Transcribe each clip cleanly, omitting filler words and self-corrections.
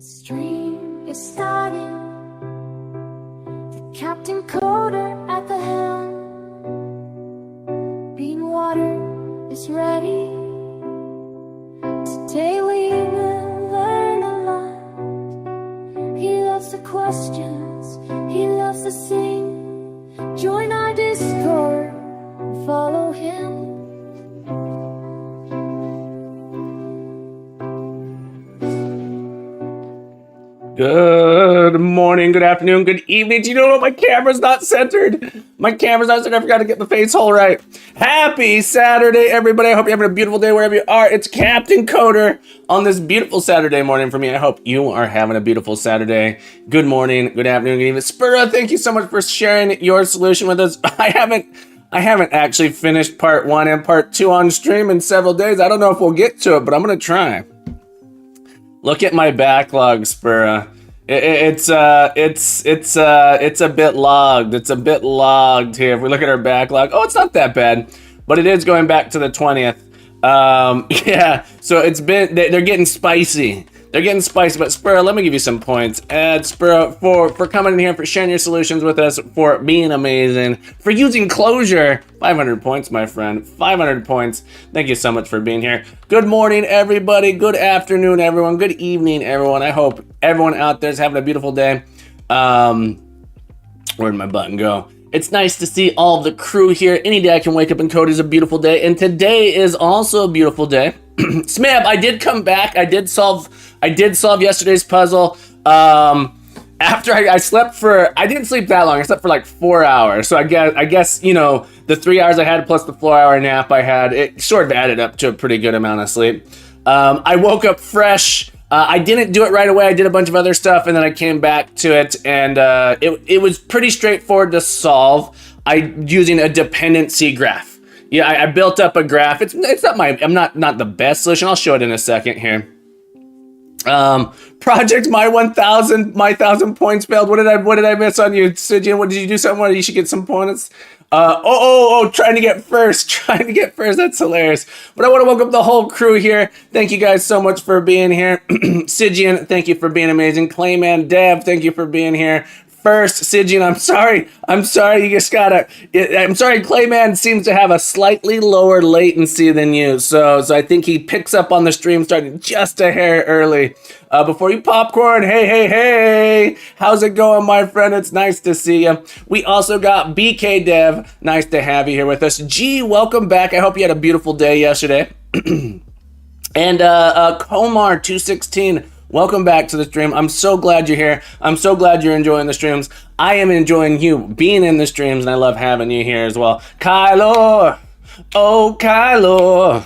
Stream is starting, the Captain Coder at the helm. Green water is ready. Today we will learn a lot. He loves the questions, he loves to sing. Join our Discord, follow him. Good morning, good afternoon, good evening. Do you know what? My camera's not centered. My camera's not centered. I forgot to get the face hole right. Happy Saturday, everybody. I hope you're having a beautiful day wherever you are. It's Captain Coder on this beautiful Saturday morning for me. I hope you are having a beautiful Saturday. Good morning, good afternoon, good evening. Spura, thank you so much for sharing your solution with us. I haven't actually finished part 1 and part 2 on stream in several days. I don't know if we'll get to it, but I'm going to try. Look at my backlog, Spura. It's a bit logged. It's a bit logged here. If we look at our backlog, oh, it's not that bad, but it is going back to the 20th Yeah, so they're getting spicy. They're getting spicy, but Spur, let me give you some points. And Spur, for coming in here, for sharing your solutions with us, for being amazing, for using Clojure, 500 points, my friend, 500 points. Thank you so much for being here. Good morning, everybody. Good afternoon, everyone. Good evening, everyone. I hope everyone out there is having a beautiful day. Where'd my button go? It's nice to see all the crew here. Any day I can wake up and code is a beautiful day, and today is also a beautiful day. Smab, I did come back. I did solve yesterday's puzzle. After I slept I didn't sleep that long. I slept for like 4 hours. So I guess, you know, the 3 hours I had plus the 4-hour nap I had, it sort of added up to a pretty good amount of sleep. I woke up fresh. I didn't do it right away. I did a bunch of other stuff, and then I came back to it, and it was pretty straightforward to solve. Using a dependency graph. Yeah, I built up a graph. It's not not the best solution. I'll show it in a second here. Project my 1,000 points failed. What did I miss on you, Sijian? What did you do? Something? You should get some points. Trying to get first. That's hilarious. But I want to welcome the whole crew here. Thank you guys so much for being here. Sijian, thank you for being amazing. Clayman, Dev, thank you for being here. First, Sijian, I'm sorry. You just gotta. I'm sorry. Clayman seems to have a slightly lower latency than you, so I think he picks up on the stream starting just a hair early. Before you popcorn, hey, how's it going, my friend? It's nice to see you. We also got BK Dev. Nice to have you here with us. G, welcome back. I hope you had a beautiful day yesterday. And Komar 216. Welcome back to the stream. I'm so glad you're here. I'm so glad you're enjoying the streams. I am enjoying you being in the streams, and I love having you here as well. Kylo! Oh, Kylo!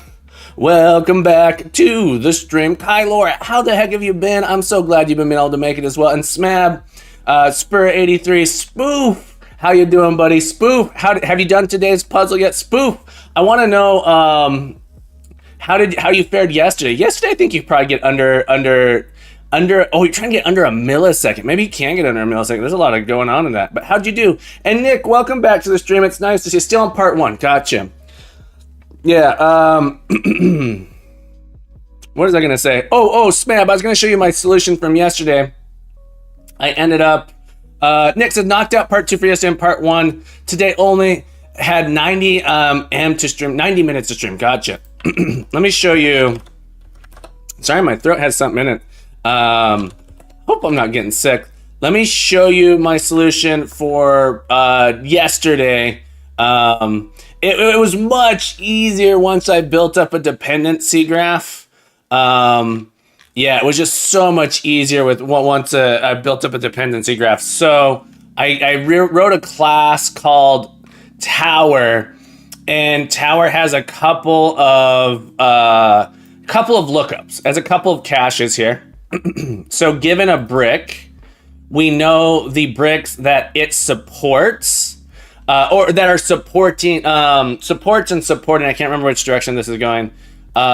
Welcome back to the stream. Kylo, how the heck have you been? I'm so glad you've been able to make it as well. And Smab, Spur83, Spoof, how you doing, buddy? Spoof, have you done today's puzzle yet? Spoof, I want to know how you fared yesterday. Yesterday, I think you probably get under, you're trying to get under a millisecond. Maybe you can get under a millisecond. There's a lot of going on in that. But how'd you do? And Nick, welcome back to the stream. It's nice to see you. Still on part 1. Gotcha. Yeah, what was I going to say? Smab, I was going to show you my solution from yesterday. I ended up, Nick said knocked out part 2 for yesterday and part 1. Today only had 90 minutes to stream. Gotcha. Let me show you. Sorry, my throat has something in it. Hope I'm not getting sick. Let me show you my solution for yesterday. It was much easier once I built up a dependency graph. Yeah, it was just so much easier once I built up a dependency graph. So I wrote a class called Tower, and Tower has a couple of lookups, has a couple of caches here. So given a brick, we know the bricks that it supports, or that are supporting, supports and supporting. I can't remember which direction this is going.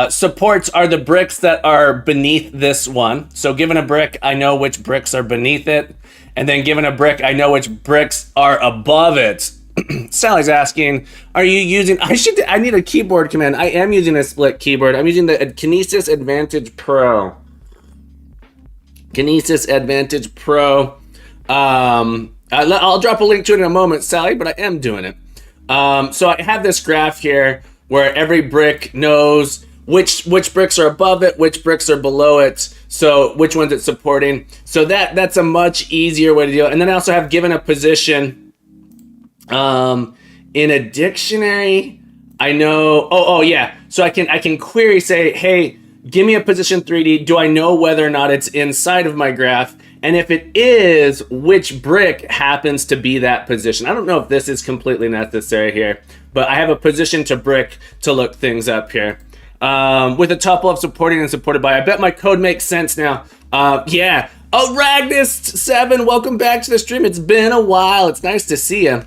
Supports are the bricks that are beneath this one. So given a brick, I know which bricks are beneath it. And then given a brick, I know which bricks are above it. Sally's asking, are you using, I need a keyboard command. I am using a split keyboard. I'm using the Kinesis Advantage Pro. Kinesis Advantage Pro. I'll drop a link to it in a moment, Sally, but I am doing it. So I have this graph here where every brick knows which bricks are above it, which bricks are below it, so which ones it's supporting. So that's a much easier way to do it. And then I also have given a position in a dictionary. I know, yeah. So I can query, say, hey, give me a position 3D. Do I know whether or not it's inside of my graph? And if it is, which brick happens to be that position? I don't know if this is completely necessary here, but I have a position to brick to look things up here. With a tuple of supporting and supported by. I bet my code makes sense now. Yeah. Oh, Ragnist7, welcome back to the stream. It's been a while. It's nice to see you.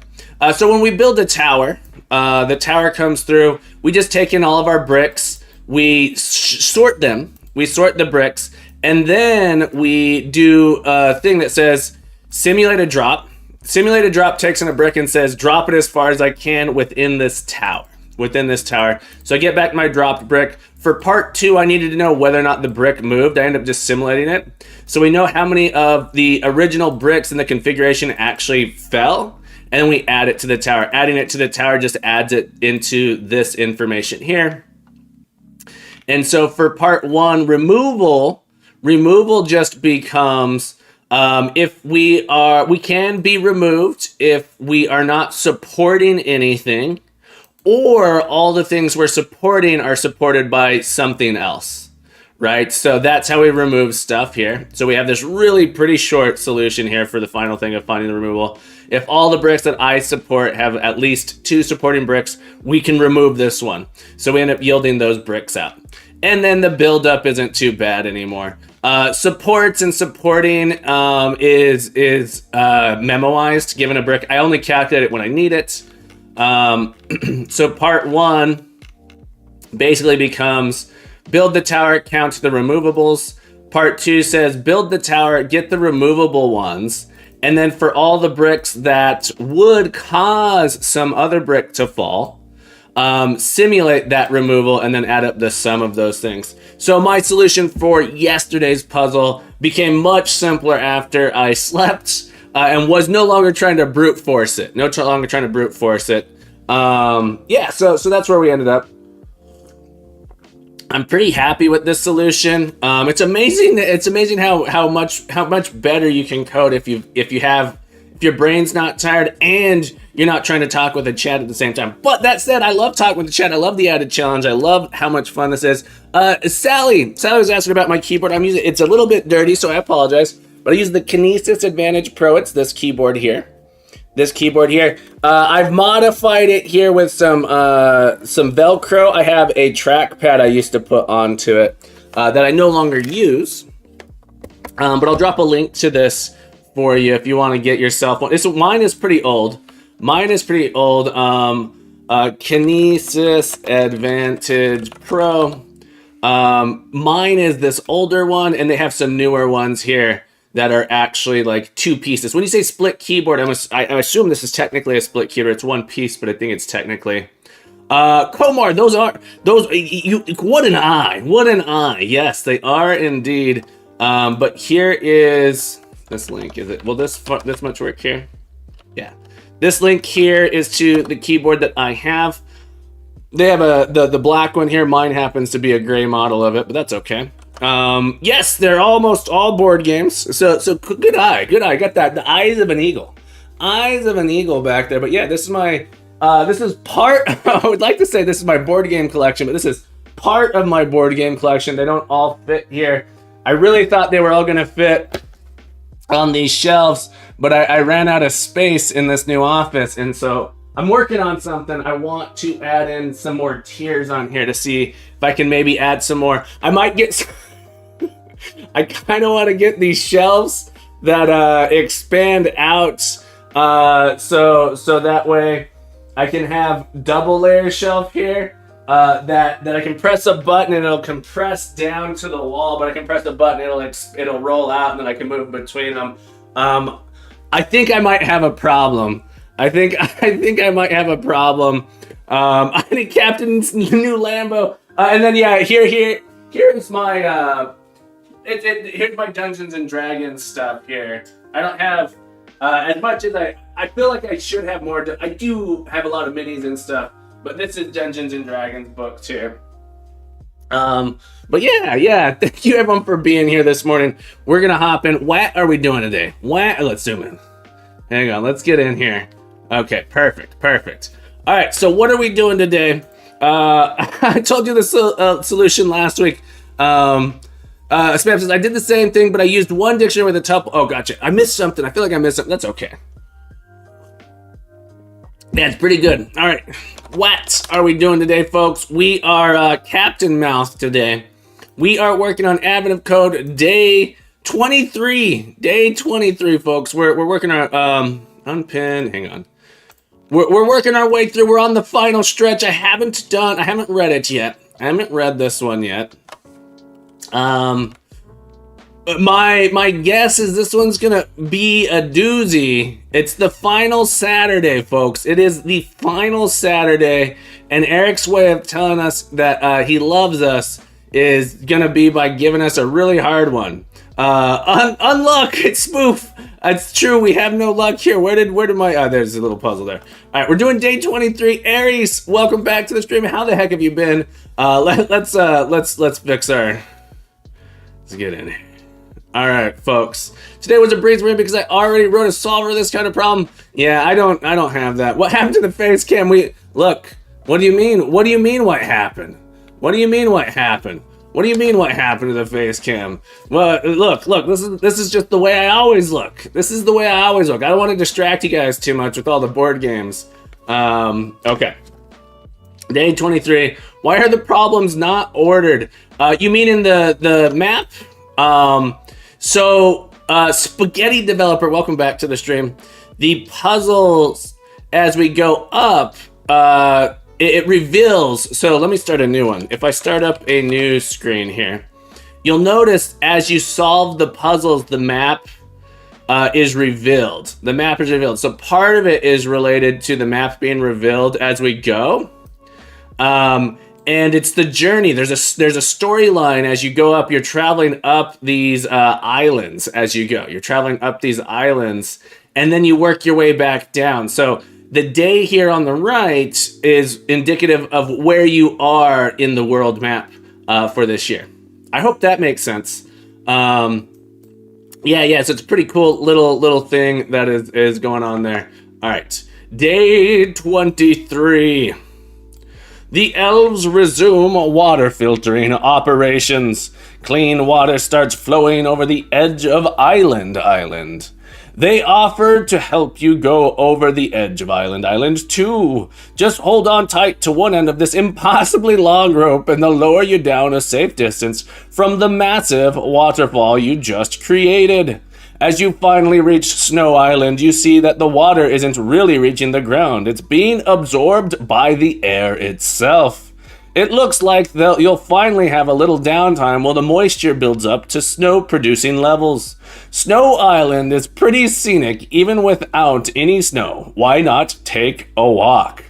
So when we build a tower, the tower comes through. We just take in all of our bricks. We sort them. We sort the bricks. And then we do a thing that says simulate a drop. Simulate a drop takes in a brick and says drop it as far as I can within this tower. within this tower. So I get back my dropped brick. For part 2, I needed to know whether or not the brick moved. I ended up just simulating it. So we know how many of the original bricks in the configuration actually fell. And then we add it to the tower. Adding it to the tower just adds it into this information here. And so for part 1, removal just becomes if we can be removed if we are not supporting anything, or all the things we're supporting are supported by something else, right? So that's how we remove stuff here. So we have this really pretty short solution here for the final thing of finding the removal. If all the bricks that I support have at least 2 supporting bricks, we can remove this one. So we end up yielding those bricks out. And then the buildup isn't too bad anymore. Supports and supporting is memoized, given a brick. I only calculate it when I need it. So part 1 basically becomes build the tower, count the removables. Part 2 says build the tower, get the removable ones. And then for all the bricks that would cause some other brick to fall, simulate that removal and then add up the sum of those things. So my solution for yesterday's puzzle became much simpler after I slept and was no longer trying to brute force it. Yeah, so that's where we ended up. I'm pretty happy with this solution. It's amazing how much better you can code if your brain's not tired and you're not trying to talk with the chat at the same time. But that said, I love talking with the chat. I love the added challenge. I love how much fun this is. Sally was asking about my keyboard. It's a little bit dirty, so I apologize. But I use the Kinesis Advantage Pro. It's this keyboard here. I've modified it here with some Velcro. I have a trackpad I used to put onto it that I no longer use. But I'll drop a link to this for you if you want to get yourself one. Mine is pretty old. Kinesis Advantage Pro. Mine is this older one, and they have some newer ones here that are actually like 2 pieces. When you say split keyboard, I assume this is technically a split keyboard. It's 1 piece, but I think it's technically. Komar, what an eye. Yes, they are indeed. But here is this link. Is it? Will this much work here? Yeah. This link here is to the keyboard that I have. They have the black one here. Mine happens to be a gray model of it, but that's okay. Yes, they're almost all board games. So good eye. Got that. The eyes of an eagle back there. But yeah, this is part. I would like to say this is my board game collection, but this is part of my board game collection. They don't all fit here. I really thought they were all gonna fit on these shelves, but I ran out of space in this new office, and so I'm working on something. I want to add in some more tiers on here to see if I can maybe add some more. I might get I kind of want to get these shelves that expand out so that way I can have double layer shelf here that I can press a button and it'll compress down to the wall, but I can press a button, it'll roll out, and then I can move between them. I think I might have a problem. I think I might have a problem. I need Captain's new Lambo, and then yeah, here's my here's my Dungeons and Dragons stuff here. I don't have as much as I feel like I should have more. I do have a lot of minis and stuff, but this is Dungeons and Dragons books here. But yeah, thank you everyone for being here this morning. We're gonna hop in. What are we doing today? Let's zoom in. Hang on, let's get in here. Okay, perfect. All right, so what are we doing today? I told you the solution last week. Spam says, I did the same thing, but I used one dictionary with a tuple. Oh, gotcha. I missed something. I feel like I missed something. That's okay. That's pretty good. All right. What are we doing today, folks? We are Captain Mouth today. We are working on Advent of Code day 23. Day 23, folks. We're working our unpin. Hang on. We're working our way through. We're on the final stretch. I haven't read it yet. I haven't read this one yet. My guess is this one's gonna be a doozy. It's the final Saturday, folks. It is the final Saturday, and Eric's way of telling us that he loves us is gonna be by giving us a really hard one. Unluck, it's spoof. It's true, we have no luck here. Where did my there's a little puzzle there. All right, we're doing day 23. Aries, welcome back to the stream. How the heck have you been? Let's fix our. Let's get in here. All right, folks. Today was a breeze for me because I already wrote a solver for this kind of problem. Yeah, I don't have that. What happened to the face cam? Look. What do you mean? What do you mean? What happened? What do you mean? What happened? What do you mean? What happened to the face cam? Well, look. This is just the way I always look. This is the way I always look. I don't want to distract you guys too much with all the board games. Okay. Day 23. Why are the problems not ordered? You mean in the map? So, Spaghetti Developer, welcome back to the stream. The puzzles, as we go up, it reveals. So let me start a new one. If I start up a new screen here, you'll notice as you solve the puzzles, the map is revealed. The map is revealed. So part of it is related to the map being revealed as we go. And it's the journey. There's a storyline as you go up. You're traveling up these islands as you go. You're traveling up these islands, and then you work your way back down. So the day here on the right is indicative of where you are in the world map for this year. I hope that makes sense. Yeah. So it's a pretty cool little thing that is going on there. All right, day 23. The elves resume water filtering operations. Clean water starts flowing over the edge of Island. They offered to help you go over the edge of Island too. Just hold on tight to one end of this impossibly long rope and they'll lower you down a safe distance from the massive waterfall you just created. As you finally reach Snow Island, you see that the water isn't really reaching the ground. It's being absorbed by the air itself. It looks like you'll finally have a little downtime while the moisture builds up to snow-producing levels. Snow Island is pretty scenic even without any snow. Why not take a walk?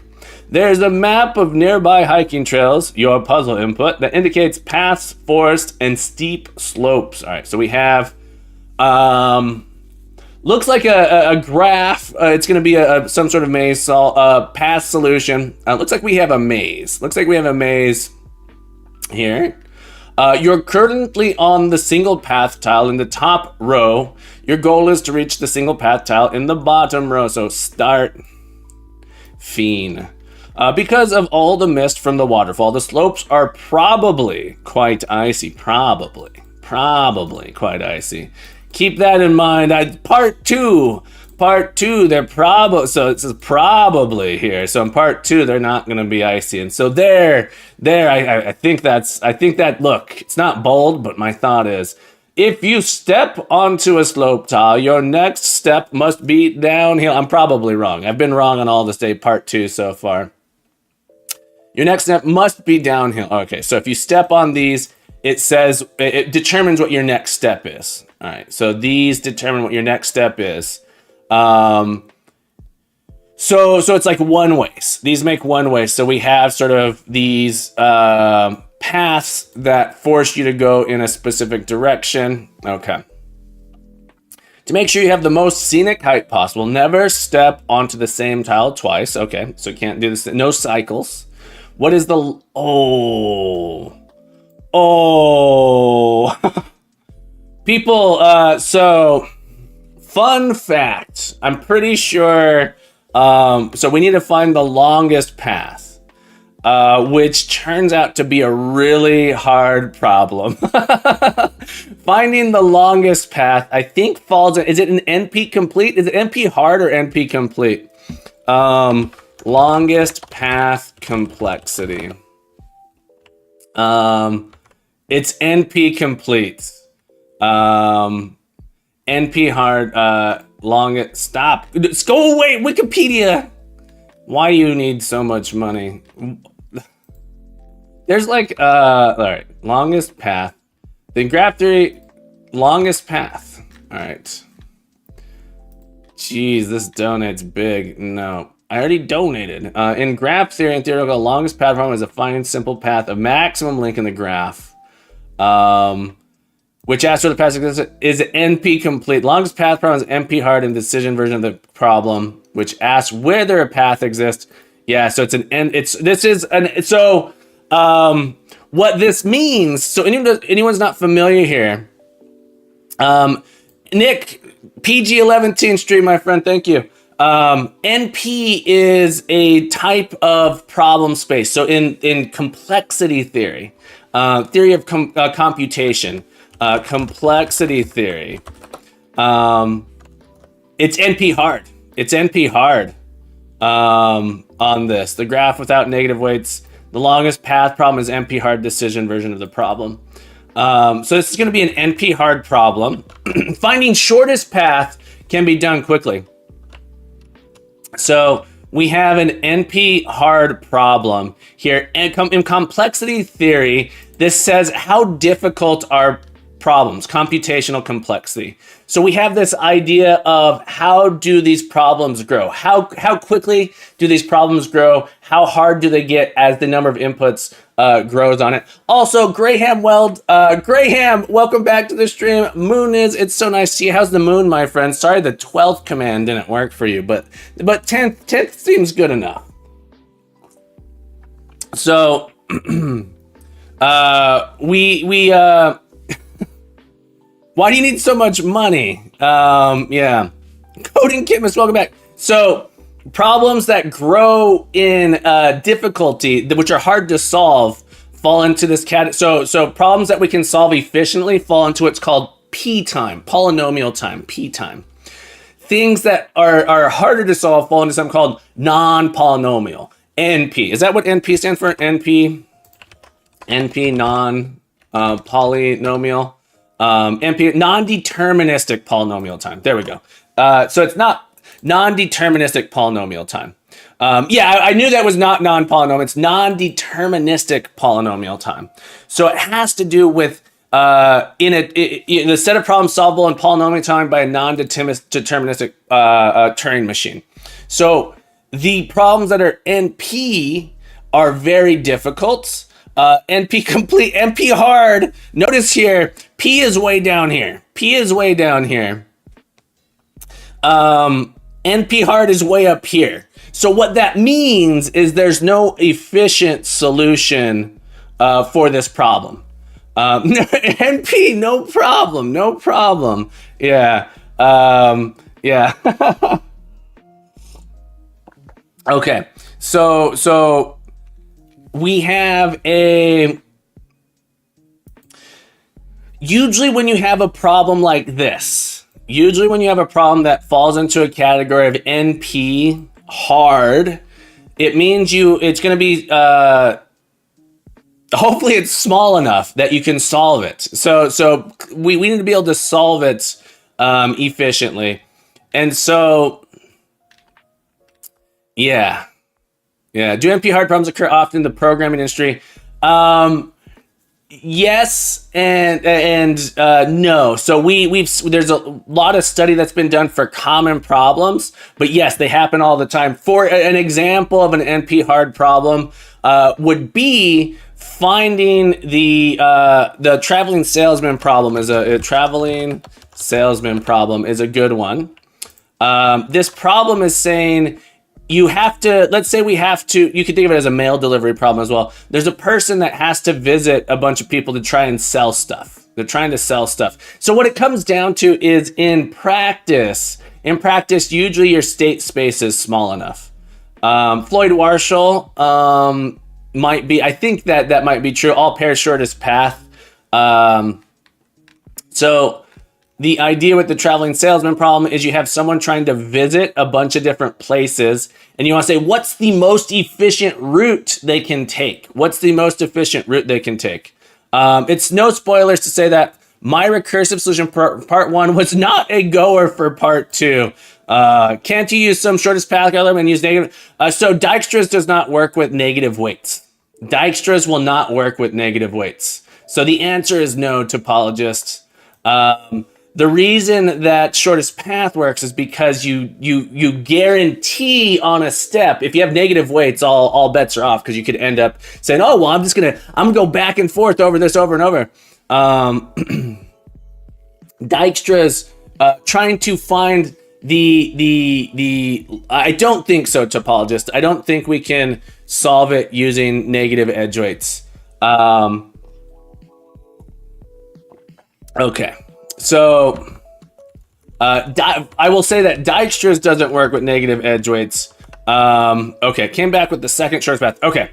There's a map of nearby hiking trails, your puzzle input, that indicates paths, forest, and steep slopes. All right, so we have... looks like a graph. It's going to be some sort of maze path solution. Looks like we have a maze. Here. You're currently on the single path tile in the top row. Your goal is to reach the single path tile in the bottom row. So start. Fiend. Because of all the mist from the waterfall, the slopes are probably quite icy. Probably quite icy. Keep that in mind. Part two, they're so it says probably here. So in part 2, they're not going to be icy. And so I think that, look, it's not bold, but my thought is, if you step onto a slope tile, your next step must be downhill. I'm probably wrong. I've been wrong on all this day, part 2 so far. Your next step must be downhill. Okay, so if you step on these, it says, it determines what your next step is. All right, so these determine what your next step is. So it's like one ways. These make one way. So we have sort of these paths that force you to go in a specific direction. Okay. To make sure you have the most scenic height possible, never step onto the same tile twice. Okay, so you can't do this. No cycles. What is the... Oh... People, so fun fact, I'm pretty sure, so we need to find the longest path, which turns out to be a really hard problem. Finding the longest path, I think falls in, is it an NP complete? Is it NP hard or NP complete? Longest path complexity. It's NP complete. NP hard, longest, stop. Let's go away, Wikipedia. Why you need so much money? There's like, all right, longest path. The graph theory, Longest path. All right. Jeez, this donate's big. No, I already donated. In graph theory and theoretical, longest path problem is a finding simple path of maximum link in the graph. Which asks for the path is NP complete. Longest path problem is NP hard and decision version of the problem, which asks whether a path exists. Yeah, so it's an N. What this means. So anyone's not familiar here. Nick, PG11 stream, my friend, thank you. NP is a type of problem space. So in complexity theory, theory of computation, complexity theory, it's NP hard. It's NP hard on this. The graph without negative weights, the longest path problem is NP hard decision version of the problem. So this is going to be an NP hard problem. Finding shortest path can be done quickly. So we have an NP hard problem here. And in complexity theory, this says how difficult are problems, computational complexity. So we have this idea of how do these problems grow? How quickly do these problems grow? How hard do they get as the number of inputs grows on it? Also, Graham Graham, welcome back to the stream. Moon it's so nice to see you. How's the moon, my friend? Sorry the 12th command didn't work for you, but 10th seems good enough. So why do you need so much money? Yeah. Coding Kitmas, welcome back. So problems that grow in difficulty, which are hard to solve, fall into this category. So problems that we can solve efficiently fall into what's called P time, polynomial time, P time. Things that are harder to solve fall into something called non-polynomial, NP. Is that what NP stands for? NP, non-polynomial. NP, non-deterministic polynomial time. There we go. So it's not non-deterministic polynomial time. Yeah, I knew that was not non-polynomial. It's non-deterministic polynomial time. So it has to do with in a set of problems solvable in polynomial time by a non-deterministic Turing machine. So the problems that are NP are very difficult. NP complete, NP hard. Notice here, P is way down here. P is way down here. NP hard is way up here. So what that means is there's no efficient solution for this problem. NP, no problem, no problem. Yeah, yeah. Okay, so we have usually when you have a problem like this, usually when you have a problem that falls into a category of NP hard, it means it's going to be, hopefully it's small enough that you can solve it. So we need to be able to solve it efficiently. And so, yeah. Yeah, do NP hard problems occur often in the programming industry? Yes and no. So there's a lot of study that's been done for common problems, but yes, they happen all the time. For an example of an NP hard problem would be finding the traveling salesman problem. Is a traveling salesman problem is a good one. This problem is saying you have to, let's say you could think of it as a mail delivery problem as well. There's a person that has to visit a bunch of people to try and sell stuff. They're trying to sell stuff. So what it comes down to is in practice, usually your state space is small enough. Floyd Warshall might be, I think that might be true. All pairs shortest path. So the idea with the traveling salesman problem is you have someone trying to visit a bunch of different places and you want to say, what's the most efficient route they can take? What's the most efficient route they can take? It's no spoilers to say that my recursive solution part one was not a goer for part two. Can't you use some shortest path algorithm and use negative? So Dijkstra's does not work with negative weights. Dijkstra's will not work with negative weights. So the answer is no, topologist. The reason that shortest path works is because you guarantee on a step, if you have negative weights, all bets are off, because you could end up saying, oh, well, I'm gonna go back and forth over this over and over. Dijkstra's trying to find the I don't think so, topologist. I don't think we can solve it using negative edge weights. Okay. So, I will say that Dijkstra's doesn't work with negative edge weights. Okay, came back with the second shortest path. Okay,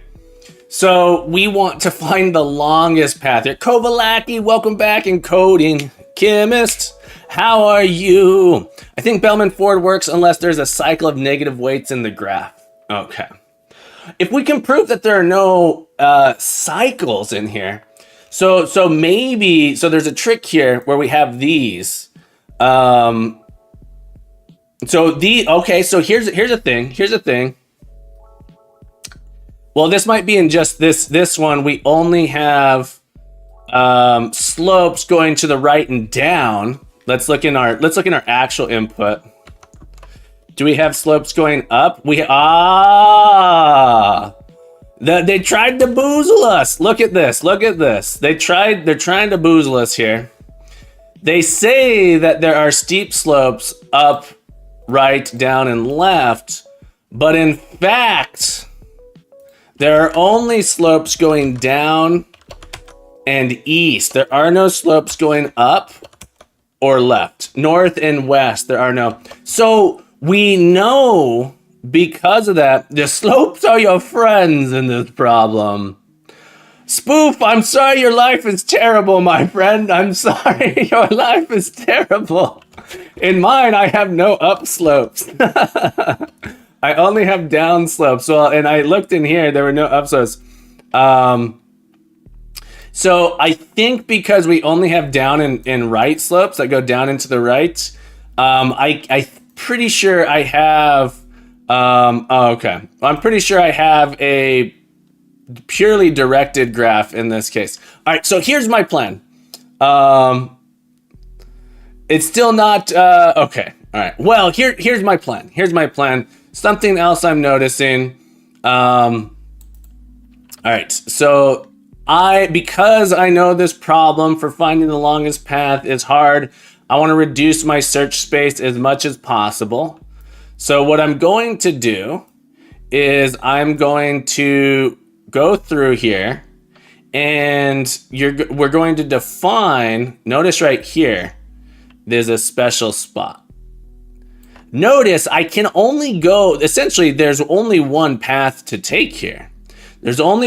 so we want to find the longest path here. Kovalaki, welcome back in coding. Chemist, how are you? I think Bellman-Ford works unless there's a cycle of negative weights in the graph. Okay. If we can prove that there are no cycles in here, so there's a trick here where we have these. So here's a thing. Well, this might be in just this one. We only have slopes going to the right and down. Let's look in our actual input. Do we have slopes going up? They tried to boozle us. Look at this. They're trying to boozle us here. They say that there are steep slopes up, right, down, and left, but in fact, there are only slopes going down and east. There are no slopes going up or left. North and west, there are no. So we know, because of that, the slopes are your friends in this problem. Spoof, I'm sorry your life is terrible, my friend. I'm sorry your life is terrible. In mine, I have no upslopes. I only have downslopes. Well, and I looked in here, there were no upslopes. So I think because we only have down and right slopes that go down into the right, I'm pretty sure I have, okay. I'm pretty sure I have a purely directed graph in this case. All right, so here's my plan. It's still not, okay. All right, well, here's my plan. Something else I'm noticing. All right, so because I know this problem for finding the longest path is hard, I want to reduce my search space as much as possible. So what I'm going to do is I'm going to go through here, and we're going to define, notice right here, there's a special spot. Notice I can only go, essentially there's only one path to take here. So I'm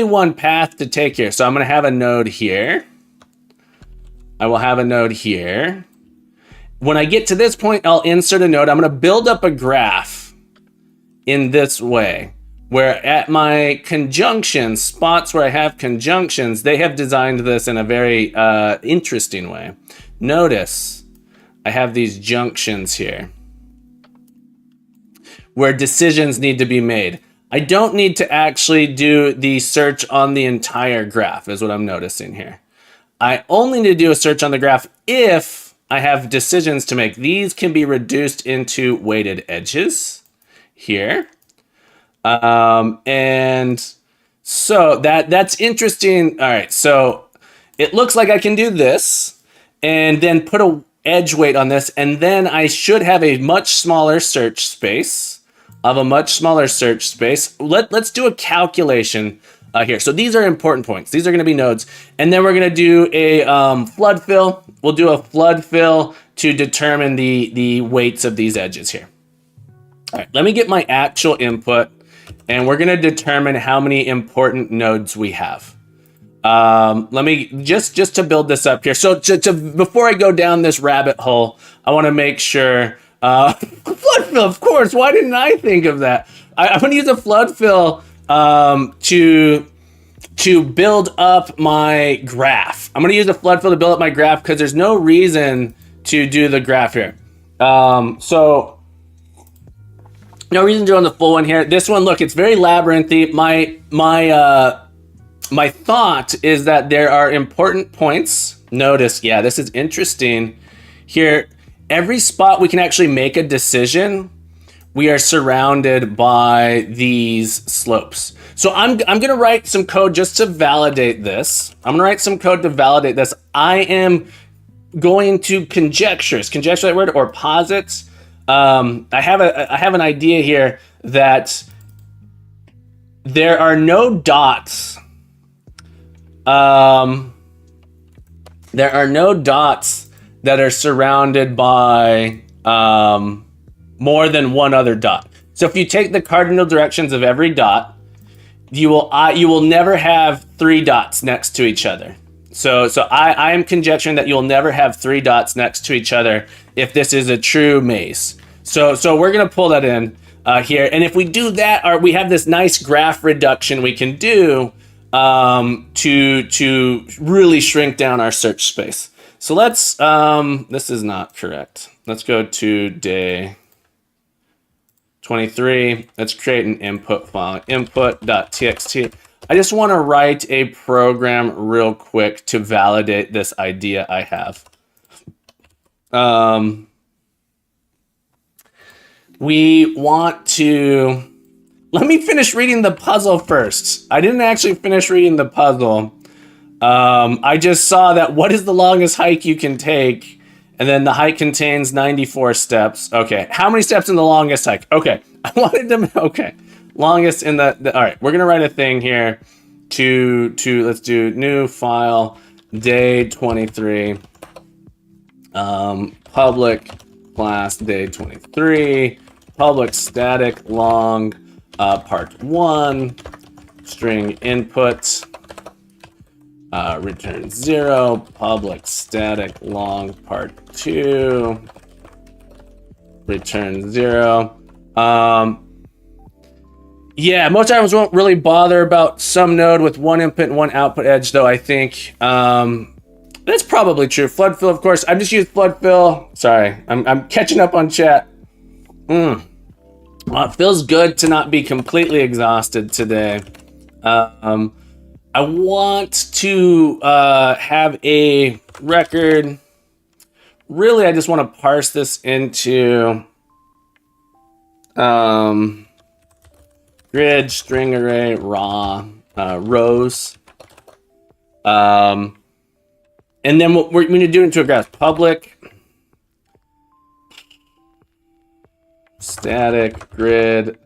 going to have a node here. I will have a node here. When I get to this point, I'll insert a node. I'm going to build up a graph in this way, where at my conjunctions, spots where I have conjunctions, they have designed this in a very interesting way. Notice I have these junctions here where decisions need to be made. I don't need to actually do the search on the entire graph, is what I'm noticing here. I only need to do a search on the graph if I have decisions to make. These can be reduced into weighted edges here. And so that's interesting. All right, so it looks like I can do this and then put a edge weight on this, and then I should have a much smaller search space. Let's do a calculation here. So these are important points. These are going to be nodes. And then we're going to do a flood fill. We'll do a flood fill to determine the weights of these edges here. All right, let me get my actual input, and we're going to determine how many important nodes we have. Let me just to build this up here. So before I go down this rabbit hole, I want to make sure flood fill, of course. Why didn't I think of that? I'm going to use a flood fill to build up my graph. I'm going to use a flood fill to build up my graph because there's no reason to do the graph here. So no reason to do on the full one here. This one, look, it's very labyrinthy. My thought is that there are important points. notice, yeah, this is interesting. Here, every spot we can actually make a decision, we are surrounded by these slopes. So I'm gonna write some code just to validate this. I'm gonna write some code to validate this. I am going to conjecture, is conjecture that word, or posit? I have an idea here that there are no dots. There are no dots that are surrounded by more than one other dot. So if you take the cardinal directions of every dot, you will never have 3 dots next to each other. So I am conjecturing that you'll never have 3 dots next to each other if this is a true maze. So we're gonna pull that in here, and if we do that, we have this nice graph reduction we can do to really shrink down our search space. So let's this is not correct. Let's go to day 23. Let's create an input file, input.txt. I just want to write a program real quick to validate this idea I have. We want to, let me finish reading the puzzle first. I didn't actually finish reading the puzzle. I just saw that what is the longest hike you can take? And then the hike contains 94 steps. Okay, how many steps in the longest hike? Okay, I wanted to, okay. Longest in the all right, we're gonna write a thing here to let's do new file, day 23, public class day 23, public static long, part 1, string input, return 0, public static long part 2, return 0. Yeah, most items won't really bother about some node with 1 input and 1 output edge, though. I think that's probably true. Flood fill, of course. I just used flood fill. Sorry, I'm catching up on chat. Well, it feels good to not be completely exhausted today. I want to have a record. Really, I just want to parse this into grid, string array, raw, rows. And then what we're going to do into a graph, public, static, grid,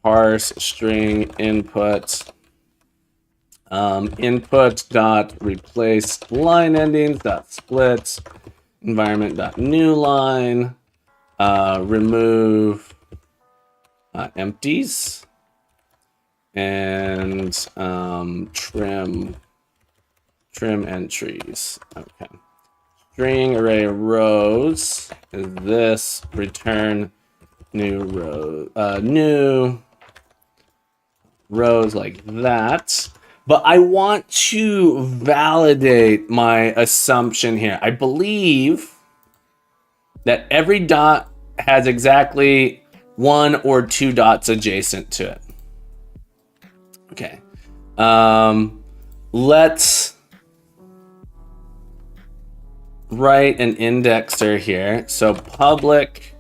parse, string, input, input dot replace line endings dot split, environment dot new line, remove empties, and trim entries. Okay. String array rows is this, return new row, new rows like that. But I want to validate my assumption here. I believe that every dot has exactly 1 or 2 dots adjacent to it. Okay. Let's write an indexer here. So public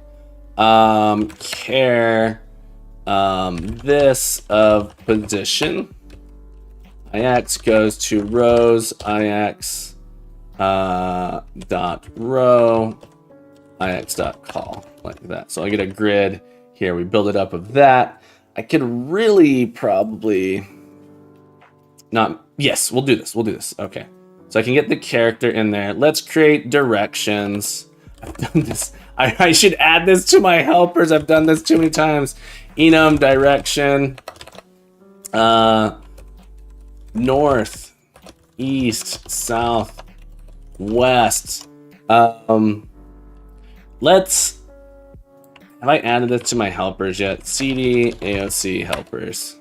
care this of position. Ix goes to rows, Ix dot row, Ix dot call, like that. So I get a grid here. We build it up of that. I could really probably not. Yes, we'll do this. We'll do this. Okay. So I can get the character in there. Let's create directions. I've done this. I should add this to my helpers. I've done this too many times. Enum direction. North, east, south, west. Let's. Have I added this to my helpers yet? CD AOC helpers.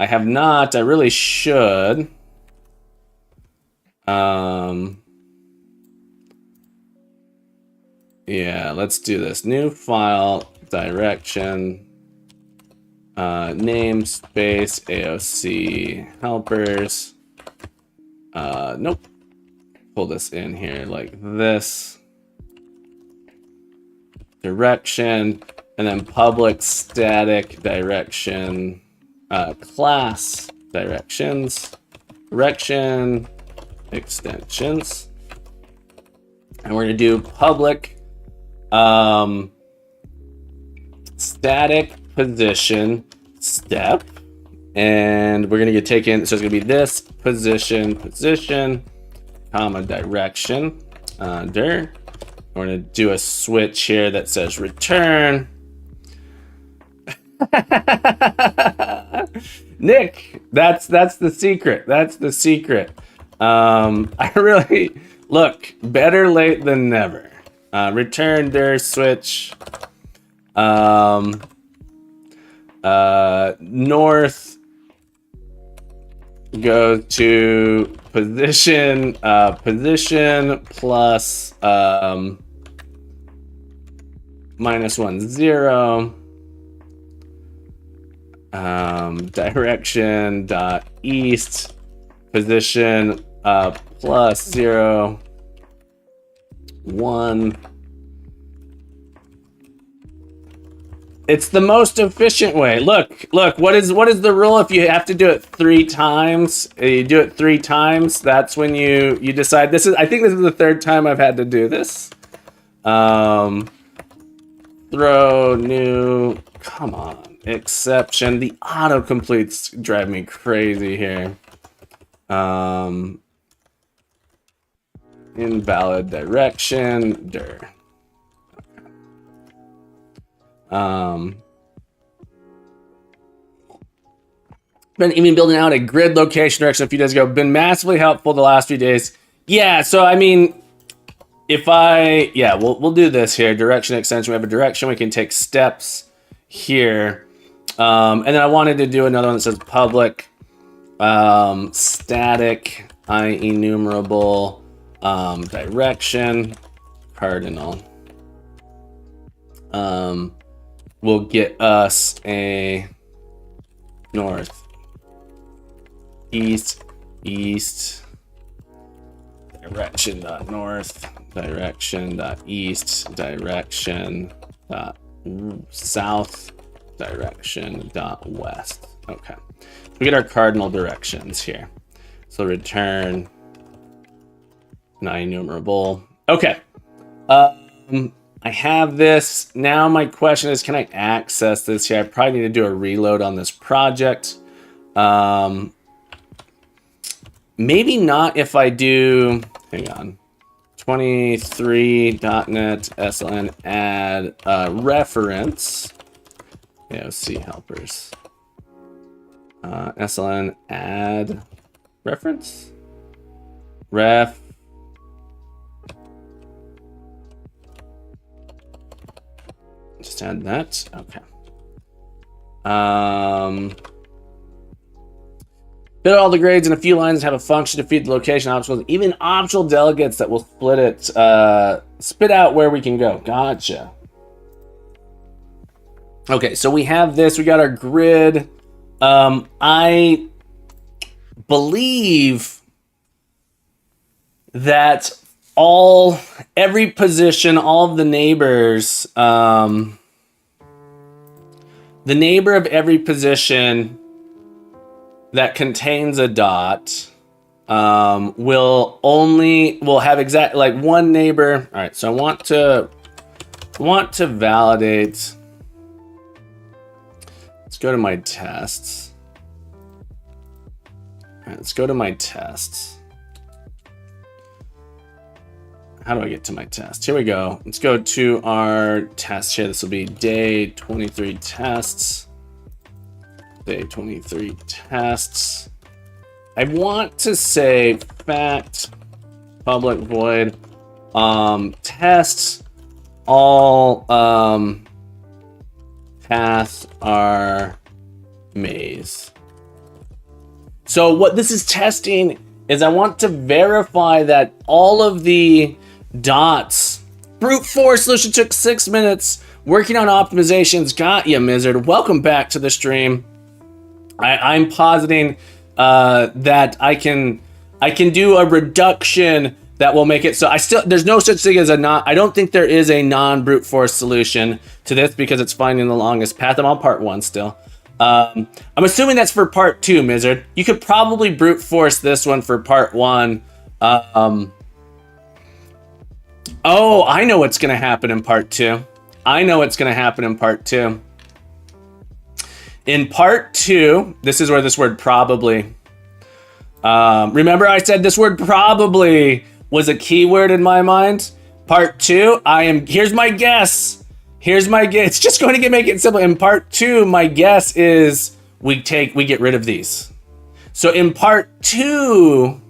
I have not. I really should. Yeah, let's do this. New file, direction, namespace, AOC helpers, Nope. Pull this in here like this. Direction, and then public static direction, class directions, direction, extensions. And we're gonna do public static position step, and we're gonna get taken, so it's gonna be this position, comma, direction, under. We're gonna do a switch here that says return. Nick, that's the secret. That's the secret. I really look, better late than never. Return dir switch. North, go to position plus -1 0, direction dot east, position plus 0 1. It's the most efficient way. Look, what is the rule if you have to do it 3 times? You do it 3 times, that's when you decide. I think this is the 3rd time I've had to do this. Throw new, come on, exception. The autocompletes drive me crazy here. Invalid direction, dir. Been even building out a grid location direction a few days ago. Been massively helpful the last few days. Yeah, so I mean, we'll do this here. Direction extension. We have a direction. We can take steps here. And then I wanted to do another one that says public static enumerable direction cardinal. Will get us a north, east, direction dot north, direction dot east, direction dot south, direction dot west. Okay, we get our cardinal directions here. So return non-enumerable. Okay. I have this. Now my question is, can I access this here? I probably need to do a reload on this project. Maybe not if I do, hang on, 23.net sln add reference. AOC helpers. sln add reference. Ref. Just add that. Okay. Build all the grades in a few lines and have a function to feed the location optionals, even optional delegates that will split it, spit out where we can go. Gotcha. Okay, so we have this. We got our grid. I believe that every position, all of the neighbors, the neighbor of every position that contains a dot will have exact, like, one neighbor. All right, so I want to validate. Let's go to my tests. All right, let's go to my tests. How do I get to my test? Here we go. Let's go to our test here. This will be day 23 tests. Day 23 tests. I want to say fact public void tests all paths are maze. So what this is testing is I want to verify that all of the dots. Brute force solution took 6 minutes. Working on optimizations. Got ya, Mizzard. Welcome back to the stream. I'm positing that I can I can do a reduction that will make it so there's no such thing as I don't think there is a non-brute force solution to this because it's finding the longest path. I'm on part 1 still. I'm assuming that's for part 2, Mizzard. You could probably brute force this one for part 1. Oh, I know what's going to happen in part 2. In part 2, this is where this word probably. Remember I said this word probably was a keyword in my mind? Part 2, here's my guess. It's just going to make it simple. In part 2, my guess is we get rid of these. So in part 2,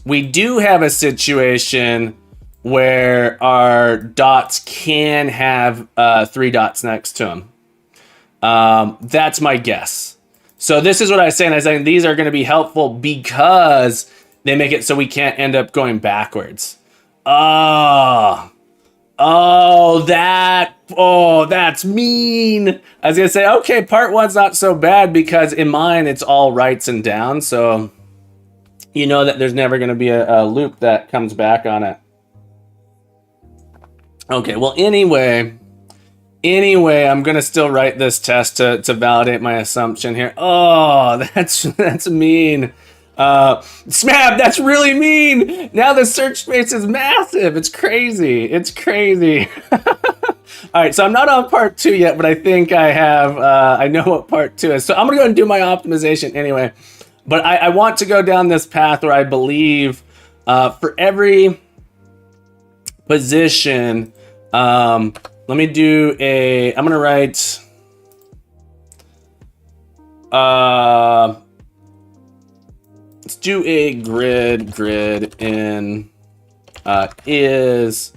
we do have a situation where our dots can have 3 dots next to them. That's my guess. So this is what I was saying. These are going to be helpful because they make it so we can't end up going backwards. Oh, that's mean. I was going to say, okay, part 1's not so bad because in mine, it's all rights and downs. So you know that there's never going to be a loop that comes back on it. Okay, well, anyway, I'm going to still write this test to validate my assumption here. Oh, that's mean. Smab, that's really mean. Now the search space is massive. It's crazy. All right, so I'm not on part 2 yet, but I think I have, I know what part 2 is. So I'm going to go and do my optimization anyway. But I want to go down this path where I believe for every position, let me do I'm going to write, let's do a grid in is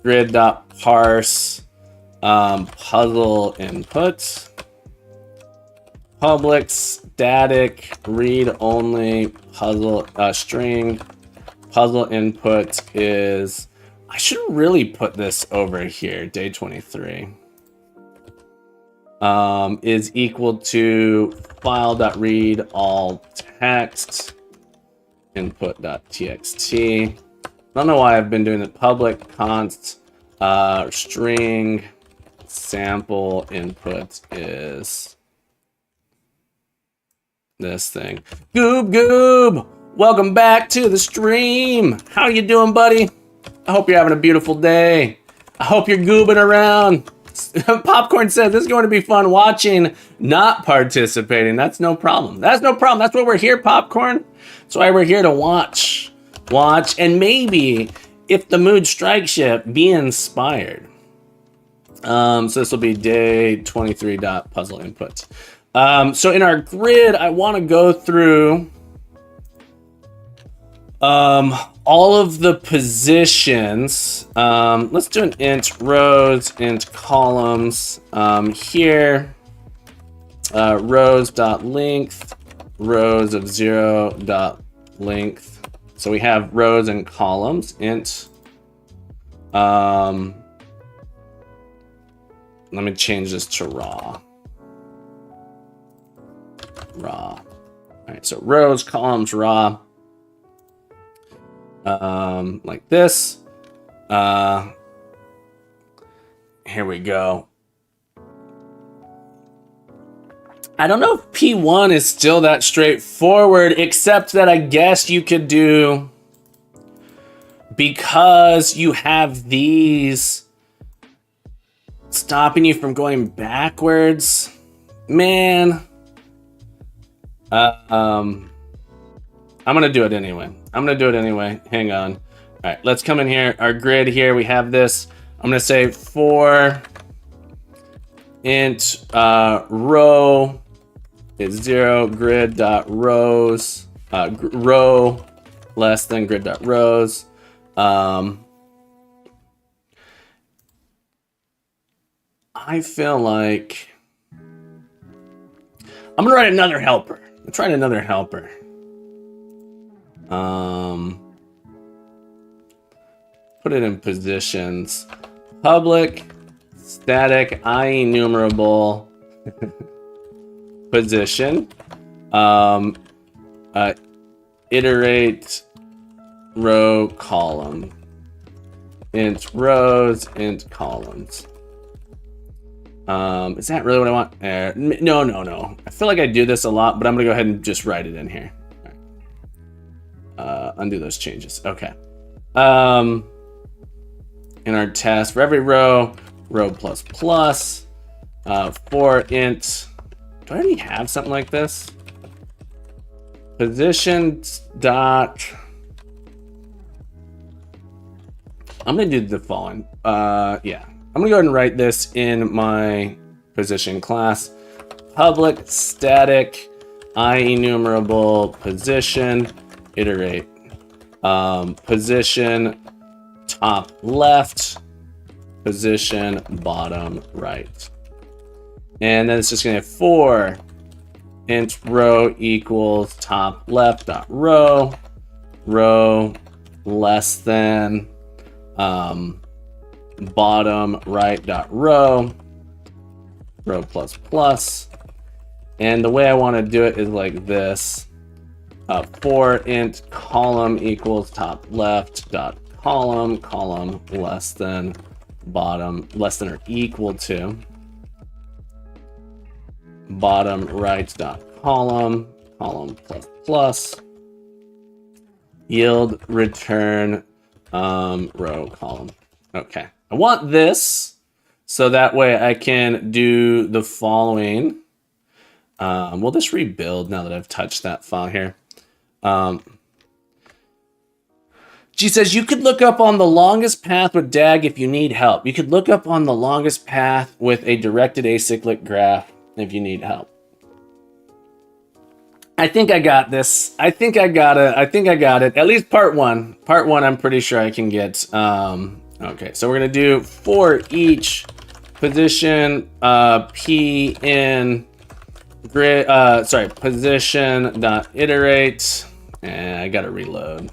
grid.parse puzzle inputs public static read only puzzle string puzzle input is, I should really put this over here, day 23 is equal to file.read all text input.txt. I don't know why I've been doing the public const string sample input is this thing. Goob, welcome back to the stream. How you doing, buddy? I hope you're having a beautiful day. I hope you're goobing around. Popcorn says this is going to be fun watching, not participating. That's no problem. That's what we're here, Popcorn. That's why we're here to watch, and maybe if the mood strikes you, be inspired. So this will be day 23 puzzle input. So in our grid, I want to go through all of the positions. Let's do an int rows, int columns. Here, rows.length, rows of 0.length. So we have rows and columns, int. Let me change this to raw. All right, so rows, columns, raw. Like this. Here we go. I don't know if P1 is still that straightforward, except that I guess you could do, because you have these stopping you from going backwards. Man. I'm gonna do it anyway. Hang on. All right, let's come in here. Our grid here, we have this. I'm gonna say for int row is 0 grid.rows row less than grid.rows. I feel like I'm gonna write another helper. Let's write another helper. Put it in positions. Public static IEnumerable position. iterate row column. Int rows, int columns. Is that really what I want? No. I feel like I do this a lot, but I'm gonna go ahead and just write it in here. Undo those changes. Okay. In our test, for every row plus plus, for int, do I already have something like this? Position dot, I'm gonna do the following. Yeah, I'm gonna go ahead and write this in my position class. Public static IEnumerable position iterate. Position top left, position bottom right. And then it's just gonna have for int row equals top left dot row, row less than bottom right dot row, row plus plus. And the way I want to do it is like this. For int column equals top left dot column, column less than bottom, less than or equal to bottom right dot column, column plus plus, yield return row column. Okay, I want this so that way I can do the following. We'll just rebuild now that I've touched that file here. She says you could look up on the longest path with DAG if you need help. You could look up on the longest path with a directed acyclic graph if you need help. I think I got this. I think I got it. At least part one. Part one, I'm pretty sure I can get. Okay, so we're gonna do for each position P in grid. Position dot iterate. And I gotta reload.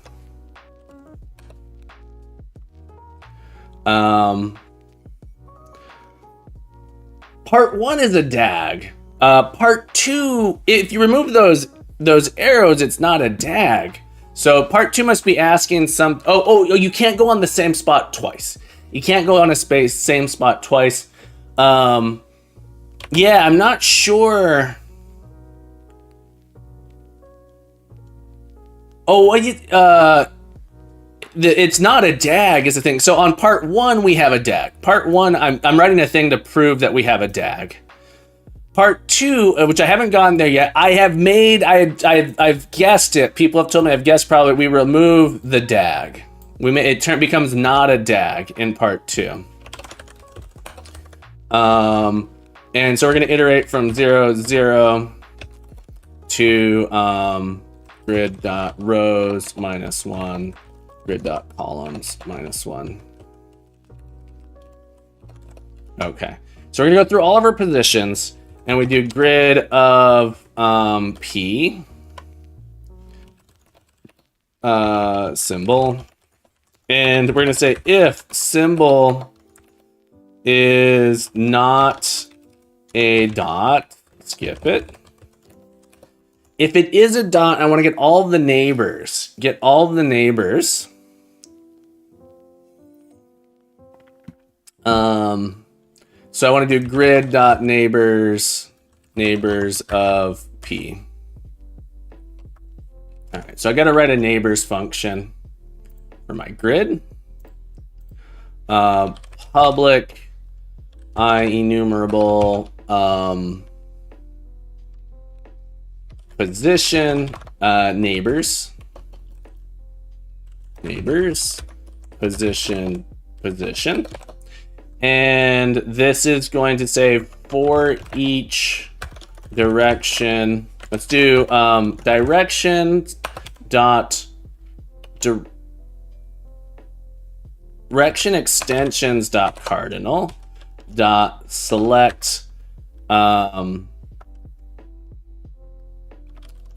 Part one is a DAG. Part two, if you remove those arrows, it's not a DAG. So part two must be asking some. Oh, you can't go on the same spot twice. You can't go on a same spot twice. Yeah, I'm not sure. Oh, it's not a DAG is the thing. So on part one, we have a DAG. Part one, I'm writing a thing to prove that we have a DAG. Part two, which I haven't gone there yet, I've guessed it. People have told me I've guessed probably we remove the DAG. It becomes not a DAG in part two. And so we're gonna iterate from 0, 0 to grid.rows -1, grid.columns -1. Okay, so we're gonna go through all of our positions and we do grid of P symbol, and we're gonna say if symbol is not a dot, skip it. If it is a dot, I want to get all of the neighbors. Get all of the neighbors. So I want to do grid.neighbors, neighbors of P. All right, so I got to write a neighbors function for my grid. Public IEnumerable position neighbors, position, and this is going to say for each direction. Let's do direction dot direction extensions dot cardinal dot select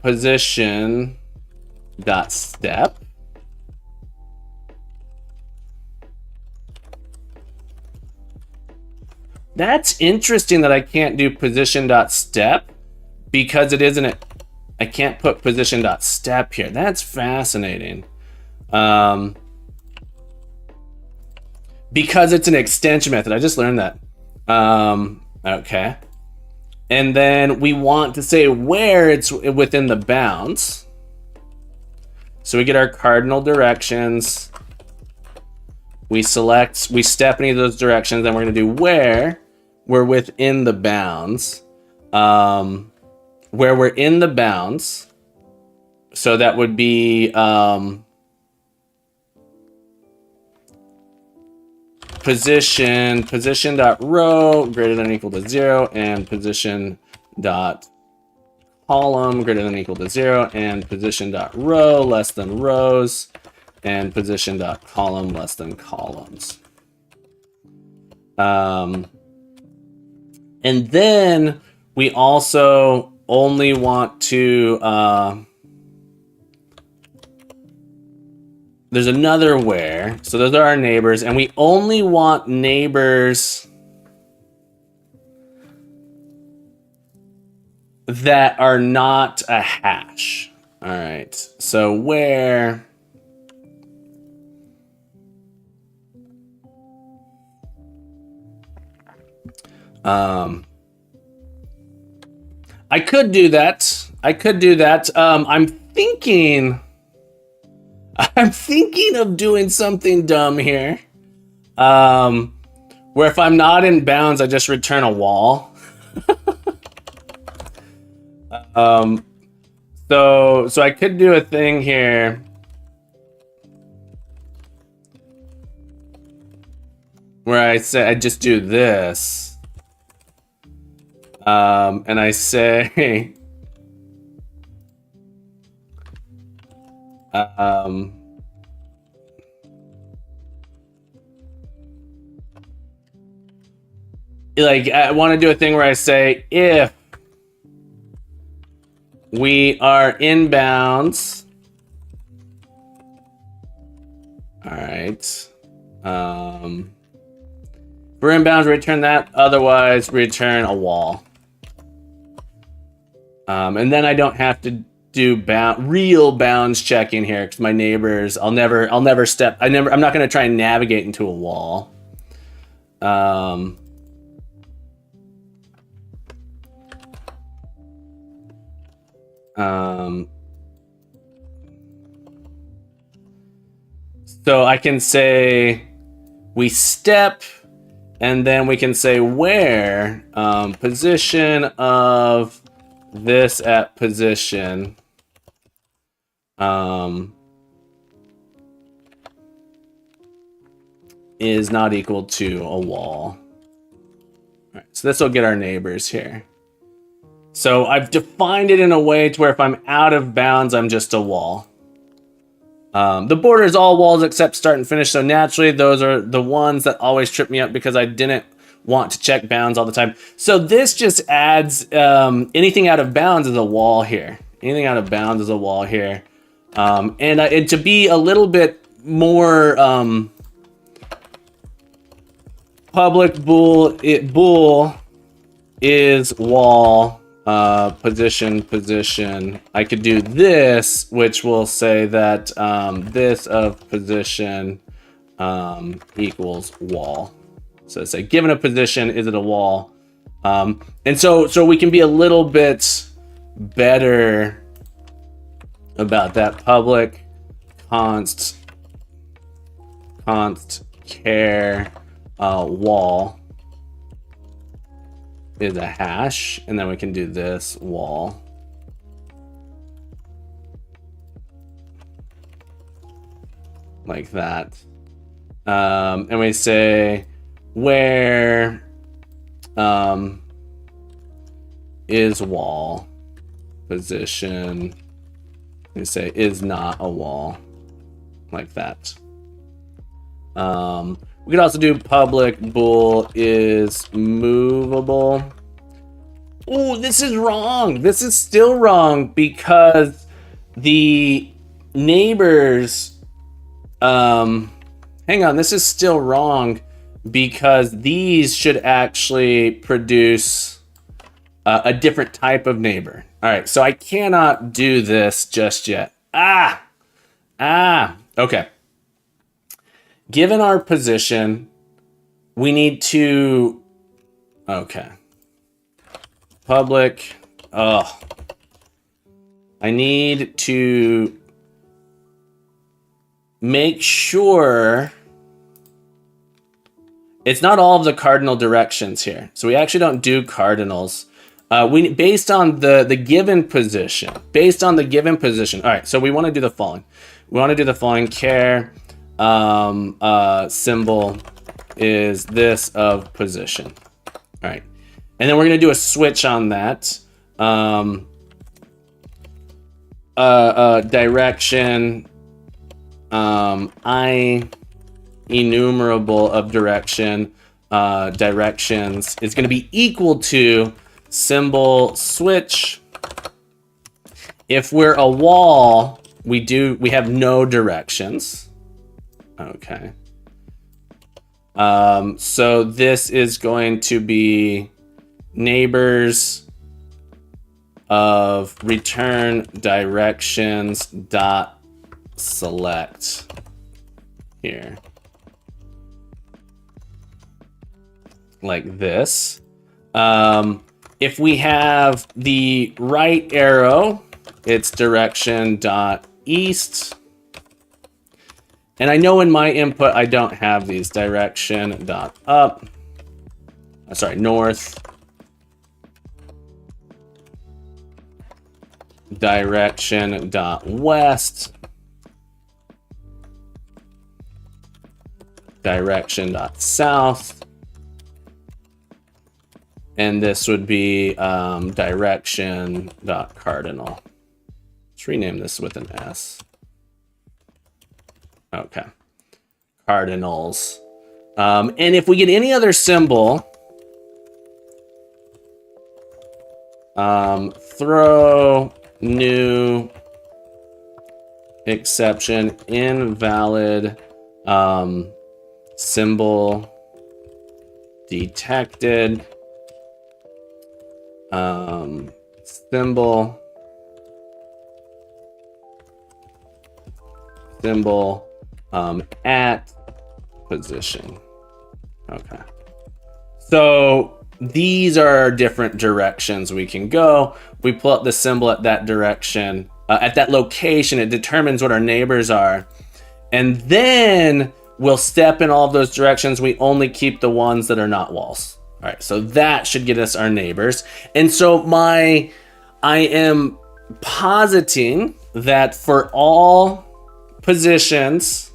position dot step. That's interesting that I can't do position dot step because it isn't I can't put position.step here. That's fascinating. Because it's an extension method. I just learned that. Okay. And then we want to say where it's within the bounds. So we get our cardinal directions. We step any of those directions, and we're going to do where we're within the bounds. Where we're in the bounds. So that would be position.row greater than or equal to 0, and position.column greater than or equal to 0, and position.row less than rows, and position.column less than columns. And then we also only want to there's another where. So those are our neighbors, and we only want neighbors that are not a hash. All right. So where I could do that. I'm thinking of doing something dumb here. Where if I'm not in bounds, I just return a wall. So I could do a thing here where I just do this. And I say like I want to do a thing where I say if we are in bounds. All right. We're in bounds, return that. Otherwise, return a wall. And then I don't have to do real bounds checking here because my neighbors, I'm not going to try and navigate into a wall. So I can say we step, and then we can say where position of this at position is not equal to a wall. All right, so this will get our neighbors here. So I've defined it in a way to where if I'm out of bounds, I'm just a wall. The border is all walls except start and finish. So naturally, those are the ones that always trip me up because I didn't want to check bounds all the time. So this just adds anything out of bounds is a wall here. Anything out of bounds is a wall here. And to be a little bit more public bool is wall. Position. I could do this, which will say that this of position equals wall. So say given a position, is it a wall? And so we can be a little bit better about that. Public const char wall is a hash, and then we can do this wall. Like that. And we say where is wall position. We say is not a wall. Like that. We could also do public bool is movable. Oh, this is wrong. This is still wrong because the neighbors, hang on, this is still wrong because these should actually produce a different type of neighbor. All right, so I cannot do this just yet. Okay. Given our position, we need to, okay. Public, I need to make sure it's not all of the cardinal directions here. So we actually don't do cardinals. We based on the given position. Based on the given position. All right, so we want to do the following. We want to do the following. Char symbol is this of position. All right, and then we're gonna do a switch on that. Direction. I enumerable of direction directions is going to be equal to symbol switch. If we're a wall, we have no directions. Okay. So this is going to be neighbors of return directions dot select here. Like this. If we have the right arrow, it's direction dot east. And I know in my input I don't have these. Direction dot up. Sorry, north. Direction dot west. Direction dot south. And this would be direction dot cardinal. Let's rename this with an S. Okay. Cardinals. And if we get any other symbol, throw new exception invalid symbol detected. Symbol at position. Okay. So these are different directions we can go. We pull up the symbol at that direction, at that location. It determines what our neighbors are. And then we'll step in all of those directions. We only keep the ones that are not walls. All right, so that should get us our neighbors. And so I am positing that for all positions,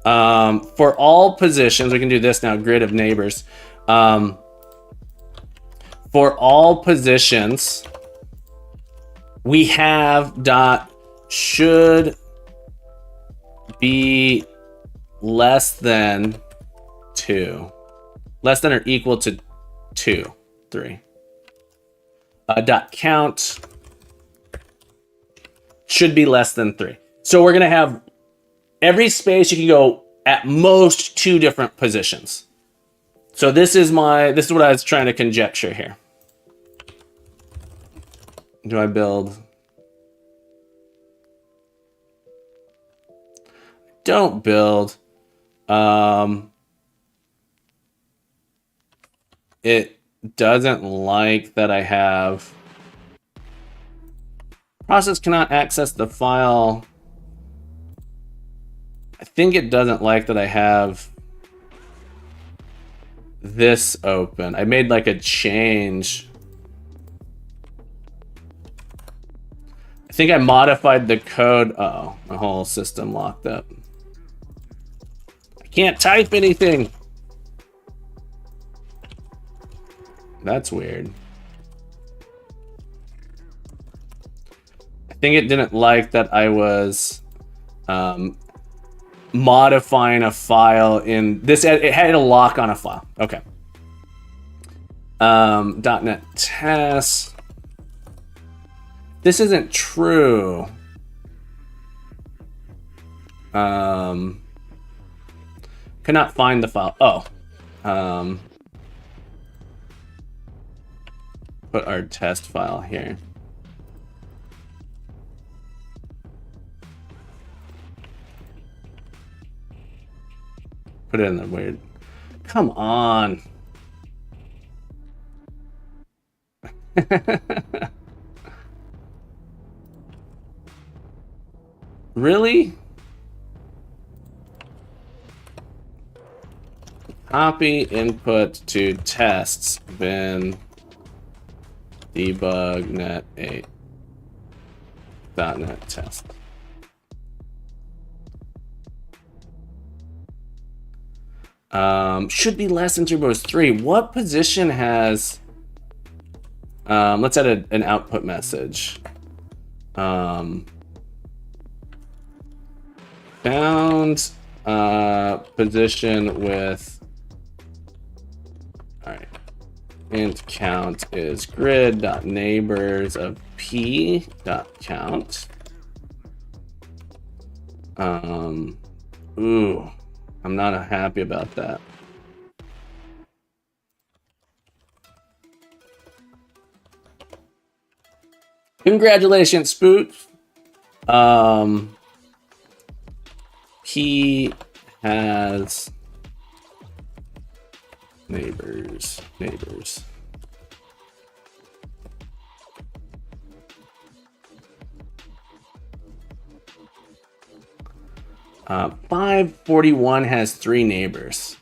we can do this now, grid of neighbors. For all positions, we have dot should be less than 2. Less than or equal to 2, 3. Dot count should be less than 3. So we're gonna have every space you can go at most 2 different positions. So this is what I was trying to conjecture here. Do I build? Don't build. It doesn't like that I have process cannot access the file. I think it doesn't like that I have this open. I made like a change. I think I modified the code. Oh, my whole system locked up. I can't type anything. That's weird. I think it didn't like that I was modifying a file in this. It had a lock on a file. Okay. .NET test. This isn't true. Cannot find the file. Oh. put our test file here. Put it in the weird. Come on. Really? Copy input to tests bin debug net 8 .NET test. Should be less than Turbos 3. What position has let's add an output message. Found position with, all right, int count is grid.neighbors of p.count. Ooh, I'm not happy about that. Congratulations, Spoot. He has neighbors. 541 has 3 neighbors.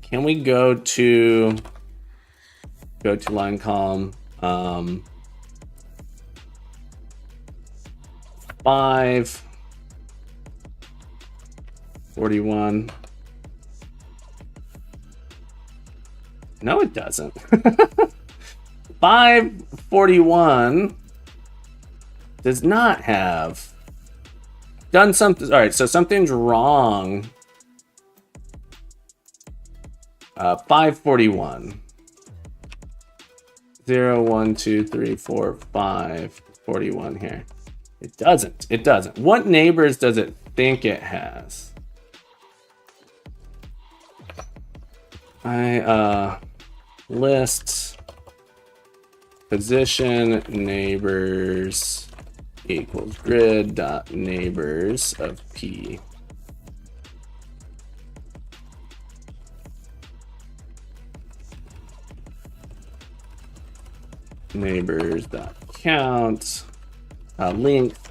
Can we go to line column 541? No, it doesn't. 541 does not have done something. All right, so something's wrong. 541. 0, 1, 2, 3, 4, 5. 41 here. It doesn't. It doesn't. What neighbors does it think it has? Lists position neighbors equals grid dot neighbors of p. Neighbors dot count length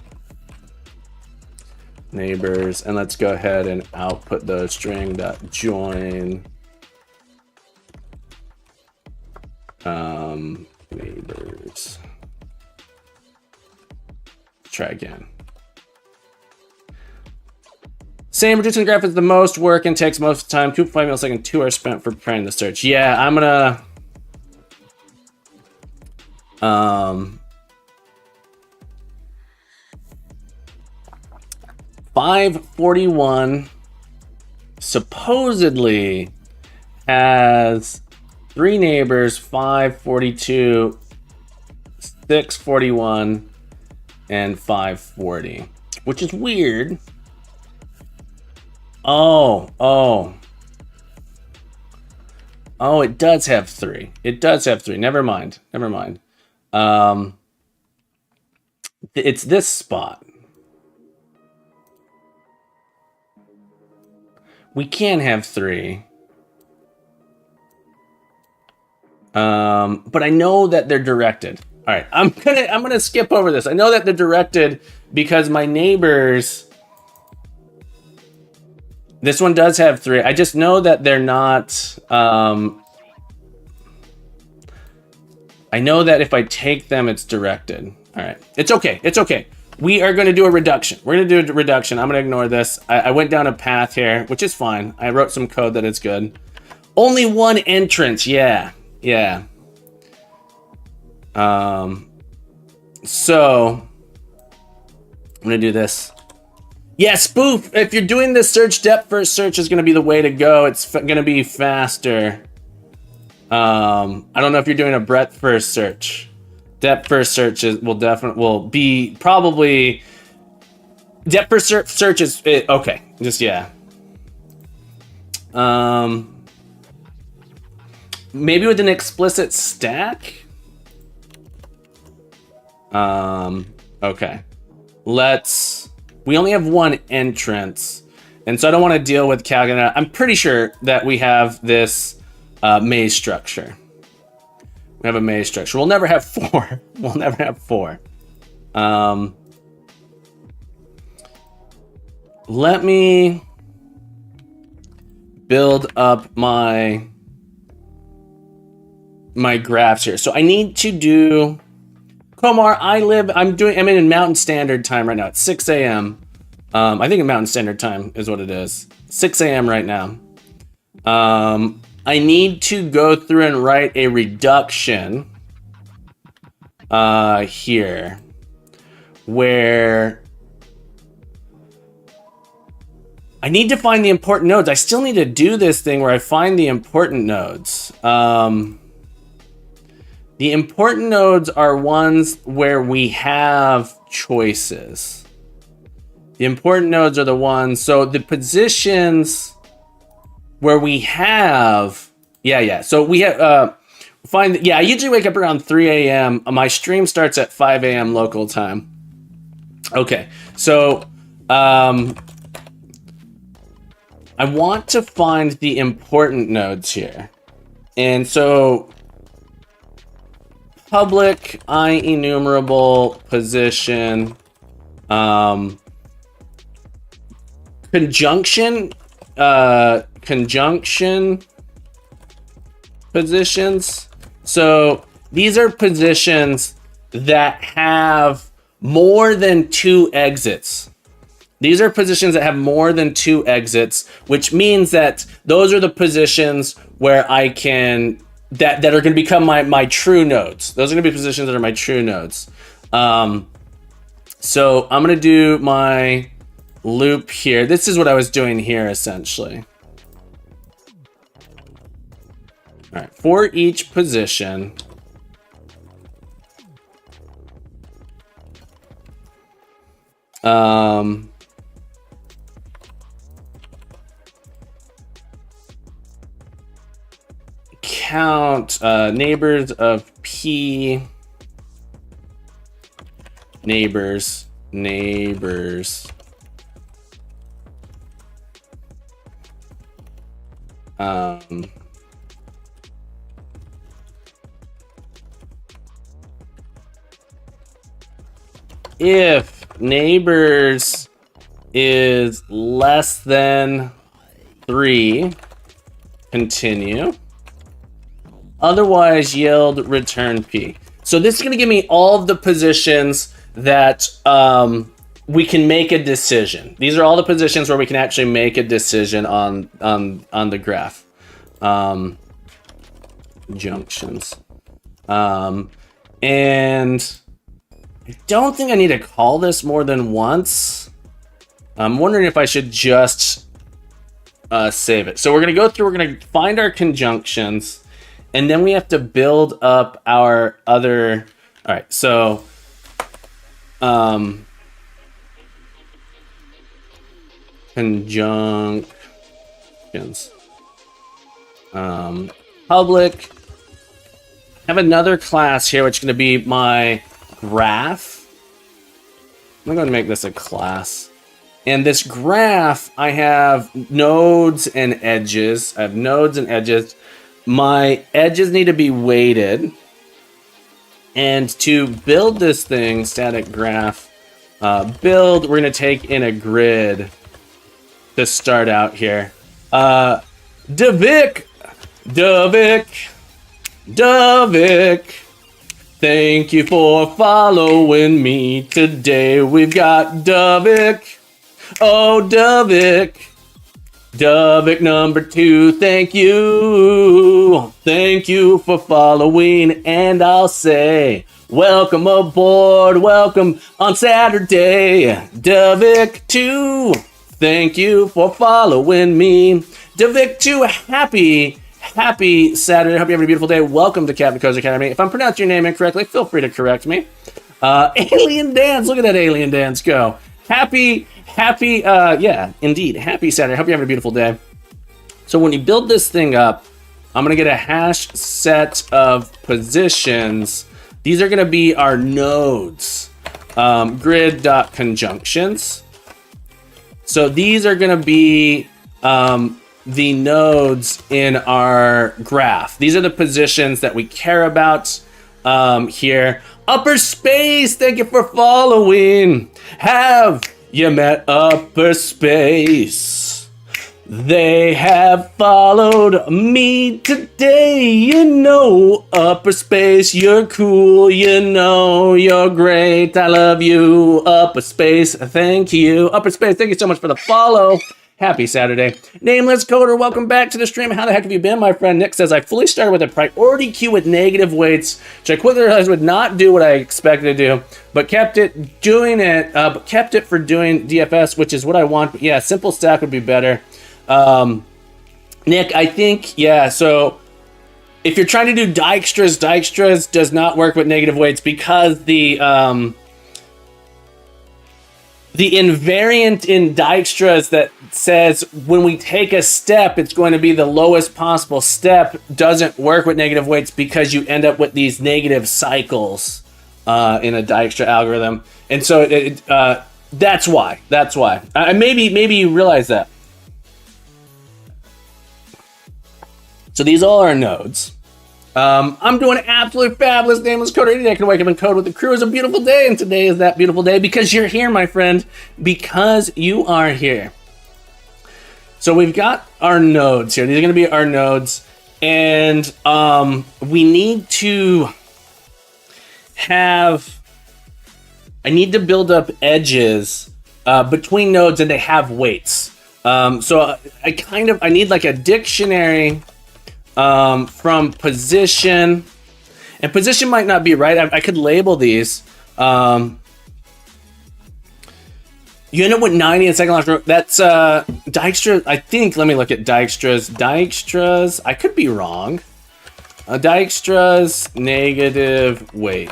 neighbors, and let's go ahead and output the string dot join neighbors. Try again. Same, reducing the graph is the most work and takes most of the time. 2.5 milliseconds, 2 hours spent for preparing the search. Yeah, I'm gonna 541 supposedly has 3 neighbors, 542, 641, and 540, which is weird. Oh, it does have 3. It does have 3. Never mind. It's this spot. We can have 3. But I know that they're directed. All right, I'm gonna skip over this. I know that they're directed because my neighbors. This one does have 3. I just know that they're not. I know that if I take them, it's directed. All right, it's okay. It's okay. We are going to do a reduction. We're going to do a reduction. I'm going to ignore this. I went down a path here, which is fine. I wrote some code that it's good. Only 1 entrance. Yeah. So I'm going to do this. Yeah, Spoof, if you're doing this search, depth first search is going to be the way to go. It's going to be faster. I don't know if you're doing a breadth first search. Depth first search will be probably depth first search is okay. Just yeah. Maybe with an explicit stack. Okay. We only have one entrance, and so I don't want to deal with calculating. I'm pretty sure that we have this maze structure. We have a maze structure. We'll never have 4. We'll never have 4. Let me build up my graphs here. So I need to do Komar. I'm in Mountain Standard Time right now. It's 6 a.m. I think in Mountain Standard Time is what it is. 6 a.m. right now. I need to go through and write a reduction here where I need to find the important nodes. I still need to do this thing where I find the important nodes. The important nodes are ones where we have choices. The important nodes are the ones, so the positions where we have, so we have, I usually wake up around 3 a.m. My stream starts at 5 a.m. local time. Okay, so, I want to find the important nodes here. And so public IEnumerable position conjunction positions. So these are positions that have more than 2 exits. These are positions that have more than 2 exits, which means that those are the positions where I can, that are going to become my true nodes. Those are going to be positions that are my true nodes. So I'm going to do my loop here. This is what I was doing here, essentially. All right, for each position, count neighbors of P, neighbors. If neighbors is less than 3, continue. Otherwise, yield return P. So this is going to give me all of the positions that we can make a decision. These are all the positions where we can actually make a decision on the graph. Junctions. And I don't think I need to call this more than once. I'm wondering if I should just save it. So we're going to go through, we're going to find our conjunctions, and then we have to build up our other. All right, so conjunctions. Public. I have another class here, which is going to be my graph. I'm going to make this a class. And this graph, I have nodes and edges. I have nodes and edges. My edges need to be weighted. And to build this thing, static graph, build, we're going to take in a grid to start out here. Davik, thank you for following me today. We've got Davik. Oh, Davik number 2, thank you. Thank you for following, and I'll say, welcome aboard, welcome on Saturday. Davik 2, thank you for following me. Davik 2, happy Saturday. Hope you have a beautiful day. Welcome to Captain Cozy Academy. If I'm pronouncing your name incorrectly, feel free to correct me. Alien Dance, look at that Alien Dance go. Happy Saturday. Hope you have a beautiful day. So when you build this thing up, I'm going to get a hash set of positions These are going to be our nodes. Grid.conjunctions. So these are going to be the nodes in our graph. These are the positions that we care about here. Upper Space, thank you for following. Have you met Upper Space? They have followed me today. You know, Upper Space, you're cool. You know, you're great. I love you, Upper Space. Thank you. Upper Space, thank you so much for the follow. Happy Saturday. Nameless Coder, welcome back to the stream. How the heck have you been, my friend? Nick says, I fully started with a priority queue with negative weights, which I quickly realized would not do what I expected to do, but kept it doing it, but kept it for doing DFS, which is what I want. But yeah, simple stack would be better. Nick, I think, yeah, so if you're trying to do Dijkstra's does not work with negative weights because the invariant in Dijkstra's that says when we take a step, it's going to be the lowest possible step doesn't work with negative weights because you end up with these negative cycles in a Dijkstra algorithm. And so that's why. Maybe you realize that. So these all are nodes. I'm doing absolutely fabulous. Nameless Coder. I can wake up and code with the crew. It's a beautiful day, and today is that beautiful day because you're here, my friend. Because you are here. So we've got our nodes here. These are going to be our nodes, and we need to have. I need to build up edges between nodes, and they have weights. So I need like a dictionary. From position, and position might not be right. I could label these. You end up with 90 in second last row. That's Dijkstra. I think. Let me look at Dijkstra's. I could be wrong. Dijkstra's negative weight.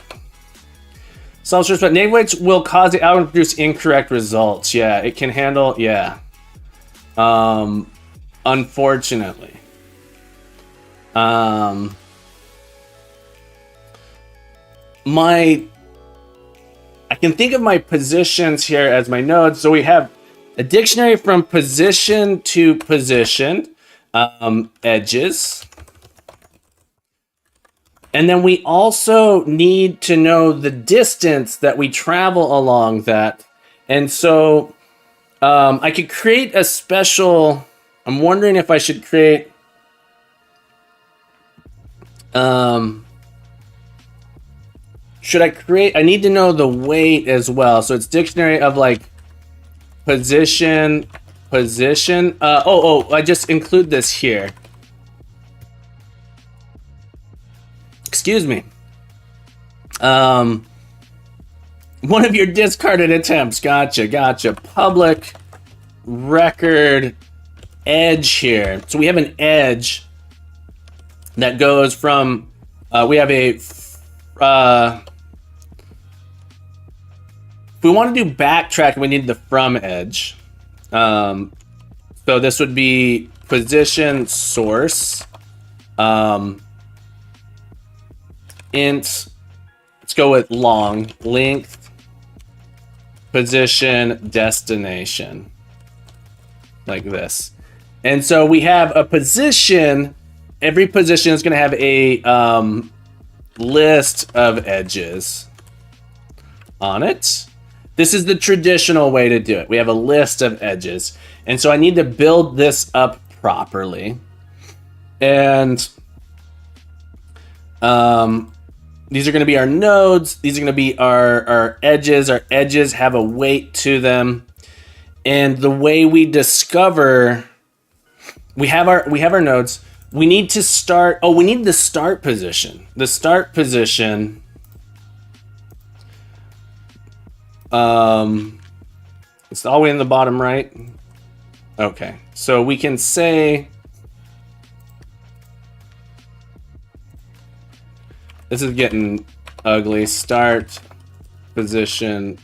Self-respect. Negative weights will cause the algorithm to produce incorrect results. Yeah, it can handle. Yeah. Unfortunately. I can think of my positions here as my nodes. So we have a dictionary from position to position, edges. And then we also need to know the distance that we travel along that. And so I could create a special, I'm wondering if I should create should I create? I need to know the weight as well. So it's dictionary of like position. I just include this here. Excuse me. One of your discarded attempts. Gotcha. Public record edge here. So we have an edge that goes from, we have a, if we want to do backtrack, we need the from edge. So this would be position source, int, let's go with long, length, position, destination, like this. And so we have a position. Every position is going to have a list of edges on it. This is the traditional way to do it. We have a list of edges. And so I need to build this up properly. And these are going to be our nodes. These are going to be our edges. Our edges have a weight to them. And the way we discover, we have our nodes. We need to start. Oh, we need the start position. The start position. It's all the way in the bottom right. Okay, so we can say this is getting ugly. Start position,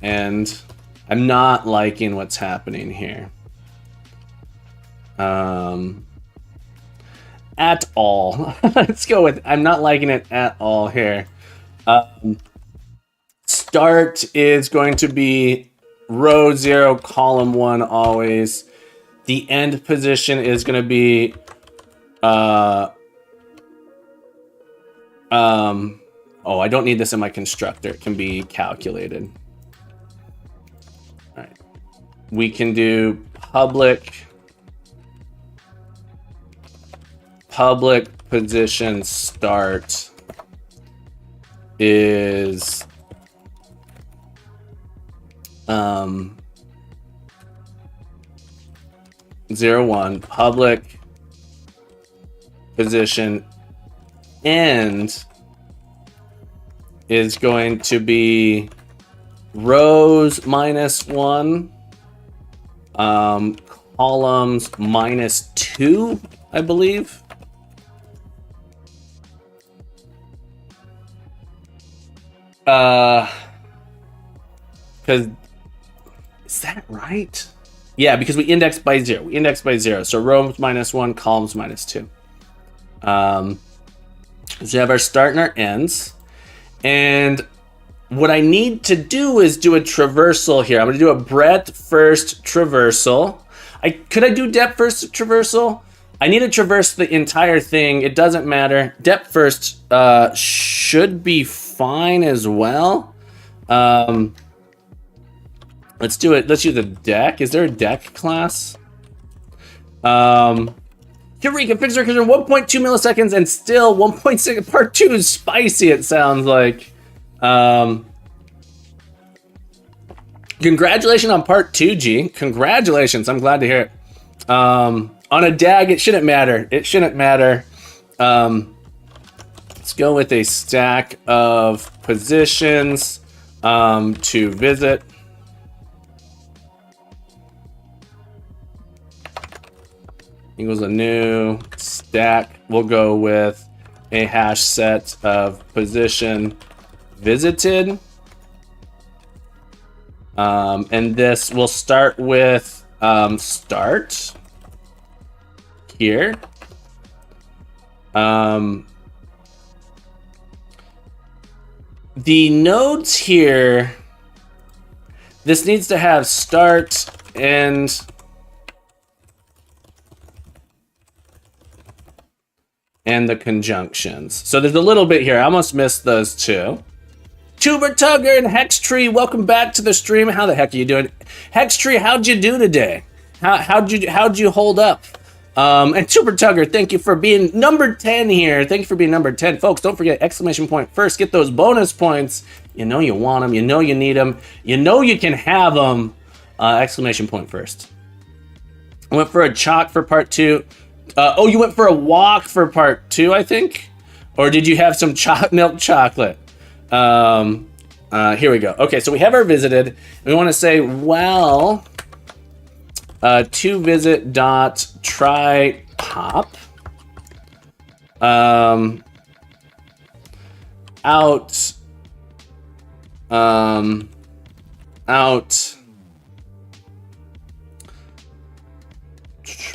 and I'm not liking what's happening here. At all. Let's go with, I'm not liking it at all here. Start is going to be row 0, column 1 always. The end position is going to be oh, I don't need this in my constructor. It can be calculated. All right. We can do public position start is 0, 1. Public position end is going to be rows -1, columns -2, I believe. Because is that right? Yeah, because we index by 0. We index by 0. So rows -1, columns -2. So we have our start and our ends. And what I need to do is do a traversal here. I'm going to do a breadth first traversal. Could I do depth first traversal? I need to traverse the entire thing. It doesn't matter. Depth first should be fine as well. Let's do it. Let's use a deck. Is there a deck class? Eureka, fixed in 1.2 milliseconds and still 1.6. Part 2 is spicy, it sounds like. Congratulations on part 2, G. Congratulations. I'm glad to hear it. On a DAG, it shouldn't matter. It shouldn't matter. Let's go with a stack of positions to visit. Equals a new stack. We'll go with a hash set of position visited. And this will start with start here. The nodes here, this needs to have start and the conjunctions. So there's a little bit here. I almost missed those two. Tuber Tugger and Hextree, welcome back to the stream. How the heck are you doing? Hextree, how'd you do today? How'd you hold up? And Tuber Tugger, thank you for being number 10 here. Thank you for being number 10. Folks, don't forget exclamation point first. Get those bonus points. You know you want them. You know you need them. You know you can have them. Exclamation point first. I went for a chalk for part 2. Oh, you went for a walk for part 2, I think? Or did you have some milk chocolate? Here we go. Okay, so we have our visited. We want to say, well, to visit dot try pop out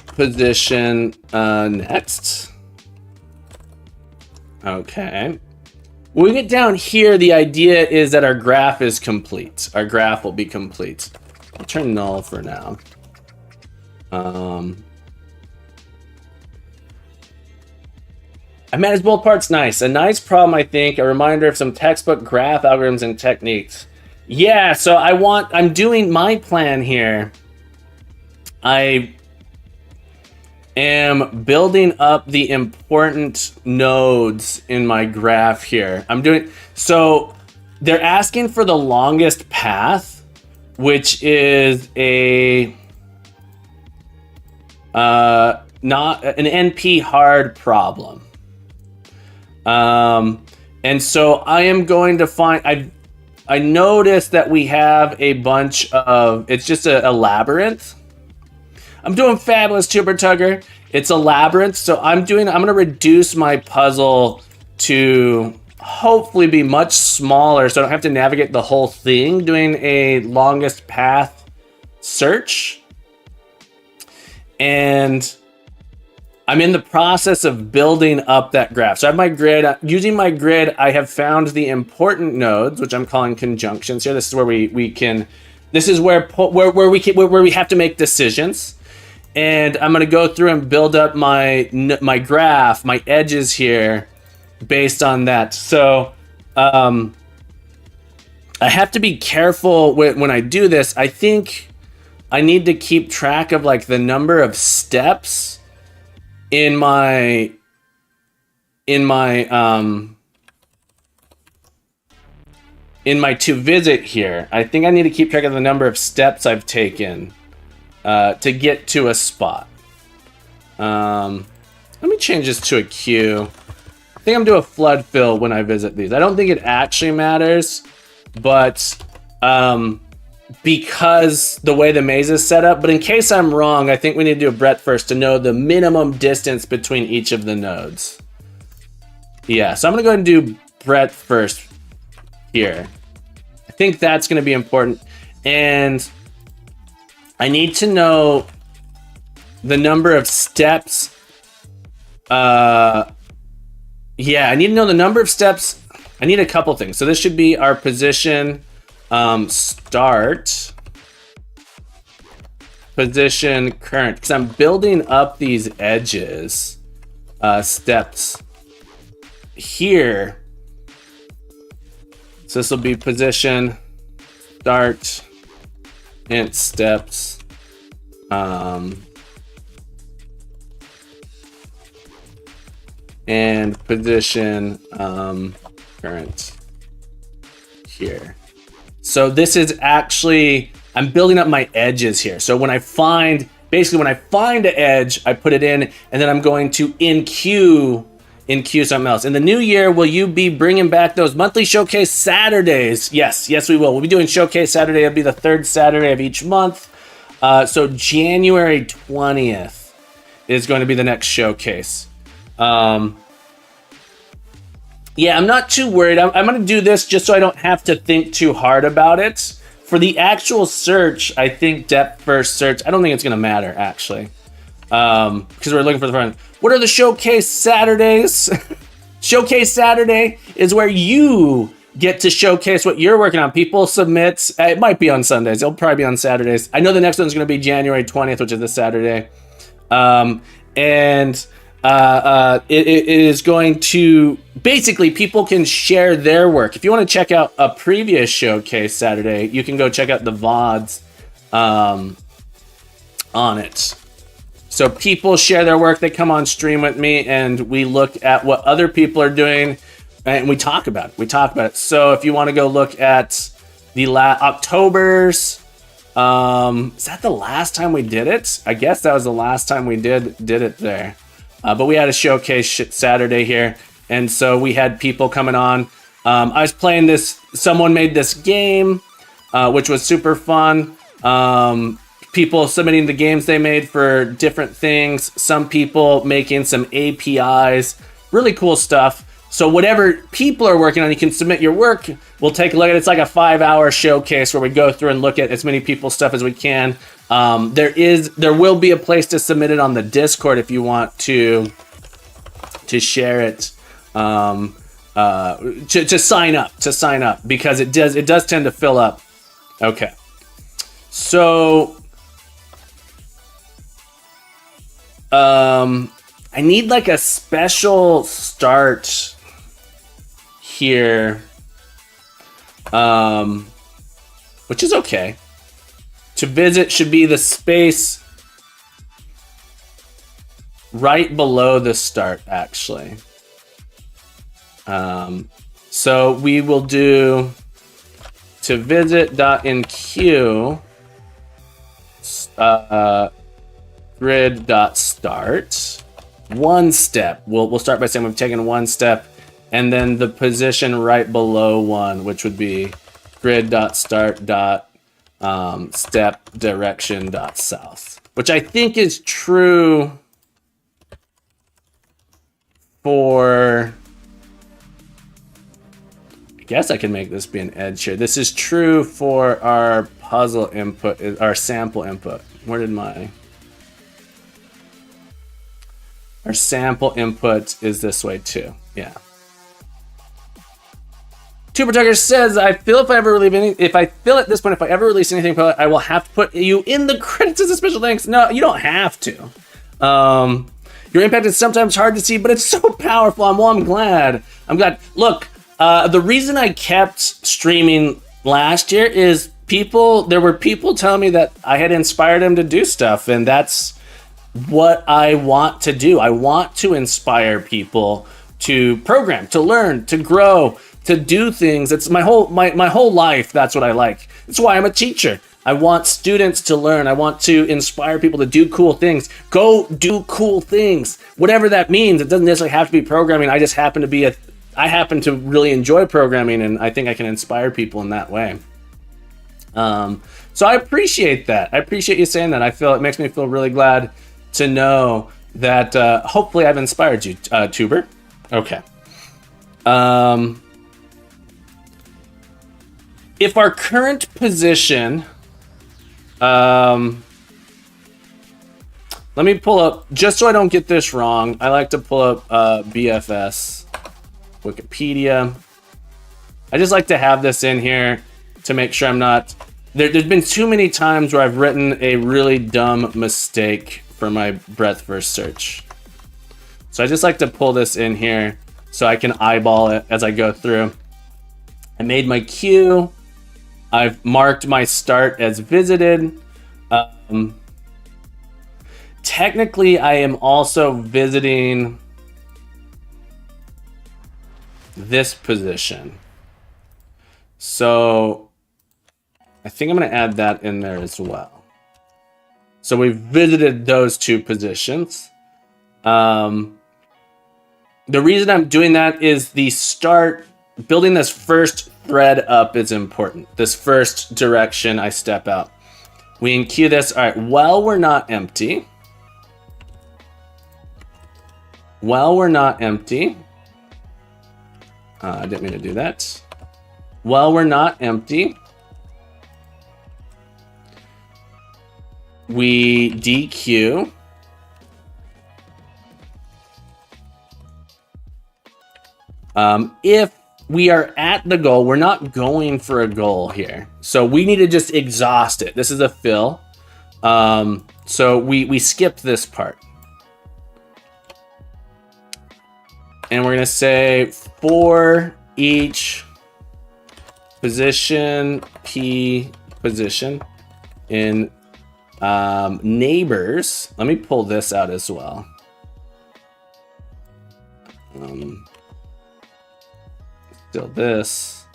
position next. Okay. When we get down here, the idea is that our graph is complete. Our graph will be complete. I'll turn null for now. I managed both parts nice. A nice problem, I think. A reminder of some textbook graph algorithms and techniques. Yeah, so I'm doing my plan here. I am building up the important nodes in my graph here. So they're asking for the longest path, which is a not an NP hard problem. And so I am going to find, I noticed that we have a bunch of, it's just a labyrinth. I'm doing fabulous, Tuber Tugger. It's a labyrinth, so I'm going to reduce my puzzle to hopefully be much smaller so I don't have to navigate the whole thing doing a longest path search. And I'm in the process of building up that graph. So I have my grid. Using my grid, I have found the important nodes, which I'm calling conjunctions here. This is where we can. This is where we have to make decisions. And I'm going to go through and build up my graph, my edges here, based on that. So I have to be careful when I do this. I think I need to keep track of like the number of steps in my to visit here. I think I need to keep track of the number of steps I've taken to get to a spot. Let me change this to a queue. I think I'm doing a flood fill when I visit these. I don't think it actually matters, but because the way the maze is set up, but in case I'm wrong, I think we need to do a breadth first to know the minimum distance between each of the nodes. Yeah, so I'm gonna go ahead and do breadth first here. I think that's gonna be important. And I need to know the number of steps. Yeah, I need to know the number of steps. I need a couple things. So this should be our position. Start position current, because I'm building up these edges, steps here. So this will be position start int steps, and position current here. So this is actually, I'm building up my edges here. So when I find an edge, I put it in, and then I'm going to in queue something else. In the new year, will you be bringing back those monthly Showcase Saturdays? Yes, we will. We'll be doing Showcase Saturday. It'll be the third Saturday of each month. So January 20th is going to be the next Showcase. Yeah, I'm not too worried. I'm going to do this just so I don't have to think too hard about it. For the actual search, I think depth first search, I don't think it's going to matter, actually. Because we're looking for the front. What are the Showcase Saturdays? Showcase Saturday is where you get to showcase what you're working on. People submit. It might be on Sundays. It'll probably be on Saturdays. I know the next one's going to be January 20th, which is this Saturday. It is going to basically, people can share their work. If you want to check out a previous Showcase Saturday, you can go check out the VODs on it. So people share their work, they come on stream with me, and we look at what other people are doing, and we talk about it. So if you want to go look at the October's, is that the last time we did it? I guess that was the last time we did it there. But we had a Showcase Saturday here, and so we had people coming on. I was playing this, someone made this game, which was super fun. People submitting the games they made for different things. Some people making some APIs, really cool stuff. So whatever people are working on, you can submit your work. We'll take a look at it. It's like a 5-hour showcase where we go through and look at as many people's stuff as we can. There will be a place to submit it on the Discord if you want to share it, to sign up because it does tend to fill up. Okay, so I need like a special start here, which is okay. To visit should be the space right below the start, actually. So we will do to visit.enqueue grid.start. One step. We'll start by saying we've taken one step, and then the position right below one, which would be grid.start. Step direction south, which I think is true for, I guess I can make this be an edge here. This is true for our puzzle input, our sample input. Where'd Our sample input is this way too. Yeah. Tuber Tucker says, I feel if I ever release anything, if I feel at this point, if I ever release anything, I will have to put you in the credits as a special thanks. No, you don't have to. Your impact is sometimes hard to see, but it's so powerful. I'm glad. I'm glad. Look, the reason I kept streaming last year is there were people telling me that I had inspired them to do stuff, and that's what I want to do. I want to inspire people to program, to learn, to grow, to do things. It's my whole life. That's what I like. That's why I'm a teacher. I want students to learn. I want to inspire people to do cool things. Go do cool things, whatever that means. It doesn't necessarily have to be programming. I just happen to really enjoy programming, and I think I can inspire people in that way. So I appreciate that. I appreciate you saying that. It makes me feel really glad to know that hopefully I've inspired you, Tuber. Okay. If our current position, let me pull up, just so I don't get this wrong, I like to pull up BFS, Wikipedia. I just like to have this in here to make sure I'm not, there's been too many times where I've written a really dumb mistake for my breadth first search. So I just like to pull this in here so I can eyeball it as I go through. I made my queue. I've marked my start as visited. Technically, I am also visiting this position. So I think I'm going to add that in there as well. So we've visited those two positions. The reason I'm doing that is building this first thread up is important. This first direction I step out. We enqueue this. All right, while we're not empty. I didn't mean to do that. While we're not empty, we dequeue. If we are at the goal, we're not going for a goal here. So we need to just exhaust it. This is a fill. So we skipped this part. And we're going to say for each position, P position in neighbors. Let me pull this out as well. Still this.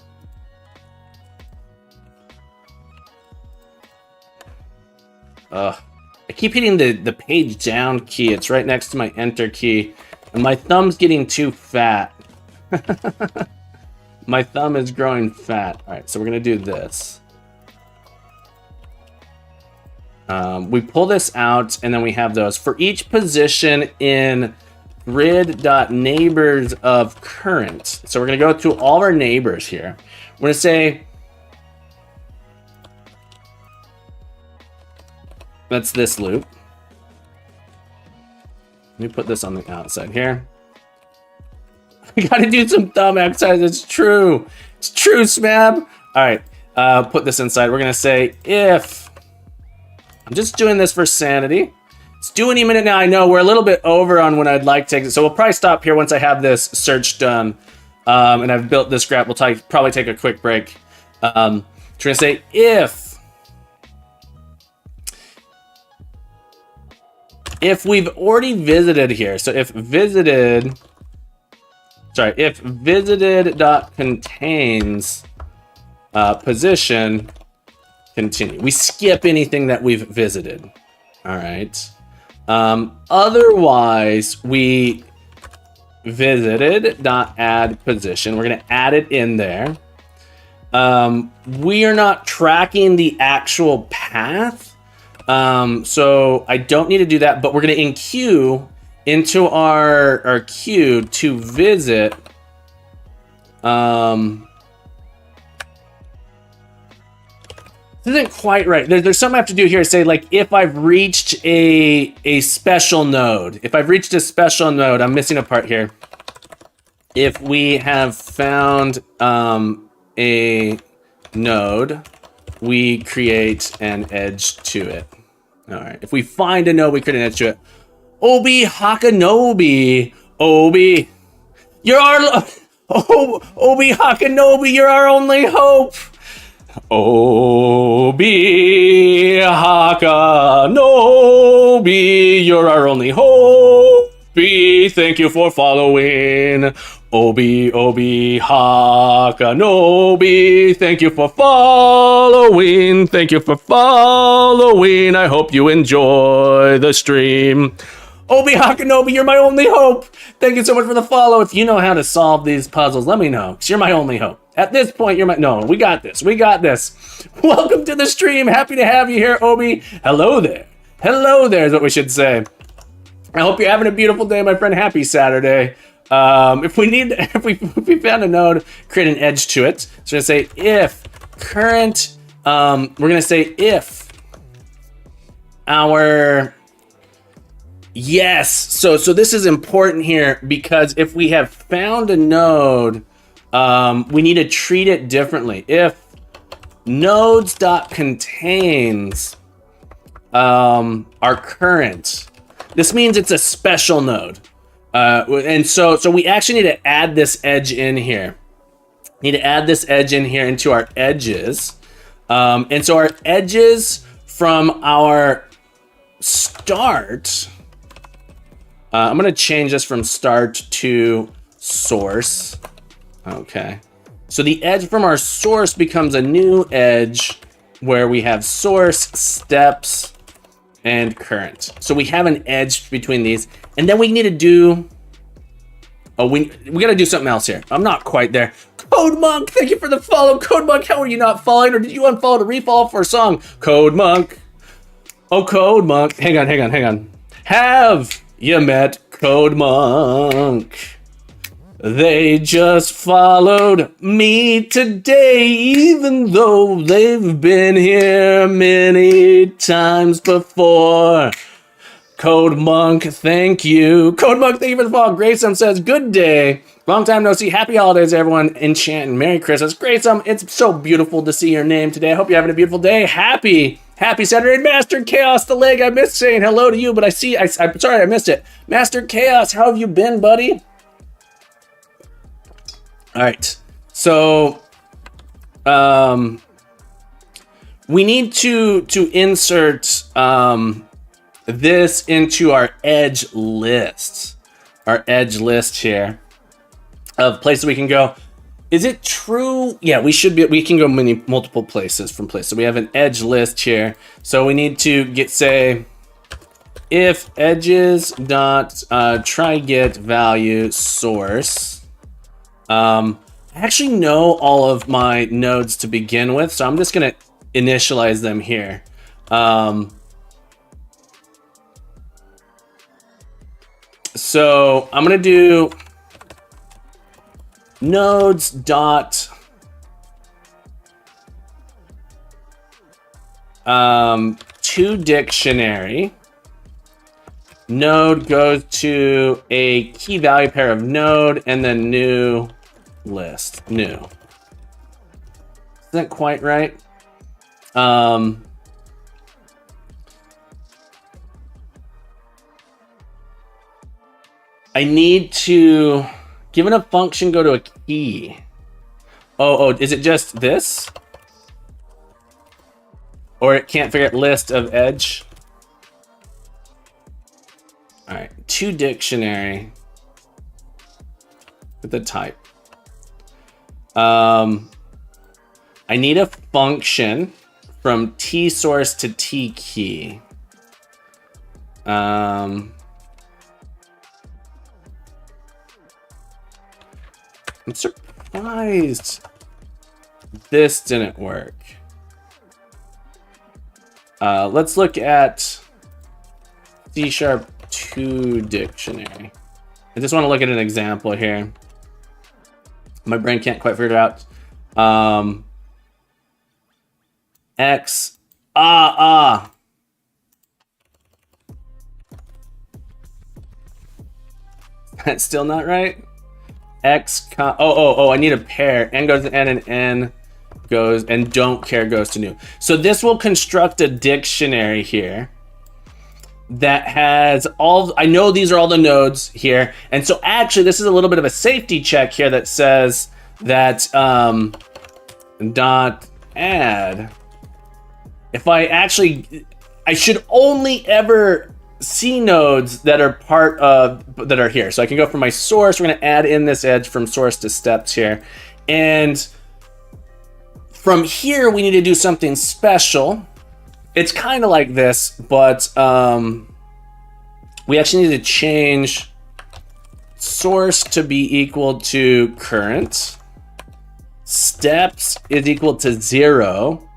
I keep hitting the page down key. It's right next to my enter key. And my thumb's getting too fat. My thumb is growing fat. All right, so we're going to do this. We pull this out, and then we have those. For each position in grid.neighbors of current. So we're going to go through all of our neighbors here. We're going to say, that's this loop. Let me put this on the outside here. I gotta do some thumb exercise. It's true. It's true, Smab. All right, put this inside. We're gonna say if, I'm just doing this for sanity. It's due any minute now. I know we're a little bit over on when I'd like to exit, so we'll probably stop here once I have this search done. And I've built this graph. We'll probably take a quick break. So we're gonna say if we've already visited here, so if visited.contains position, continue. We skip anything that we've visited. All right. Otherwise, we visited.add position. We're going to add it in there. We are not tracking the actual path. So I don't need to do that, but we're going to enqueue into our queue to visit. This isn't quite right. There's something I have to do here. Say like if I've reached a special node. If I've reached a special node, I'm missing a part here. If we have found a node, we create an edge to it. All right. If we find a node, we create an edge to it. Obi Hakanobi. Obi. You're our... Oh, Obi Hakanobi, you're our only hope. Obi Hakanobi, you're our only hope. Thank you for following. Obi Hakanobi, thank you for following. Thank you for following. I hope you enjoy the stream. Obi Hakanobi, you're my only hope. Thank you so much for the follow. If you know how to solve these puzzles, let me know, because you're my only hope. At this point, you're my... No, we got this. We got this. Welcome to the stream. Happy to have you here, Obi. Hello there. Hello there is what we should say. I hope you're having a beautiful day, my friend. Happy Saturday. If we found a node, create an edge to it. So we're going to say if current... we're going to say if our... Yes. So this is important here because if we have found a node, we need to treat it differently. If nodes.contains are current, this means it's a special node. And so we actually need to add this edge in here. Need to add this edge in here into our edges. And so our edges from our start... I'm going to change this from start to source. Okay. So the edge from our source becomes a new edge where we have source, steps, and current. So we have an edge between these. And then we need to do... Oh, we got to do something else here. I'm not quite there. Code Monk, thank you for the follow. Code Monk, how are you not following? Or did you unfollow to refollow for a song? Code Monk. Oh, Code Monk. Hang on. Have... You met Code Monk. They just followed me today, even though they've been here many times before. Code Monk, thank you. Code Monk, thank you for the follow. Grayson says, good day. Long time no see. Happy holidays, everyone. Enchant and Merry Christmas. Grayson, it's so beautiful to see your name today. I hope you're having a beautiful day. Happy Saturday. Master Chaos, the leg. I missed saying hello to you, but I'm sorry I missed it. Master Chaos, how have you been, buddy? All right. So, we need to insert this into our edge list. Our edge list here of places we can go. Is it true? Yeah, we can go multiple places from places. So we have an edge list here. So we need to say if edges dot try get value source. I actually know all of my nodes to begin with, so I'm just gonna initialize them here. So I'm gonna do nodes dot to dictionary. Node goes to a key value pair of node and then new list. New. Isn't quite right. I need to, given a function, go to a key. Oh, is it just this? Or it can't figure out list of edge? All right, to dictionary with the type. I need a function from T source to T key. I'm surprised this didn't work. Let's look at C# to dictionary. I just want to look at an example here. My brain can't quite figure it out. X, That's still not right. X, I need a pair. N goes to N and N goes, and don't care goes to new. So this will construct a dictionary here that has all, I know these are all the nodes here. And so actually this is a little bit of a safety check here that says that dot add. If I should only ever see nodes that are part of, that are here. So I can go from my source, we're gonna add in this edge from source to steps here. And from here, we need to do something special. It's kind of like this, but we actually need to change source to be equal to current. Steps is equal to 0.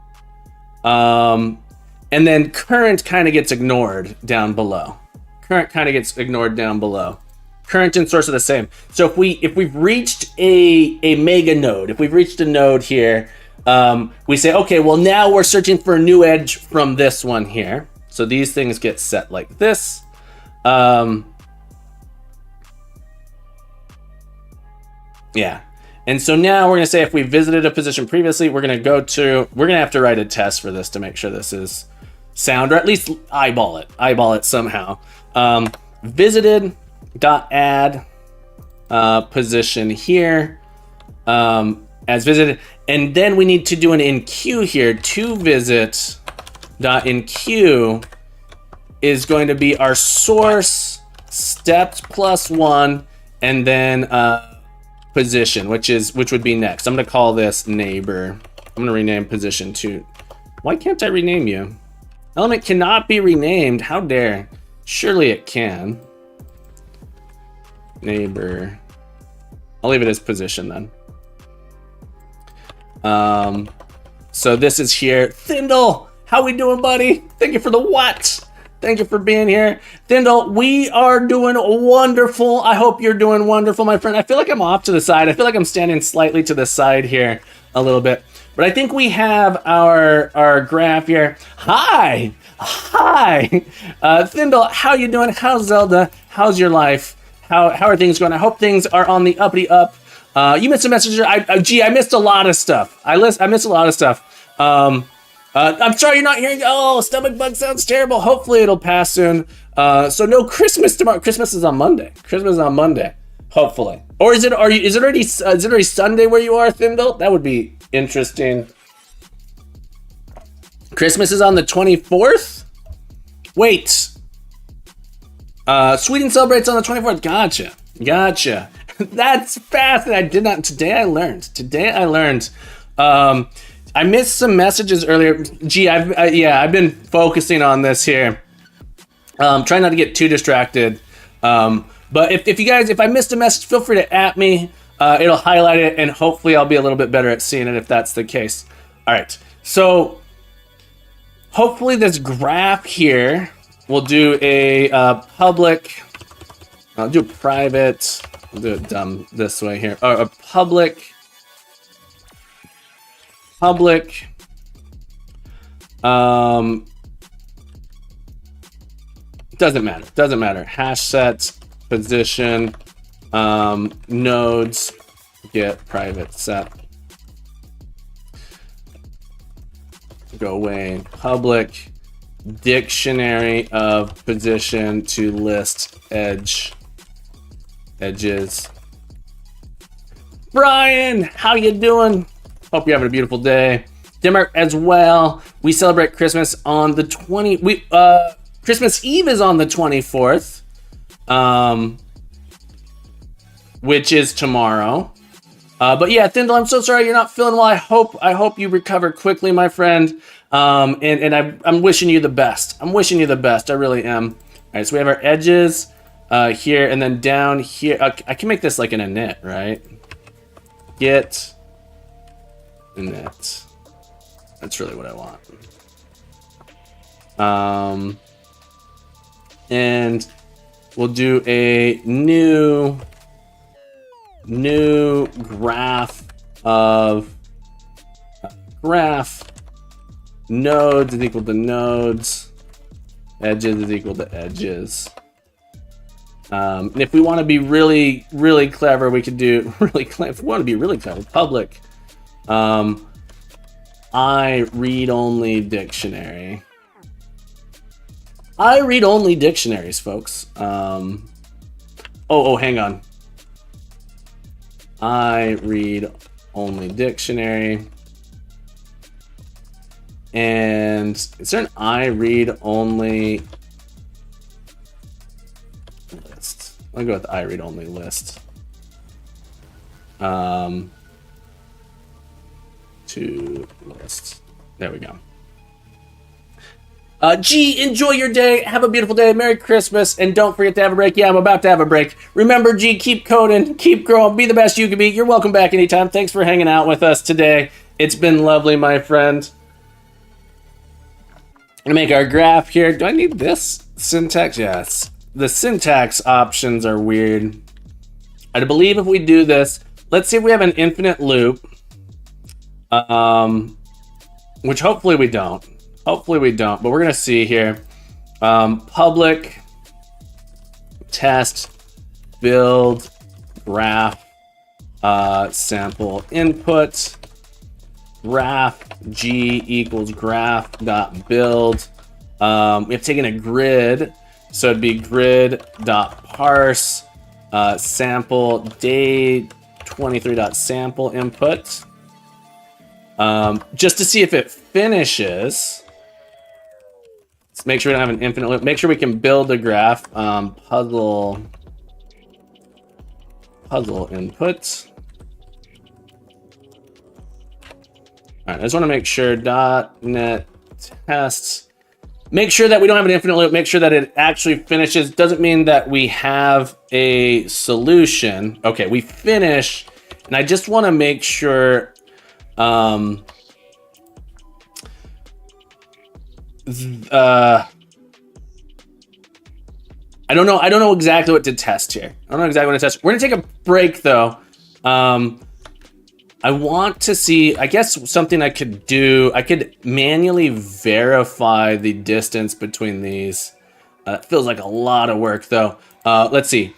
And then current kind of gets ignored down below. Current kind of gets ignored down below. Current and source are the same. So if we've reached a mega node, if we've reached a node here, we say, okay, well now we're searching for a new edge from this one here. So these things get set like this. Yeah. And so now we're gonna say if we visited a position previously, we're gonna have to write a test for this to make sure this is sound, or at least eyeball it somehow. Visited.add position here as visited, and then we need to do an enqueue here. To visit.enqueue is going to be our source, steps +1, and then position, which would be next. I'm gonna call this neighbor. I'm gonna rename position to, why can't I rename you? Element cannot be renamed, how dare. Surely it can. Neighbor. I'll leave it as position then. So this is here. Thindle, how we doing, buddy? Thank you for the what? Thank you for being here. Thindle, we are doing wonderful. I hope you're doing wonderful, my friend. I feel like I'm off to the side. I feel like I'm standing slightly to the side here a little bit. But I think we have our graph here. Hi. Thindle, how you doing? How's Zelda? How's your life? How are things going? I hope things are on the uppity up. You missed a message. I missed a lot of stuff. I missed a lot of stuff. I'm sorry you're not hearing. Oh, stomach bug sounds terrible. Hopefully it'll pass soon. So no Christmas tomorrow. Christmas is on Monday. Hopefully. Or is it already Sunday where you are, Thindle? That would be interesting. Christmas is on the 24th? Wait. Sweden celebrates on the 24th. Gotcha. That's fast. I did not. Today I learned. I missed some messages earlier. Gee, I've been focusing on this here. Trying not to get too distracted. But if I missed a message, feel free to @me. It'll highlight it, and hopefully I'll be a little bit better at seeing it if that's the case. All right. So hopefully this graph here will do a public. I'll do a private. I'll do it dumb this way here. Or a public. Doesn't matter. Hash set position nodes get private set. Go away. Public dictionary of position to list edges. Brian, how you doing? Hope you're having a beautiful day. Denmark as well. We celebrate Christmas on the Christmas Eve is on the 24th, which is tomorrow. But yeah, Thindle, I'm so sorry you're not feeling well. I hope you recover quickly, my friend. And I'm wishing you the best. I really am. All right, so we have our edges here, and then down here. I can make this like an init, right? Get init. That's really what I want. And we'll do a new graph of nodes is equal to nodes, edges is equal to edges. And if we want to be really, really clever, we could do if we want to be really clever, public I read only dictionary. I read only dictionaries, folks. Hang on. I read only dictionary. And is there an I read only list? I'll go with I read only list. To list. There we go. G, enjoy your day. Have a beautiful day. Merry Christmas. And don't forget to have a break. Yeah, I'm about to have a break. Remember, G, keep coding, keep growing, be the best you can be. You're welcome back anytime. Thanks for hanging out with us today. It's been lovely, my friend. I'm gonna make our graph here. Do I need this syntax? Yes. The syntax options are weird. I believe if we do this, let's see if we have an infinite loop. Which hopefully we don't. Hopefully we don't, but we're gonna see here. Public test build graph sample input graph G equals graph dot build. We have taken a grid, so it'd be grid dot parse sample day 23 dot sample input. Just to see if it finishes. Let's make sure we don't have an infinite loop. Make sure we can build a graph. Puzzle input. All right, I just want to make sure .NET tests. Make sure that we don't have an infinite loop. Make sure that it actually finishes. Doesn't mean that we have a solution. Okay, we finish, and I just want to make sure. I don't know exactly what to test here. I don't know exactly what to test. We're gonna take a break though. I want to see, I guess something I could do, I could manually verify the distance between these. It feels like a lot of work though. Let's see.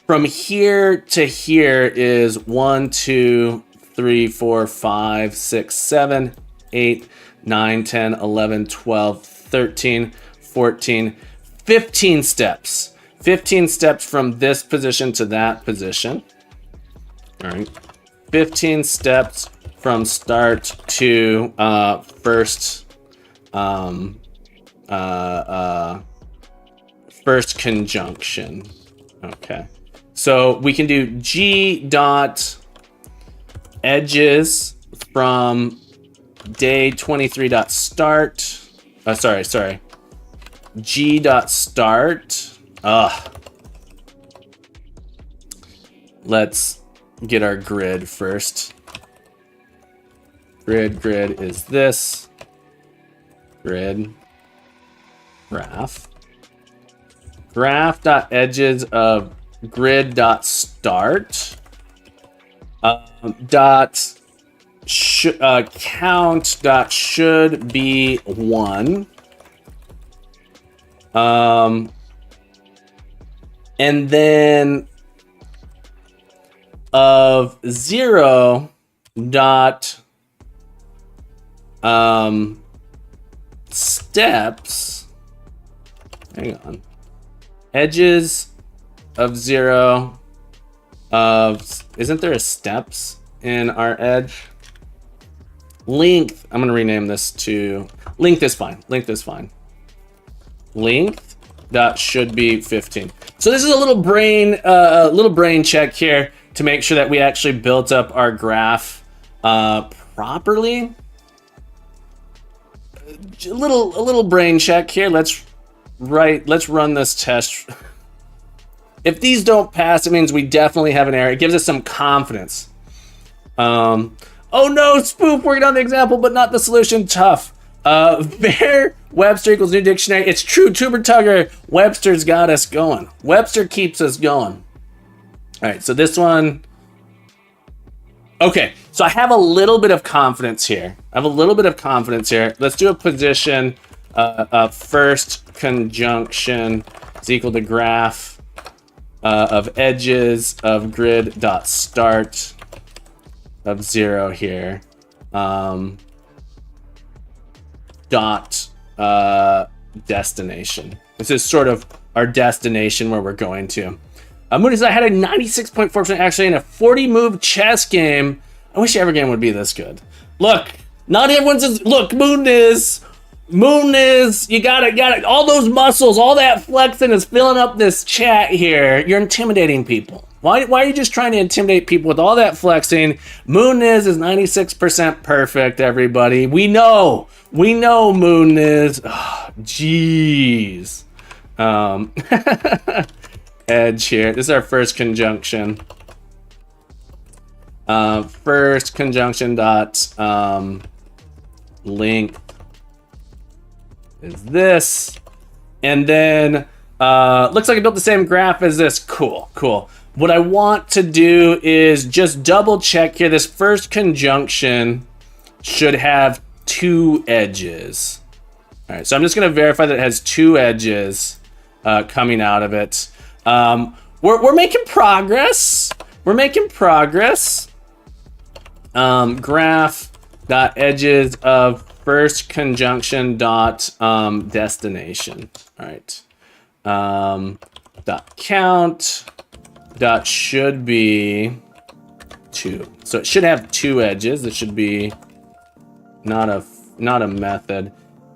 From here to here is 1, 2, 3, 4, 5, 6, 7, 8, 9, 10, 11, 12, 13, 14, 15 steps. 15 steps from this position to that position. All right. 15 steps from start to first conjunction. Okay. So we can do G dot edges from day 23 dot start. Sorry. G dot start. Let's get our grid first. Grid is this. Grid graph. Graph dot edges of grid dot start. Count dot should be 1. And then of 0 dot steps. Hang on. Edges of 0 of, isn't there a steps in our edge? Length, I'm gonna rename this to, length is fine. Length dot should be 15. So this is a little brain check here to make sure that we actually built up our graph properly. A little brain check here. Let's run this test. If these don't pass, it means we definitely have an error. It gives us some confidence. Oh no, spoof, working on the example, but not the solution. Tough. Var Webster equals new dictionary. It's true, Tuber Tugger. Webster's got us going. Webster keeps us going. All right, so this one. Okay, so I have a little bit of confidence here. Let's do a position. First conjunction is equal to graph of edges of grid dot start of 0 here. Dot destination. This is sort of our destination where we're going to. Moonies, I had a 96.4% actually in a 40 move chess game. I wish every game would be this good. Look, not everyone's as, look, Moonies, you got it. All those muscles, all that flexing is filling up this chat here. You're intimidating people. Why are you just trying to intimidate people with all that flexing? Moonies is 96% perfect, everybody. We know Moonies. Oh, jeez. Edge here. This is our first conjunction. First conjunction dot length is this, and then looks like I built the same graph as this. Cool. What I want to do is just double check here. This first conjunction should have 2 edges. All right, so I'm just going to verify that it has 2 edges coming out of it. We're making progress. Graph dot edges of first conjunction dot destination. All right. Dot count dot should be 2. So it should have 2 edges. It should be not a method.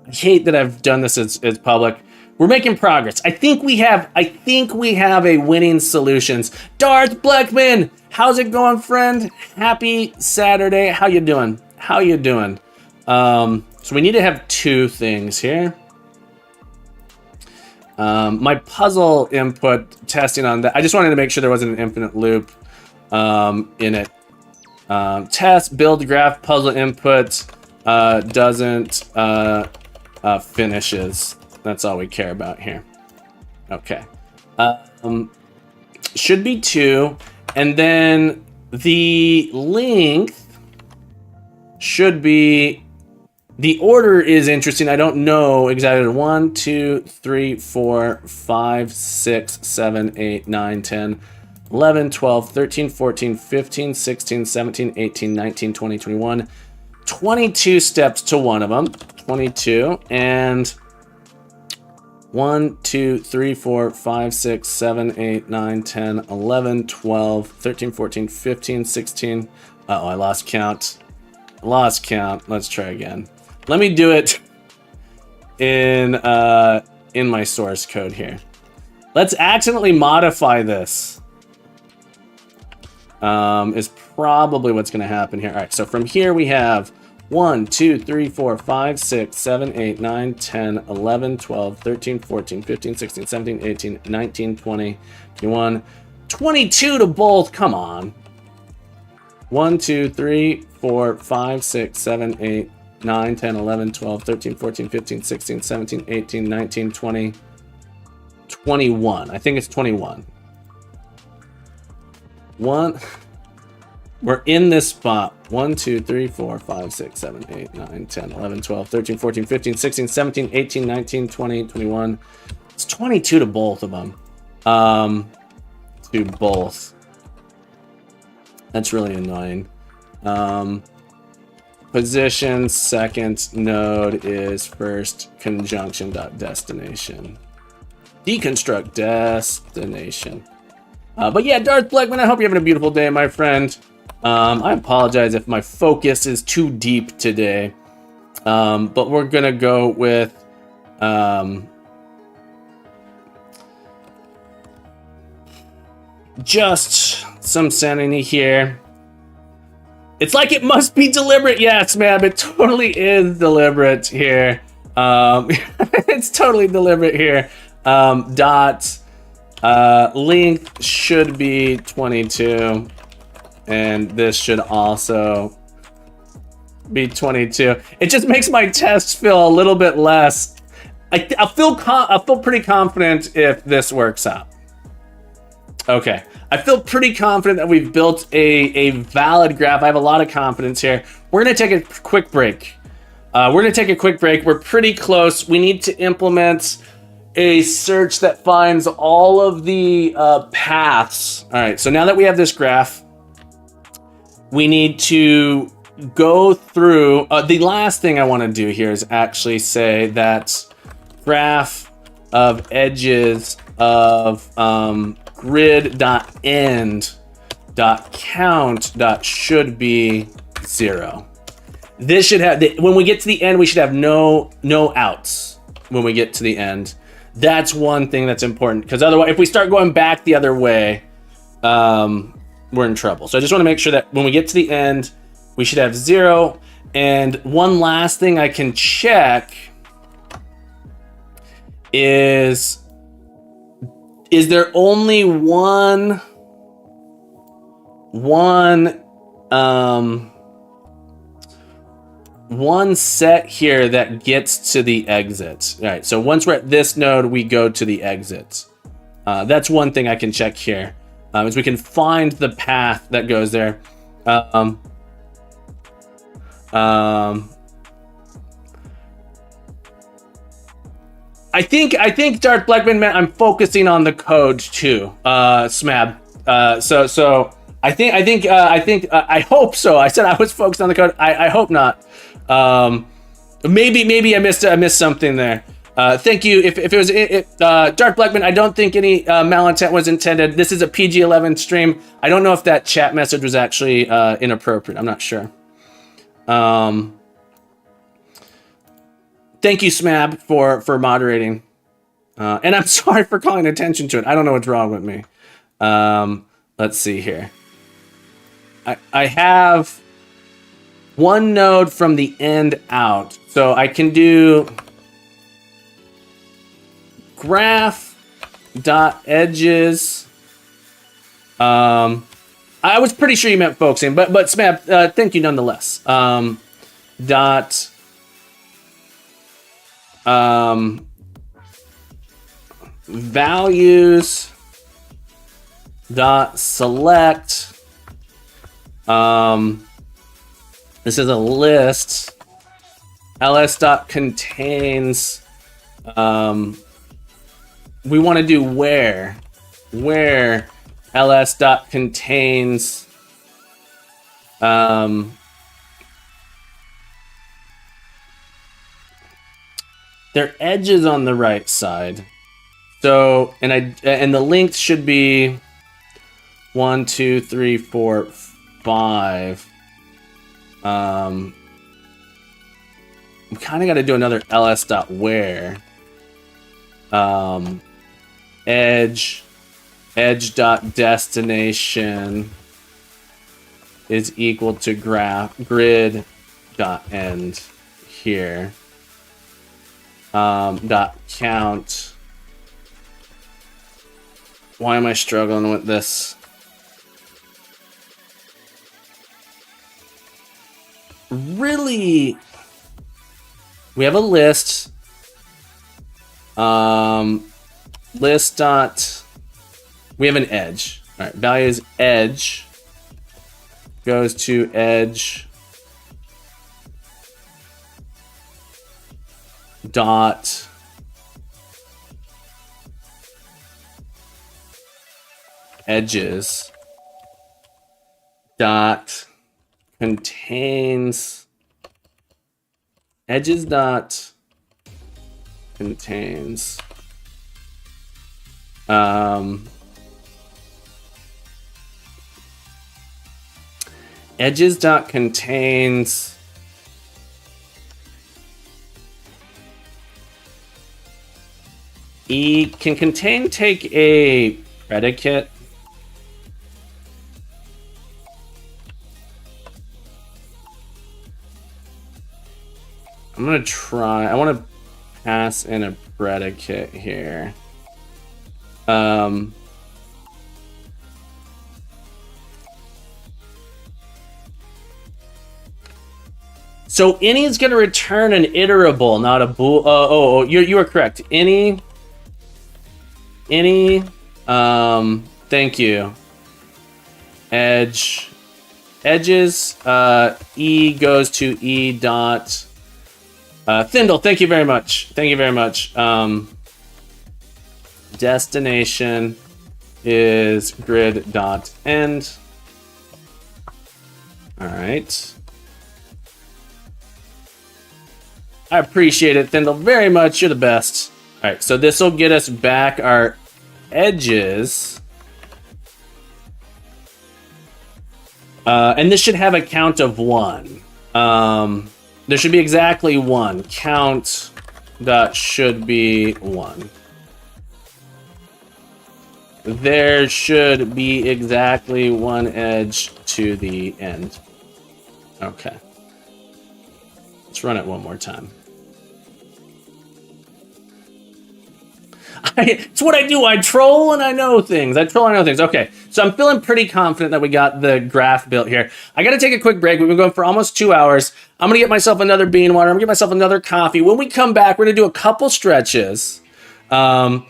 I hate that I've done this as public. We're making progress. I think we have a winning solutions. Darth Blackman, how's it going, friend? Happy Saturday. How you doing? So we need to have 2 things here. My puzzle input testing on that. I just wanted to make sure there wasn't an infinite loop in it. Test build graph puzzle input doesn't finishes. That's all we care about here. Okay. Should be 2. And then the length should be, the order is interesting. I don't know exactly. 1, 2, 3, 4, 5, 6, 7, 8, 9, 10, 11, 12, 13, 14, 15, 16, 17, 18, 19, 20, 21. 22 steps to one of them. 22. And 1, 2, 3, 4, 5, 6, 7, 8, 9, 10, 11, 12, 13, 14, 15, 16. Uh-oh, I lost count. Let's try again. Let me do it in my source code here. Let's accidentally modify this. Is probably what's going to happen here. All right, so from here we have 1, 2, 3, 4, 5, 6, 7, 8, 9, 10, 11, 12, 13, 14, 15, 16, 17, 18, 19, 20, 21, 22 to both. Come on. 1, 2, 3, 4, 5, 6, 7, 8, 9, 10, 11, 12, 13, 14, 15, 16, 17, 18, 19, 20, 21. I think it's 21. We're in this spot. 1, 2, 3, 4, 5, 6, 7, 8, 9, 10, 11, 12, 13, 14, 15, 16, 17, 18, 19, 20, 21. It's 22 to both of them. To both. That's really annoying. Position second node is first conjunction dot destination. Deconstruct destination. But yeah, Darth Blackman, I hope you're having a beautiful day, my friend. I apologize if my focus is too deep today. But we're gonna go with just some sanity here. It's like it must be deliberate. Yes, ma'am, it totally is deliberate here. It's totally deliberate here. Dot length should be 22, and this should also be 22. It just makes my test feel a little bit less. I feel pretty confident if this works out. Okay. I feel pretty confident that we've built a valid graph. I have a lot of confidence here. We're going to take a quick break. We're pretty close. We need to implement a search that finds all of the paths. All right, so now that we have this graph, we need to go through. The last thing I want to do here is actually say that graph of edges of grid.end.count.should be 0. This should have, when we get to the end, we should have no outs when we get to the end. That's one thing that's important, because otherwise, if we start going back the other way, we're in trouble. So I just want to make sure that when we get to the end, we should have 0. And one last thing I can check is there only one set here that gets to the exit. All right, so once we're at this node, we go to the exit. That's one thing I can check here, is we can find the path that goes there. I think Darth Blackman meant I'm focusing on the code too, Smab. So I hope so. I said I was focused on the code. I hope not. Maybe I missed something there. Thank you. If it was Dark Blackman, I don't think any malintent was intended. This is a PG-11 stream. I don't know if that chat message was actually inappropriate. I'm not sure. Thank you, Smab, for moderating. And I'm sorry for calling attention to it. I don't know what's wrong with me. Let's see here. I have one node from the end out. So I can do graph.edges. I was pretty sure you meant focusing, but Smab, thank you nonetheless. Values dot select. This is a list. ls dot contains. We want to do where ls dot contains. Their edges on the right side. So, and the length should be 1, 2, 3, 4, 5. We kind of got to do another ls.where. Edge.destination is equal to grid.end here. .count. Why am I struggling with this? Really? We have a list. List dot. We have an edge. All right. Value is edge. Goes to edge. Dot. Edges. Dot. Contains. Edges dot. Contains. Edges dot contains. Can contain take a predicate? I'm gonna try. I want to pass in a predicate here. So any is going to return an iterable, not a bool. You are correct. Any Thank you. Edges. E goes to E dot. Thindle, thank you very much. Thank you very much. Destination is grid dot end. All right. I appreciate it, Thindle, very much. You're the best. All right, so this will get us back our edges. And this should have a count of 1. There should be exactly 1. Count dot should be 1. There should be exactly 1 edge to the end. Okay. Let's run it one more time. It's what I do. I troll and I know things. Okay, so I'm feeling pretty confident that we got the graph built here. I got to take a quick break. We've been going for almost 2 hours. I'm going to get myself another bean water. I'm going to get myself another coffee. When we come back, we're going to do a couple stretches. I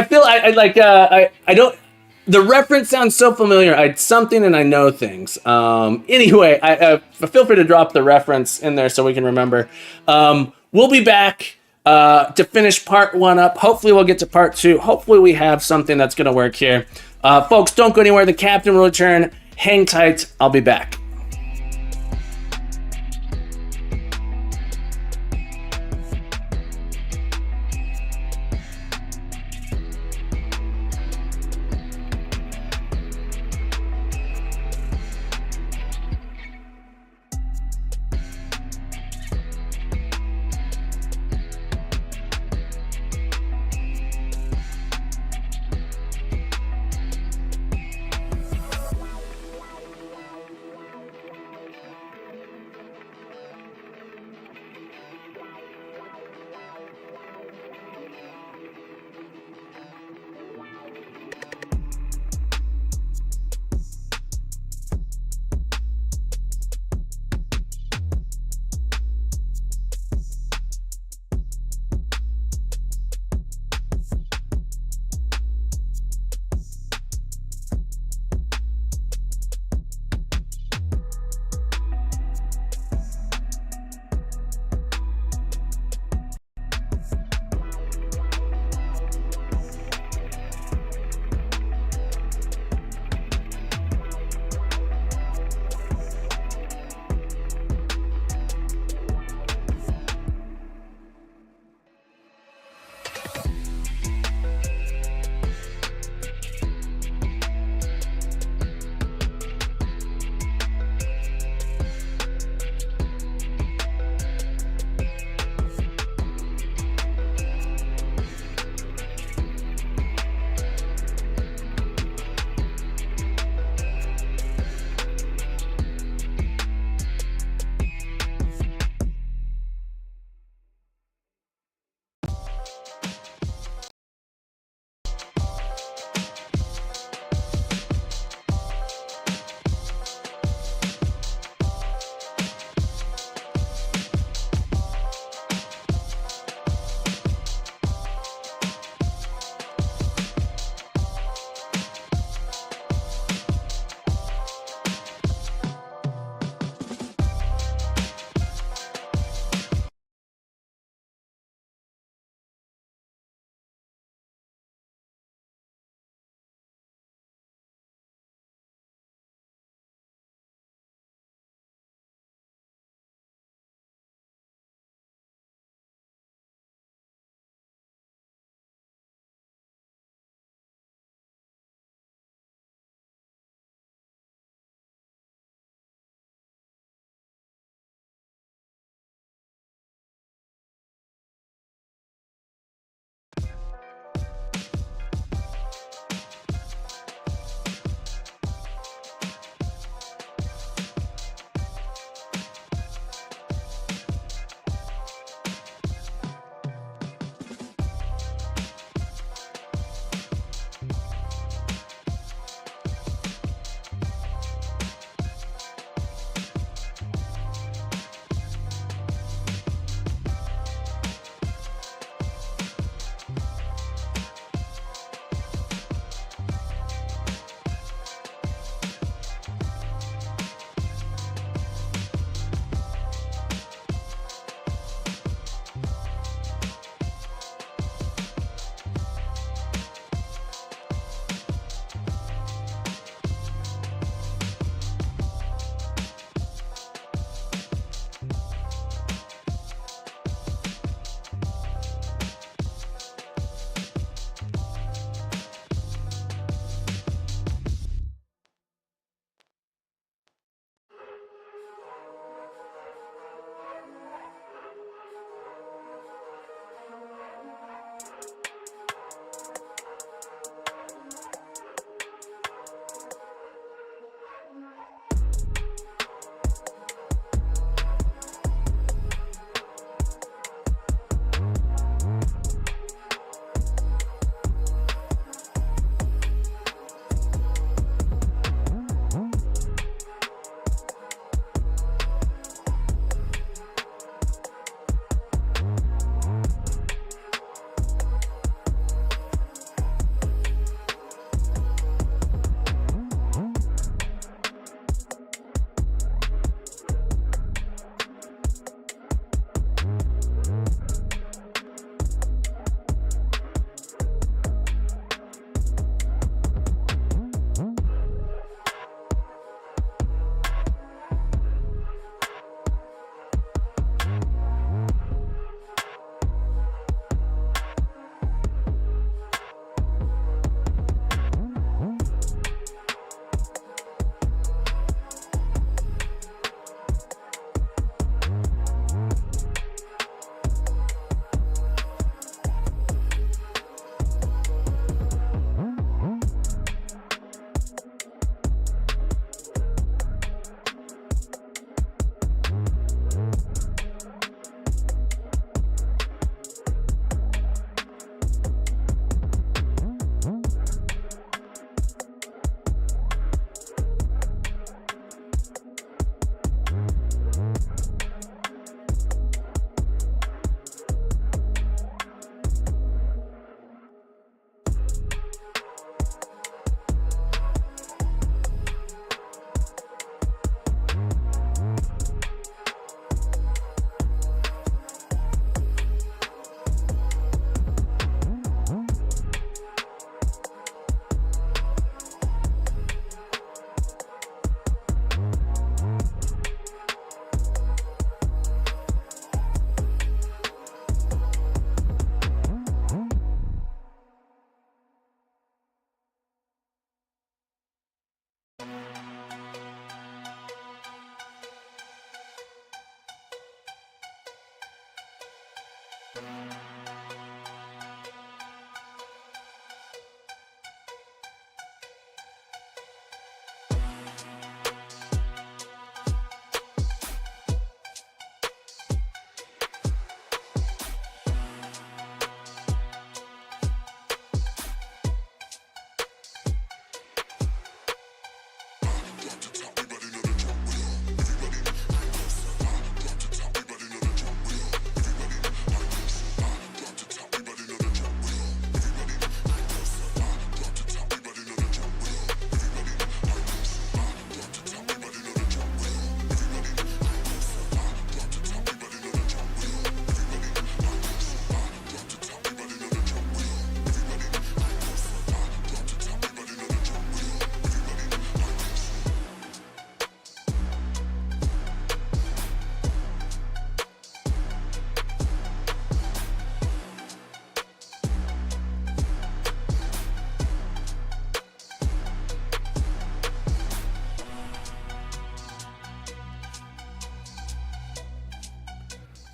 feel I don't... The reference sounds so familiar. It's something and I know things. Anyway, I feel free to drop the reference in there so we can remember. We'll be back to finish part 1 up. Hopefully we'll get to part 2. Hopefully we have something that's going to work here. Folks, don't go anywhere. The captain will return. Hang tight. I'll be back.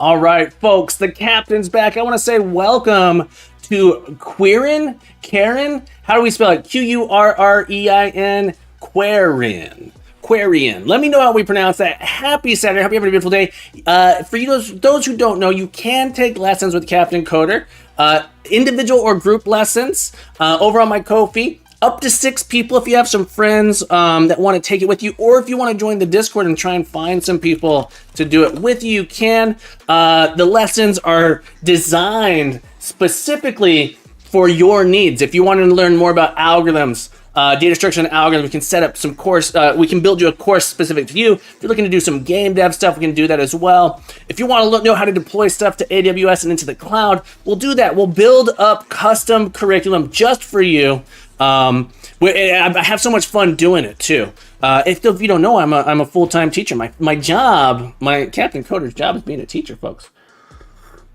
All right, folks, the captain's back. I want to say welcome to Quirin. Karen, how do we spell it? Qurrein. Quarian. Let me know how we pronounce that. Happy Saturday. Hope you have a beautiful day. For you those who don't know, you can take lessons with Captain Coder, individual or group lessons over on my Ko-fi. Up to 6 people if you have some friends that want to take it with you, or if you want to join the Discord and try and find some people to do it with you, you can. The lessons are designed specifically for your needs. If you want to learn more about algorithms, data structure and algorithms, we can set up some course, we can build you a course specific to you. If you're looking to do some game dev stuff, we can do that as well. If you want to know how to deploy stuff to AWS and into the cloud, we'll do that. We'll build up custom curriculum just for you. I have so much fun doing it too. If you don't know, I'm a full-time teacher. My job, my Captain Coder's job is being a teacher, folks.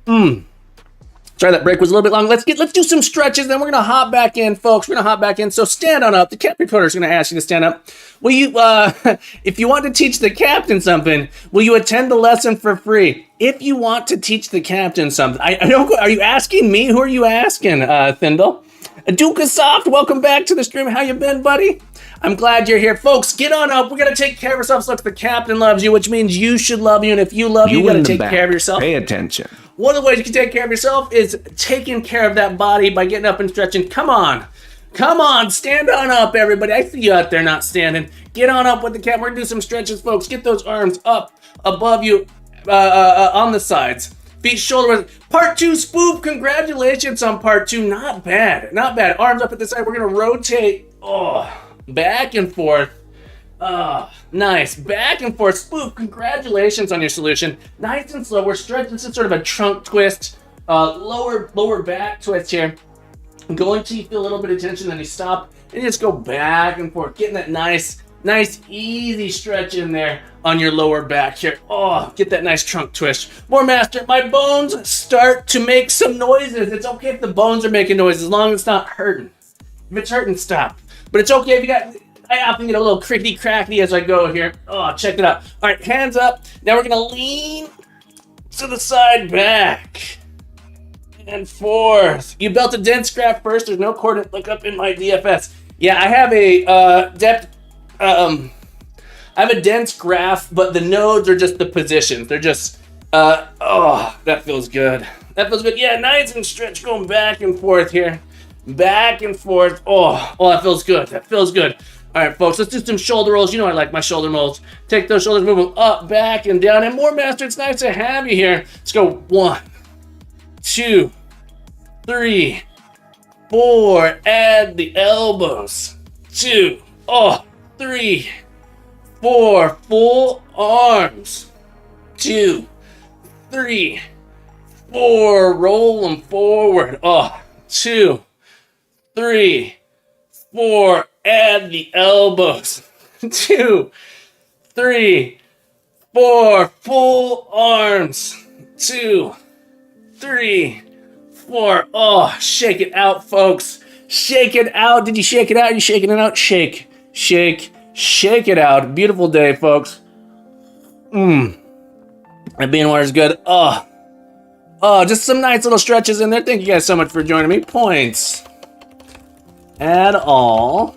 Sorry, that break was a little bit long. Let's do some stretches, then we're gonna hop back in, folks. We're gonna hop back in. So stand on up. The Captain Coder's gonna ask you to stand up. Will you, if you want to teach the captain something, will you attend the lesson for free? If you want to teach the captain something, I don't. Are you asking me? Who are you asking, Thindle? Duke of Soft, welcome back to the stream. How you been, buddy? I'm glad you're here. Folks, get on up. We're going to take care of ourselves. Look, the captain loves you, which means you should love you. And if you love you, you got to take care of yourself. Pay attention. One of the ways you can take care of yourself is taking care of that body by getting up and stretching. Come on. Come on. Stand on up, everybody. I see you out there not standing. Get on up with the captain. We're going to do some stretches, folks. Get those arms up above you on the sides. Feet shoulder width. Part 2 spoof. Congratulations on part 2. Not bad. Not bad. Arms up at the side. We're going to rotate. Back and forth. Nice. Back and forth. Spoof. Congratulations on your solution. Nice and slow. We're stretching. This is sort of a trunk twist. Lower back twist here. Go until you feel a little bit of tension. Then you stop. And you just go back and forth. Getting that nice, easy stretch in there on your lower back here. Get that nice trunk twist. More master. My bones start to make some noises. It's okay if the bones are making noises as long as it's not hurting. If it's hurting, stop. But it's okay if I often get a little crickety crackety as I go here. Check it out. All right, hands up. Now we're gonna lean to the side, back and forth. You built a dense graph first. There's no coordinate lookup in my DFS. Yeah, I have a I have a dense graph, but the nodes are just the positions. They're just, that feels good. That feels good. Yeah, nice and stretch, going back and forth here. Back and forth. That feels good. That feels good. All right, folks, let's do some shoulder rolls. You know I like my shoulder rolls. Take those shoulders, move them up, back, and down. And more, master, it's nice to have you here. Let's go 1, 2, 3, 4. Add the elbows. 2, 3, 4. Full arms. 2, 3, 4. Roll them forward. 2, 3, 4. Add the elbows. 2, 3, 4. Full arms. 2, 3, 4. Shake it out, folks. Shake it out. Did you shake it out? Are you shaking it out? Shake, shake, shake it out. Beautiful day, folks. That bean water is good. Just some nice little stretches in there. Thank you guys so much for joining me. Points at all.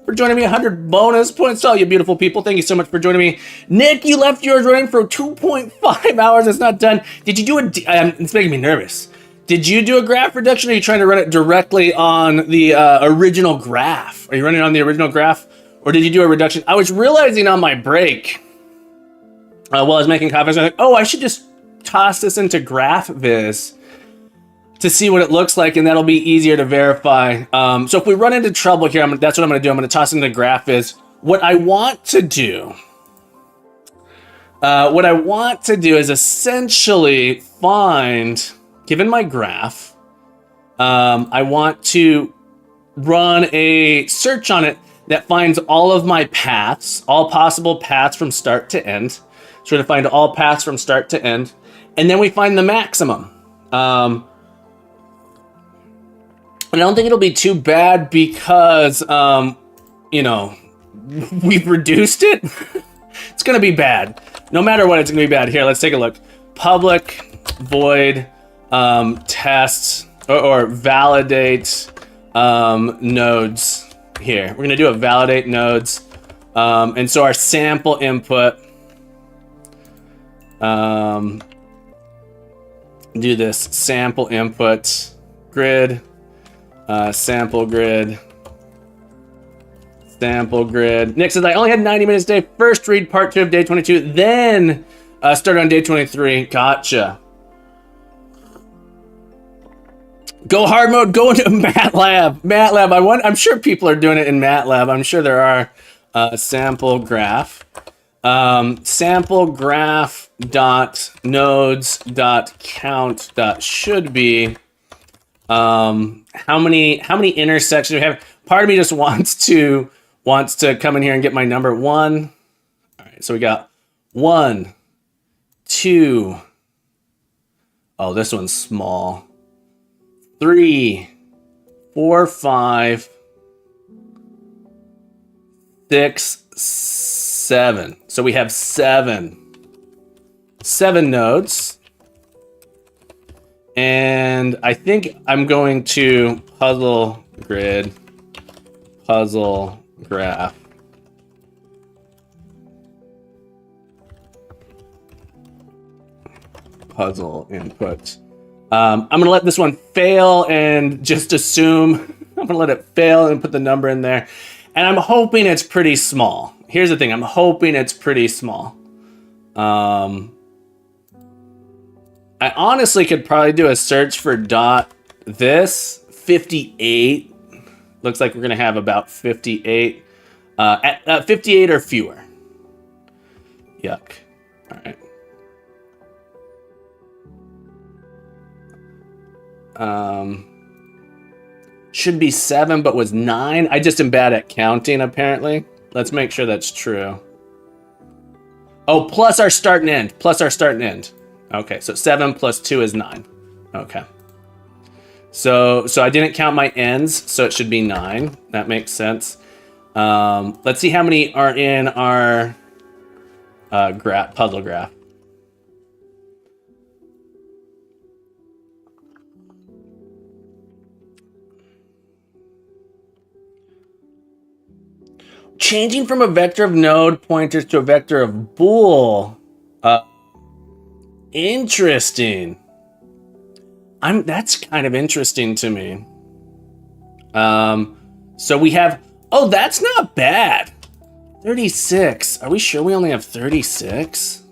For joining me, 100 bonus points to all you beautiful people. Thank you so much for joining me. Nick, you left yours running for 2.5 hours. It's not done. Did you do it's making me nervous. Did you do a graph reduction, or are you trying to run it directly on the original graph? Are you running on the original graph, or did you do a reduction? I was realizing on my break, while I was making coffee, I was like, I should just toss this into GraphViz to see what it looks like, and that'll be easier to verify. So if we run into trouble here, that's what I'm going to do. I'm going to toss it into GraphViz. What I want to do is essentially find, given my graph, I want to run a search on it that finds all of my paths, all possible paths from start to end. So we're going to find all paths from start to end. And then we find the maximum. And I don't think it'll be too bad because, we've reduced it. It's going to be bad. No matter what, it's going to be bad. Here, let's take a look. public void test or validate nodes here. We're gonna do a validate nodes. And so our sample input, do this sample input grid, sample grid, sample grid. Nick says, I only had 90 minutes a day. First read part 2 of day 22, then start on day 23. Gotcha. Go hard mode, go into MATLAB. MATLAB, I'm sure people are doing it in MATLAB. I'm sure there are. Sample graph. Sample graph dot nodes dot count dot should be how many intersections we have. Part of me just wants to come in here and get my number 1. All right, so we got 1, 2. Oh, this one's small. 3, 4, 5, 6, 7. So we have 7 nodes. And I think I'm going to puzzle grid, puzzle graph. Puzzle input. I'm going to let this one fail and just assume I'm going to let it fail and put the number in there. And I'm hoping it's pretty small. Here's the thing. I'm hoping it's pretty small. I honestly could probably do a search for dot this 58. Looks like we're going to have about 58. At 58 or fewer. Yuck. All right. Should be 7, but was 9. I just am bad at counting, apparently. Let's make sure that's true. Oh, plus our start and end. Plus our start and end. Okay, so 7 plus 2 is 9. Okay. So I didn't count my ends, so it should be 9. That makes sense. Let's see how many are in our puzzle graph. Changing from a vector of node pointers to a vector of bool. Interesting. That's kind of interesting to me. So we have, oh, that's not bad. 36. Are we sure we only have 36?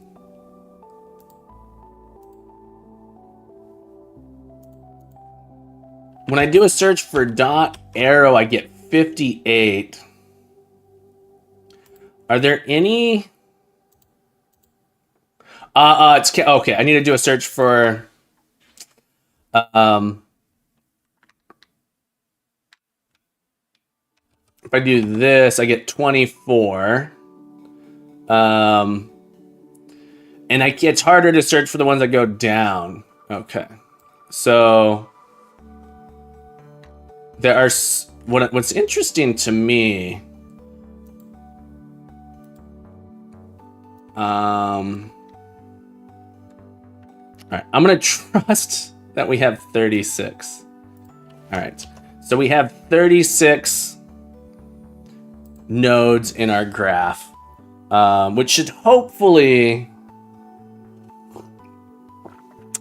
When I do a search for dot arrow, I get 58. Are there any? It's okay. I need to do a search for. If I do this, I get 24. And it's harder to search for the ones that go down. Okay, so there are what's interesting to me. All right, I'm gonna trust that we have 36. All right, so we have 36 nodes in our graph, which should hopefully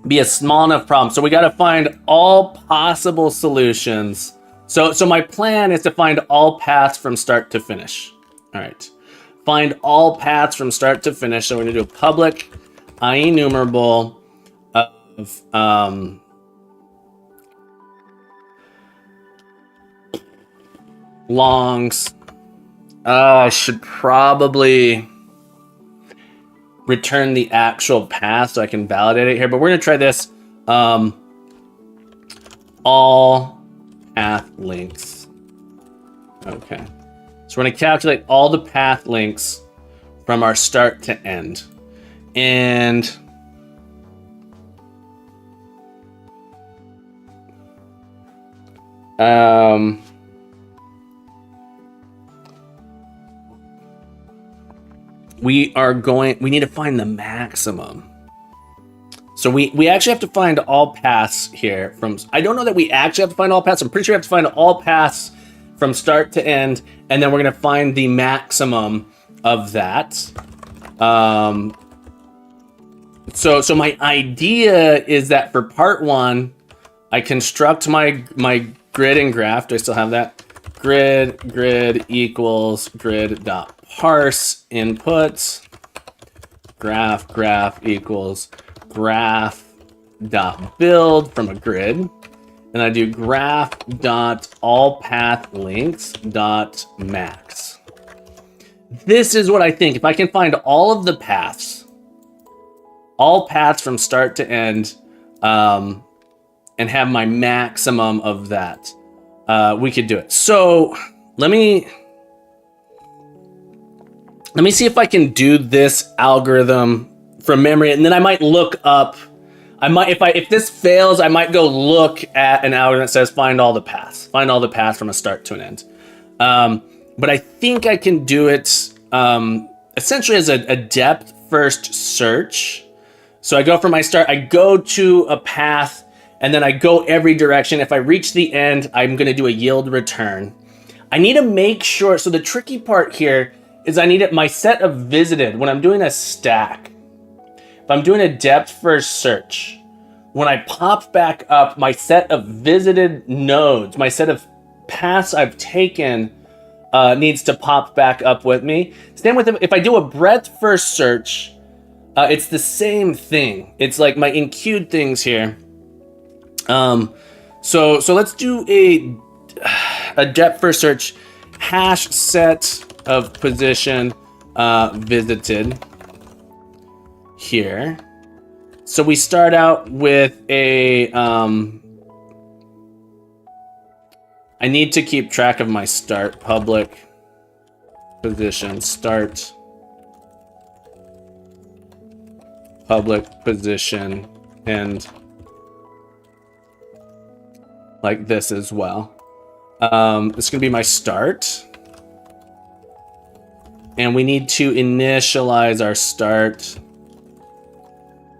be a small enough problem. So we got to find all possible solutions. So my plan is to find all paths from start to finish. All right. Find all paths from start to finish. So we're going to do a public IEnumerable of longs. I should probably return the actual path so I can validate it here, but we're going to try this. All path links. Okay. So we're going to calculate all the path links from our start to end. And we need to find the maximum. So we actually have to find all paths here from, I don't know that we actually have to find all paths. I'm pretty sure we have to find all paths from start to end, and then we're gonna find the maximum of that. So my idea is that for part one, I construct my grid and graph. Do I still have that? Grid equals grid.parse inputs. Graph equals graph.build from a grid. And I do graph.allpathlinks.max. This is what I think. If I can find all of the paths, all paths from start to end, and have my maximum of that, we could do it. So let me see if I can do this algorithm from memory, and then I might look up. If this fails, I might go look at an algorithm that says find all the paths from a start to an end. But I think I can do it essentially as a depth first search. So I go from my start, I go to a path, and then I go every direction. If I reach the end, I'm gonna do a yield return. I need to make sure, so the tricky part here is I need my set of visited, when I'm doing a stack, if I'm doing a depth first search, when I pop back up, my set of visited nodes, my set of paths I've taken needs to pop back up with me. Same with if I do a breadth first search, it's the same thing. It's like my enqueued things here. So let's do a depth first search, hash set of position visited here. So we start out with a I need to keep track of my start public position, start public position, and like this as well. It's gonna be my start. And we need to initialize our start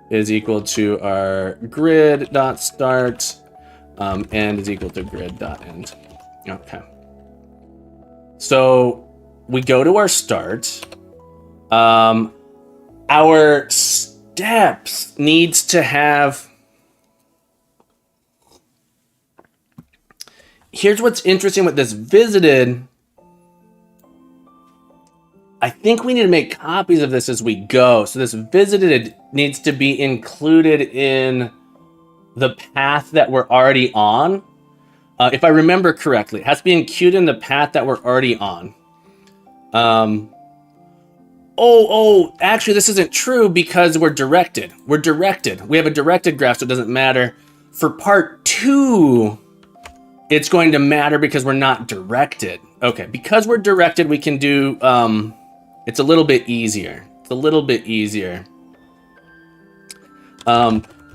is equal to our grid.start, end is equal to grid.end. Okay. So we go to our start. Our steps needs to have, here's what's interesting with this visited. I think we need to make copies of this as we go. So this visited needs to be included in the path that we're already on. If I remember correctly, it has to be included in the path that we're already on. Actually, this isn't true because we're directed. We have a directed graph, so it doesn't matter. For part two, it's going to matter because we're not directed. Okay, because we're directed, we can do, it's a little bit easier.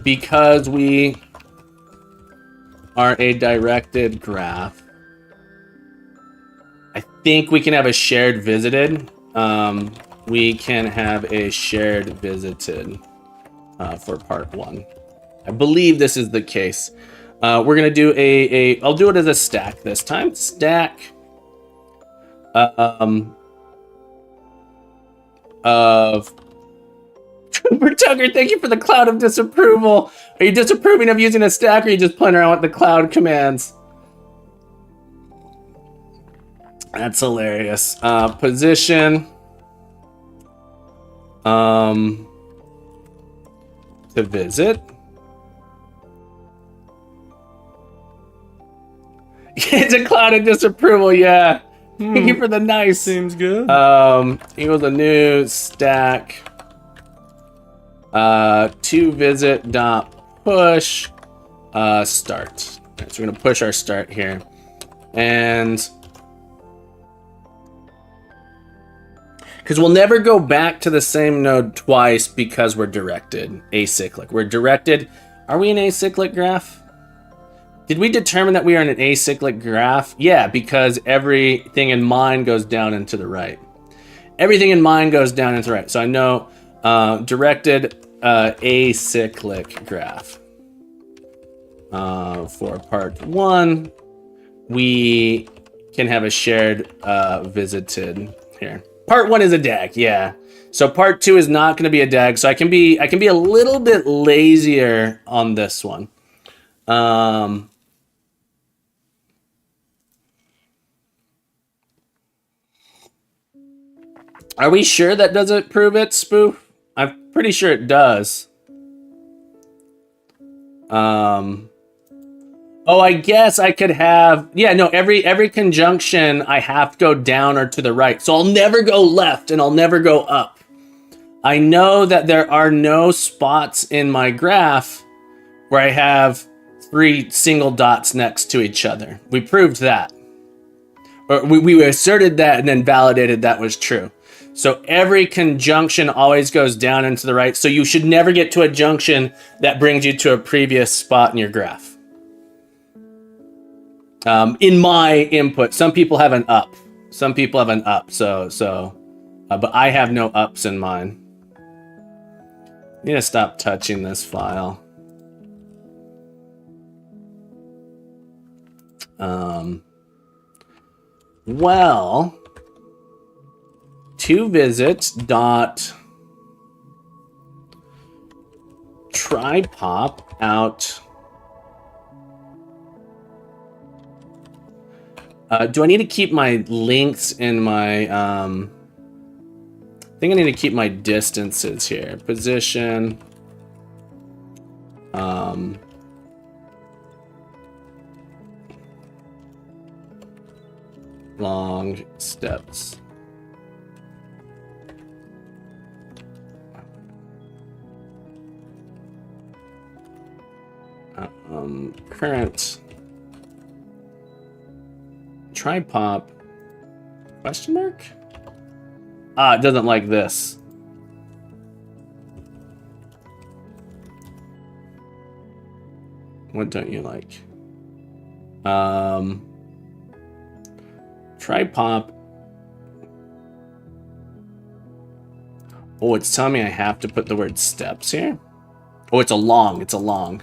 Because we are a directed graph, I think we can have a shared visited. We can have a shared visited for part one. I believe this is the case. We're gonna do I'll do it as a stack this time. Stack of Trooper Tugger, thank you for the cloud of disapproval. Are you disapproving of using a stack, or are you just playing around with the cloud commands? That's hilarious. Position to visit. It's a cloud of disapproval, yeah. Thank you for the nice. Seems good. Equals a new stack. To visit dot push start. Right, so we're gonna push our start here, and because we'll never go back to the same node twice because we're directed acyclic. We're directed. Are we an acyclic graph? Did we determine that we are in an acyclic graph? Yeah, because everything in mine goes down and to the right. Everything in mine goes down and to the right. So I know directed acyclic graph. For part 1, we can have a shared visited here. Part 1 is a DAG, yeah. So part 2 is not going to be a DAG. So I can be a little bit lazier on this one. Are we sure that doesn't prove it, Spoof? I'm pretty sure it does. Oh, I guess I could have, yeah, no, every conjunction I have to go down or to the right. So I'll never go left and I'll never go up. I know that there are no spots in my graph where I have 3 single dots next to each other. We proved that. Or we asserted that and then validated that was true. So every conjunction always goes down and to the right. So you should never get to a junction that brings you to a previous spot in your graph. In my input, some people have an up. Some people have an up. But I have no ups in mine. I need to stop touching this file. Well, to visit dot try pop out. Do I need to keep my lengths in my I think I need to keep my distances here. Position. Long steps. Current try pop question mark? It doesn't like this. What don't you like? Try pop. Oh, it's telling me I have to put the word steps here. Oh, it's a long. It's a long.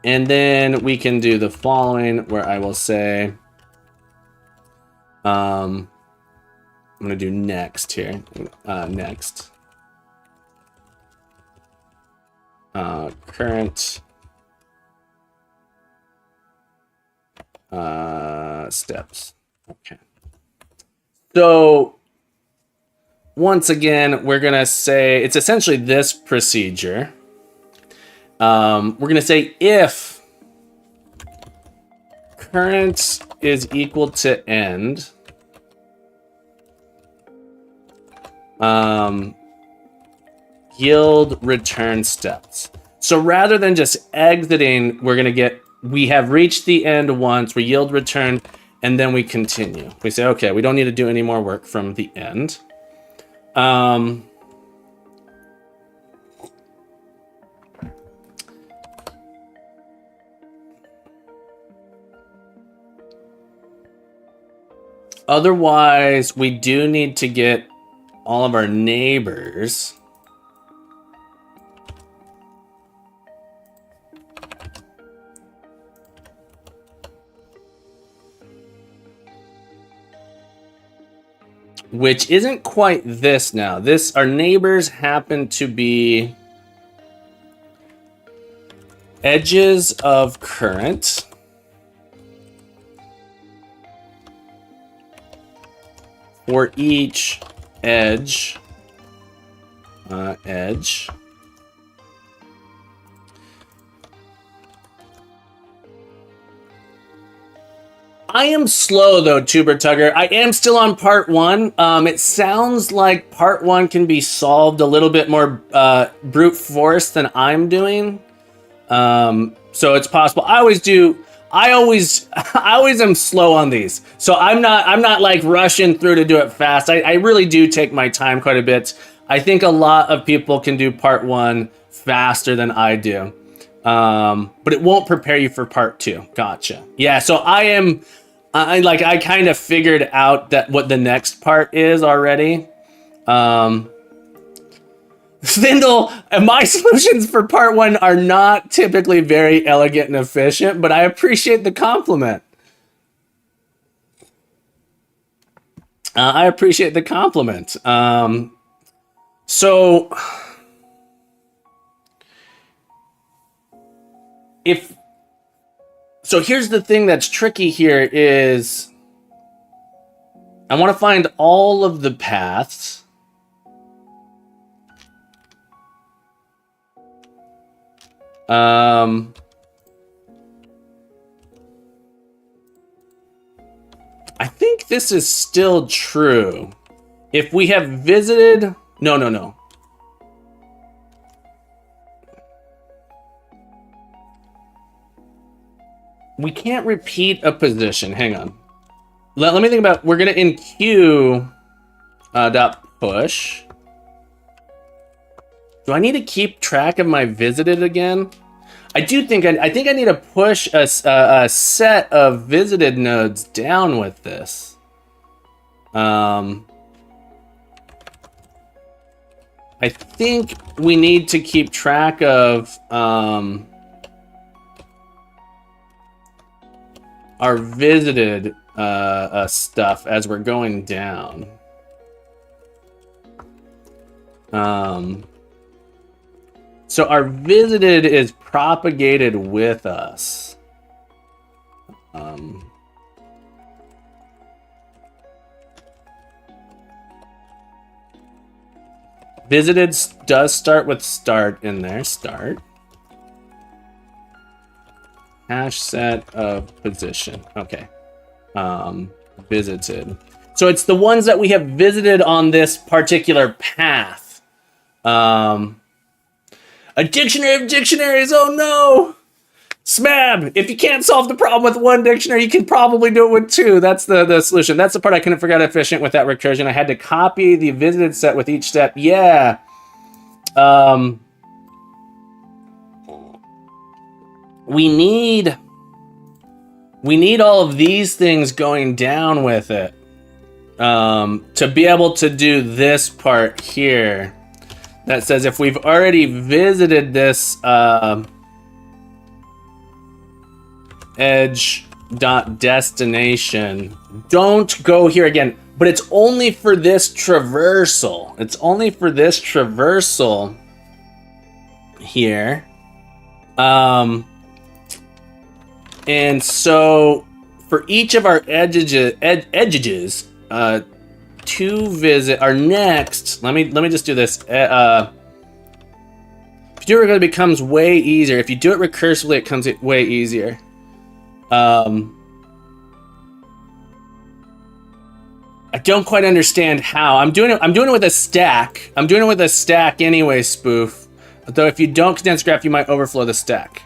And then we can do the following where I will say, I'm going to do next here. Next. Current steps. Okay. So once again, we're going to say it's essentially this procedure. We're going to say if current is equal to end, yield return steps. So rather than just exiting, we have reached the end once, we yield return, and then we continue. We say, okay, we don't need to do any more work from the end. Otherwise, we do need to get all of our neighbors. Which isn't quite this now. Our neighbors happen to be edges of current. For each edge, edge. I am slow though, Tuber Tugger. I am still on part 1. It sounds like part 1 can be solved a little bit more brute force than I'm doing. So it's possible. I always am slow on these. So I'm not like rushing through to do it fast. I really do take my time quite a bit. I think a lot of people can do part 1 faster than I do. But it won't prepare you for part 2. Gotcha. Yeah, so I kind of figured out that what the next part is already. Thindle, my solutions for part 1 are not typically very elegant and efficient, but I appreciate the compliment. I appreciate the compliment. So here's the thing that's tricky here is I want to find all of the paths. I think this is still true. If we have visited... No. We can't repeat a position. Hang on. Let me think about... We're going to enqueue dot push. Do I need to keep track of my visited again? I think I need to push a set of visited nodes down with this. I think we need to keep track of our visited stuff as we're going down. So our visited is propagated with us. Visited does start with start in there. Start. Hash set of position. Okay. Visited. So it's the ones that we have visited on this particular path. A dictionary of dictionaries, oh no! Smab, if you can't solve the problem with one dictionary, you can probably do it with 2. That's the solution. That's the part I couldn't figure out efficient with that recursion. I had to copy the visited set with each step. Yeah. We need all of these things going down with it to be able to do this part here. That says if we've already visited this edge.destination, don't go here again. But it's only for this traversal. It's only for this traversal here. And so for each of our edges, to visit our next, let me just do this. If you do it, it becomes way easier. If you do it recursively, it comes way easier. I don't quite understand how. I'm doing it with a stack. I'm doing it with a stack anyway, Spoof. Though if you don't condense graph, you might overflow the stack.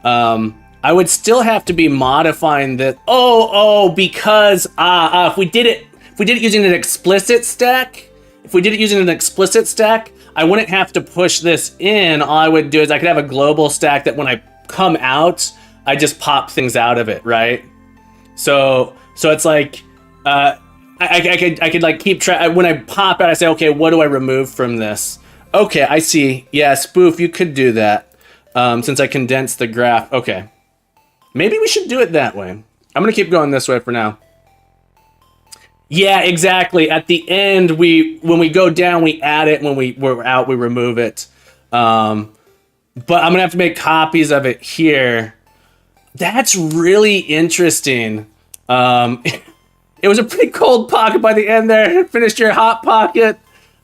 I would still have to be modifying that. Because if we did it using an explicit stack, I wouldn't have to push this in. All I would do is I could have a global stack that when I come out, I just pop things out of it, right? So it's like I could like keep track. When I pop out, I say, okay, what do I remove from this? Okay, I see. Yeah, Spoof, you could do that since I condensed the graph. Okay, maybe we should do it that way. I'm gonna keep going this way for now. Yeah, exactly. At the end, when we go down, we add it. When we're out, we remove it. But I'm gonna have to make copies of it here. That's really interesting. It was a pretty cold pocket by the end there. Finished your hot pocket.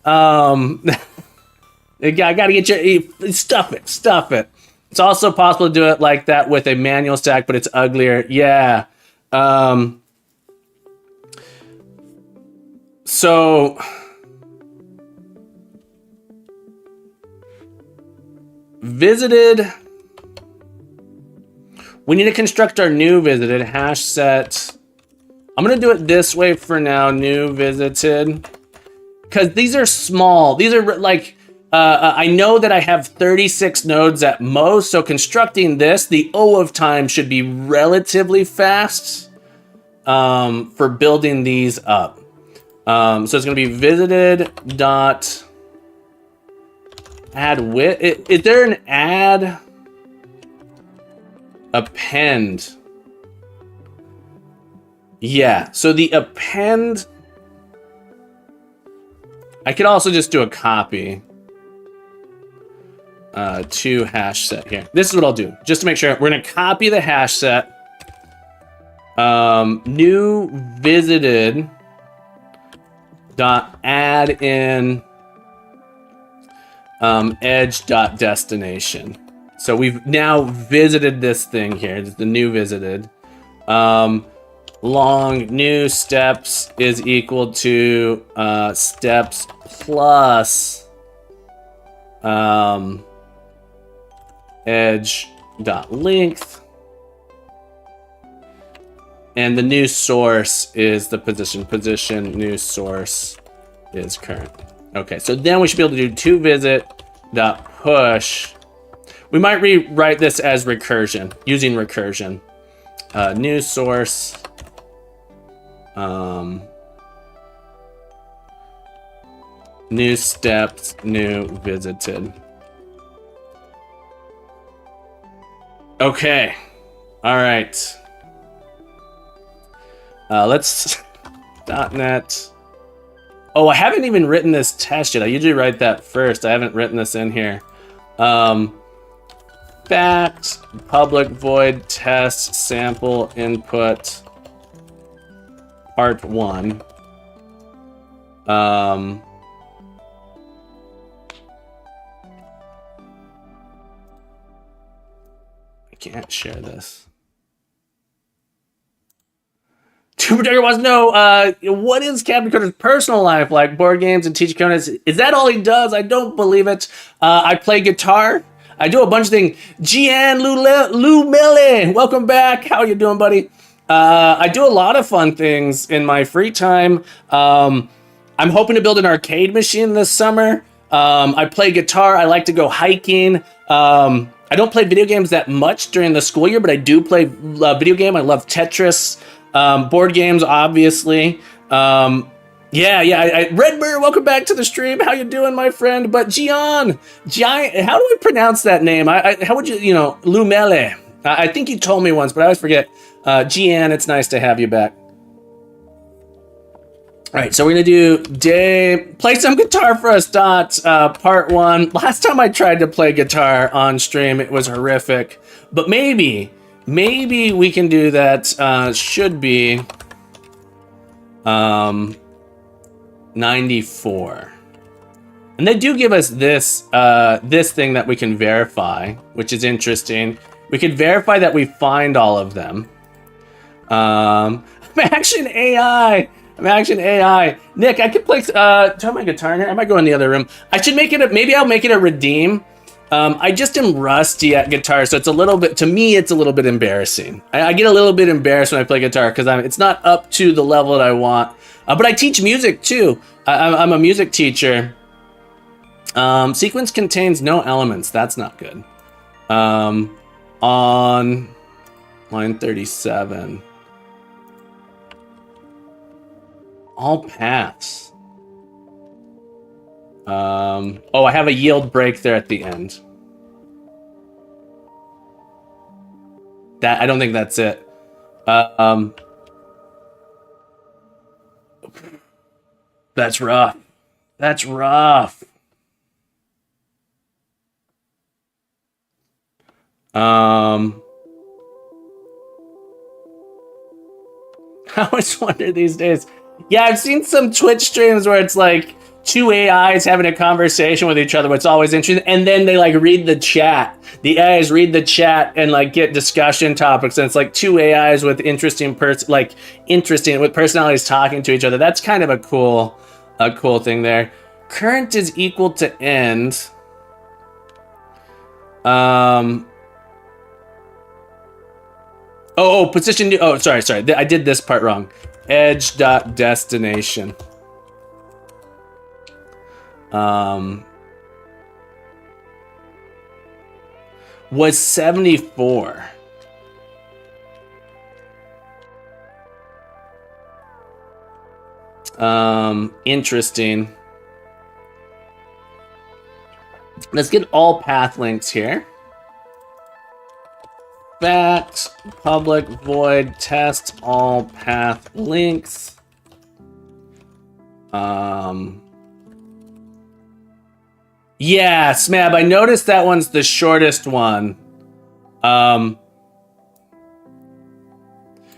I gotta get your stuff it. It's also possible to do it like that with a manual stack, but it's uglier. Yeah. So visited. We need to construct our new visited hash set. I'm gonna do it this way for now. New visited, because these are small. These are like I know that I have 36 nodes at most. So constructing this, the O of time should be relatively fast for building these up. So it's going to be visited dot add with. Is there an add append? Yeah. So the append. I could also just do a copy to hash set here. This is what I'll do just to make sure. We're going to copy the hash set. New visited dot add in edge dot destination. So we've now visited this thing here. It's the new visited. Long new steps is equal to steps plus edge dot length. And the new source is the position. Position new source is current. Okay, so then we should be able to do to visit dot push. We might rewrite this as recursion, using recursion. New source. New steps, new visited. Okay. All right. Let's .NET. Oh, I haven't even written this test yet. I usually write that first. I haven't written this in here. Fact public void test sample input part 1. I can't share this. Trooper Duggar wants to know, what is Captain Coder's personal life like? Board games and teaching components. Is that all he does? I don't believe it. I play guitar. I do a bunch of things. Gian Lumele, welcome back. How you doing, buddy? I do a lot of fun things in my free time. I'm hoping to build an arcade machine this summer. I play guitar. I like to go hiking. I don't play video games that much during the school year, but I do play video game. I love Tetris. Board games, obviously. Redbird, welcome back to the stream. How you doing, my friend? But Gian, how do I pronounce that name? How would you, Lumele? I think you told me once, but I always forget. Gian, it's nice to have you back. All right, so we're gonna do play some guitar for us. Part 1. Last time I tried to play guitar on stream, it was horrific. But maybe we can do that. Should be 94. And they do give us this thing that we can verify, which is interesting. We could verify that we find all of them. I'm Action AI. Nick, I could play. Do I have my guitar in here? I might go in the other room. I should make it. Maybe I'll make it a redeem. I just am rusty at guitar, so it's a little bit. To me, it's a little bit embarrassing. I get a little bit embarrassed when I play guitar because it's not up to the level that I want. But I teach music too. I'm a music teacher. Sequence contains no elements. That's not good. On line 37. All paths. I have a yield break there at the end. I don't think that's it. That's rough. I always wonder these days. Yeah, I've seen some Twitch streams where it's like two AIs having a conversation with each other, which is always interesting, and then they like read the chat. The AIs read the chat and like get discussion topics, and it's like two AIs with interesting with personalities talking to each other. That's kind of a cool thing there. Current is equal to end. Position. Sorry. I did this part wrong. Edge dot destination. Was 74. Interesting. Let's get all path links here. Fact, public void, test all path links. Yeah, Smab, I noticed that one's the shortest one.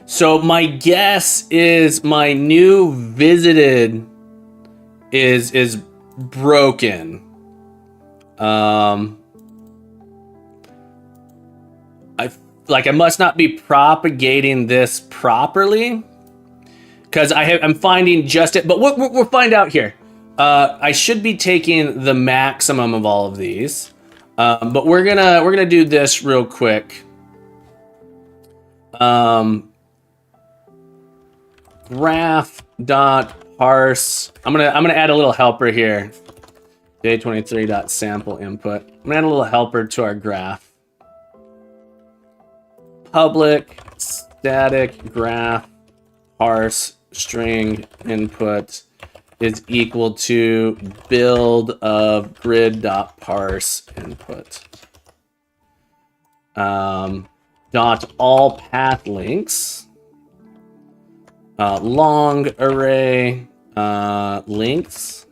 So my guess is my new visited is broken. I must not be propagating this properly because I'm finding just it, but we'll find out here. I should be taking the maximum of all of these, but we're gonna do this real quick. Graph.parse. I'm gonna add a little helper here. J23.sample input. I'm gonna add a little helper to our graph. Public static graph parse string input is equal to build of grid.parse input. Dot all path links. Long array links.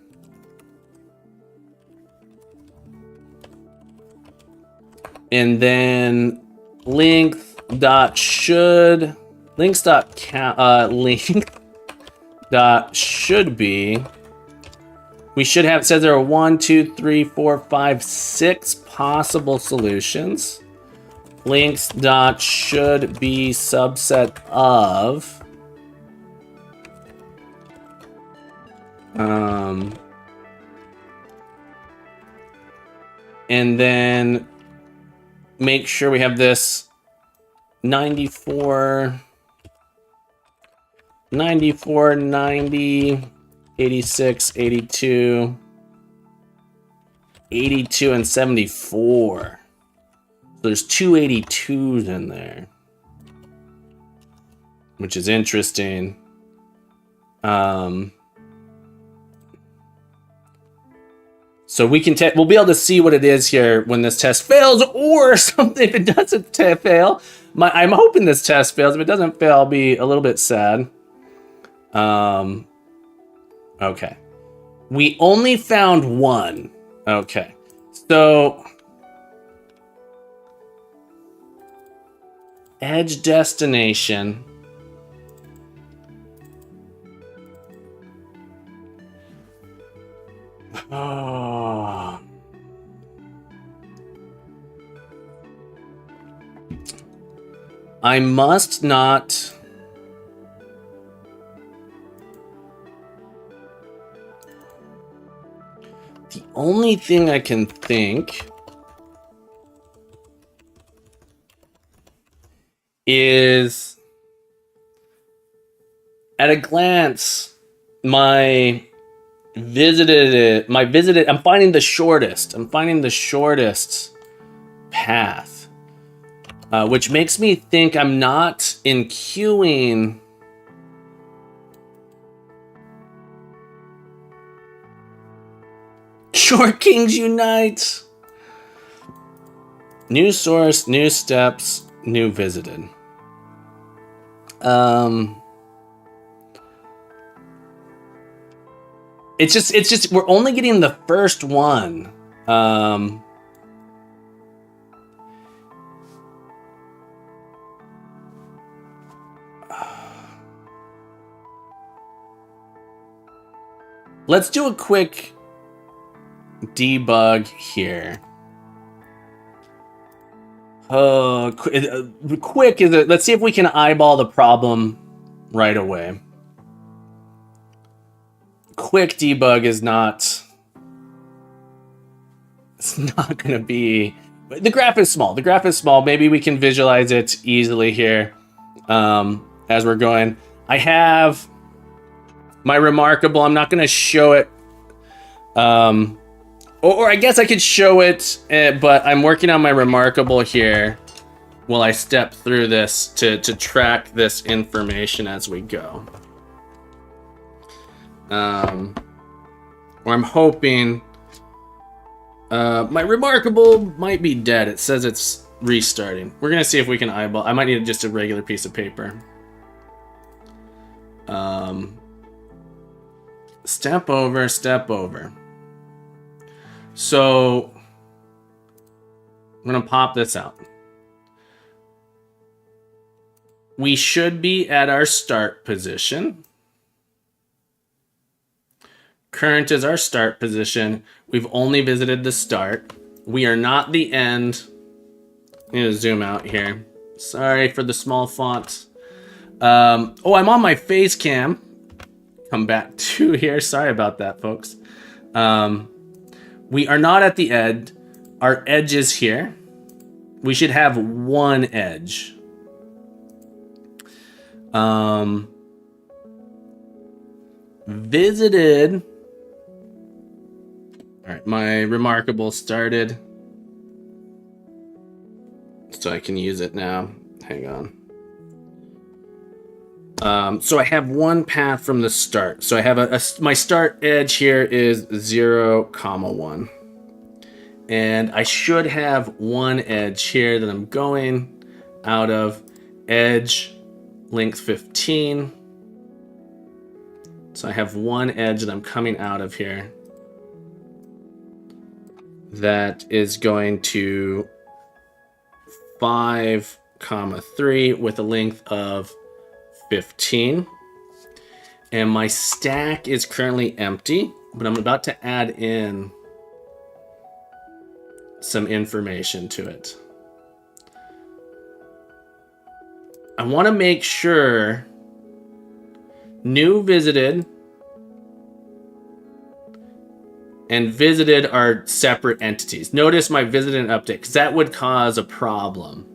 And then length dot should links dot count length dot should be. We should have, it says there are 1, 2, 3, 4, 5, 6 possible solutions. Links dot should be subset of and then make sure we have this 94, 90, 86, 82, 82, and 74. So there's two 82s in there, which is interesting. So we can we'll be able to see what it is here when this test fails, or something if it doesn't fail. I'm hoping this test fails. If it doesn't fail, I'll be a little bit sad. Okay. We only found one. Okay. So edge destination. Oh. I must not. The only thing I can think is, at a glance, I'm finding the shortest. I'm finding the shortest path, which makes me think I'm not in queuing. Short Kings Unite. New source, new steps, new visited. It's just we're only getting the first one. Let's do a quick debug here. Quick is it? Let's see if we can eyeball the problem right away. Quick debug is not. It's not going to be. The graph is small. The graph is small. Maybe we can visualize it easily here as we're going. I have my remarkable. I'm not going to show it. Or I guess I could show it, but I'm working on my remarkable here while I step through this to track this information as we go. Or I'm hoping my Remarkable might be dead. It says it's restarting. We're gonna see if we can eyeball. I might need just a regular piece of paper. Step over, step over. So I'm gonna pop this out. We should be at our start position. Current is our start position. We've only visited the start. We are not the end. I'm gonna zoom out here. Sorry for the small font. Oh, I'm on my face cam. Come back to here. Sorry about that, folks. We are not at the end. Our edge is here. We should have one edge. Visited. All right, my Remarkable started. So I can use it now. Hang on. So I have one path from the start. So I have my start edge here is 0,1. And I should have one edge here that I'm going out of. Edge length 15. So I have one edge that I'm coming out of here. That is going to 5,3 with a length of 15. And my stack is currently empty, but I'm about to add in some information to it. I want to make sure new visited and visited are separate entities. Notice my visited and update, because that would cause a problem.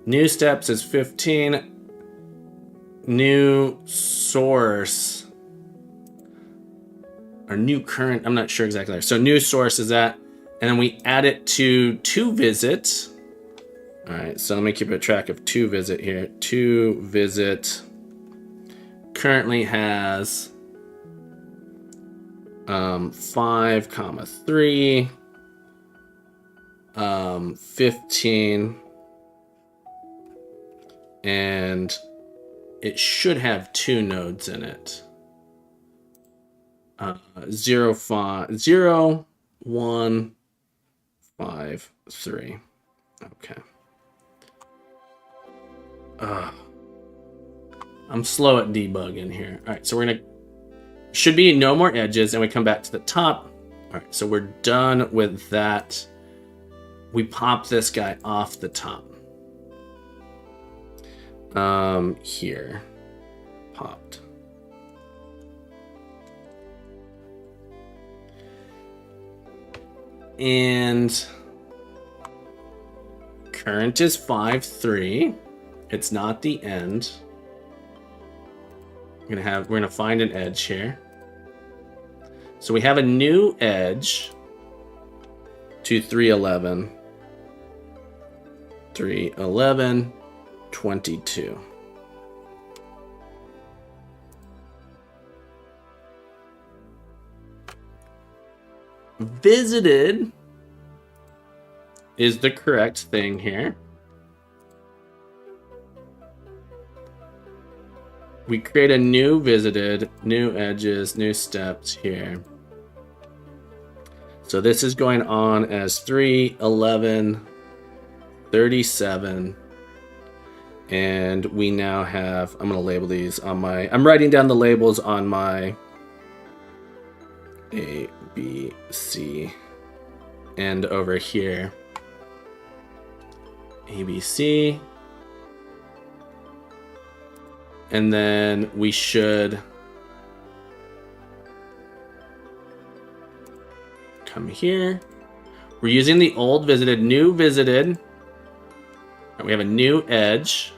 New steps is 15. New source or new current, I'm not sure exactly. So new source is that, and then we add it to visit. All right, so let me keep a track of visit here. Visit currently has 5,3, 15, and it should have 2 nodes in it. 0, 5, 0, 1, 5, 3. Okay. I'm slow at debugging here. All right, so we're gonna should be no more edges, and we come back to the top. All right, so we're done with that. We pop this guy off the top. Here, popped. And current is 5,3. It's not the end. We're gonna find an edge here. So we have a new edge to 311. 311, 22. Visited is the correct thing here. We create a new visited, new edges, new steps here. So this is going on as 311, 37. And we now have, I'm going to label these on my, I'm writing down the labels on my A, B, C, and over here. A, B, C. And then we should come here. We're using the old visited, new visited. We have a new edge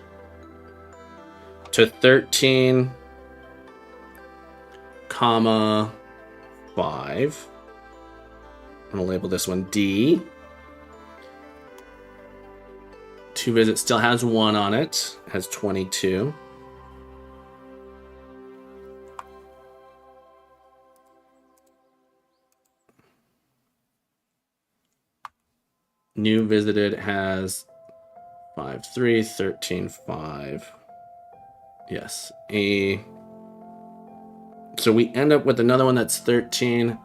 to 13, comma 5. I'm gonna label this one D. To visit still has 1 on it, has 22. New visited has 5, 3, 13, 5. Yes. So we end up with another one that's 13.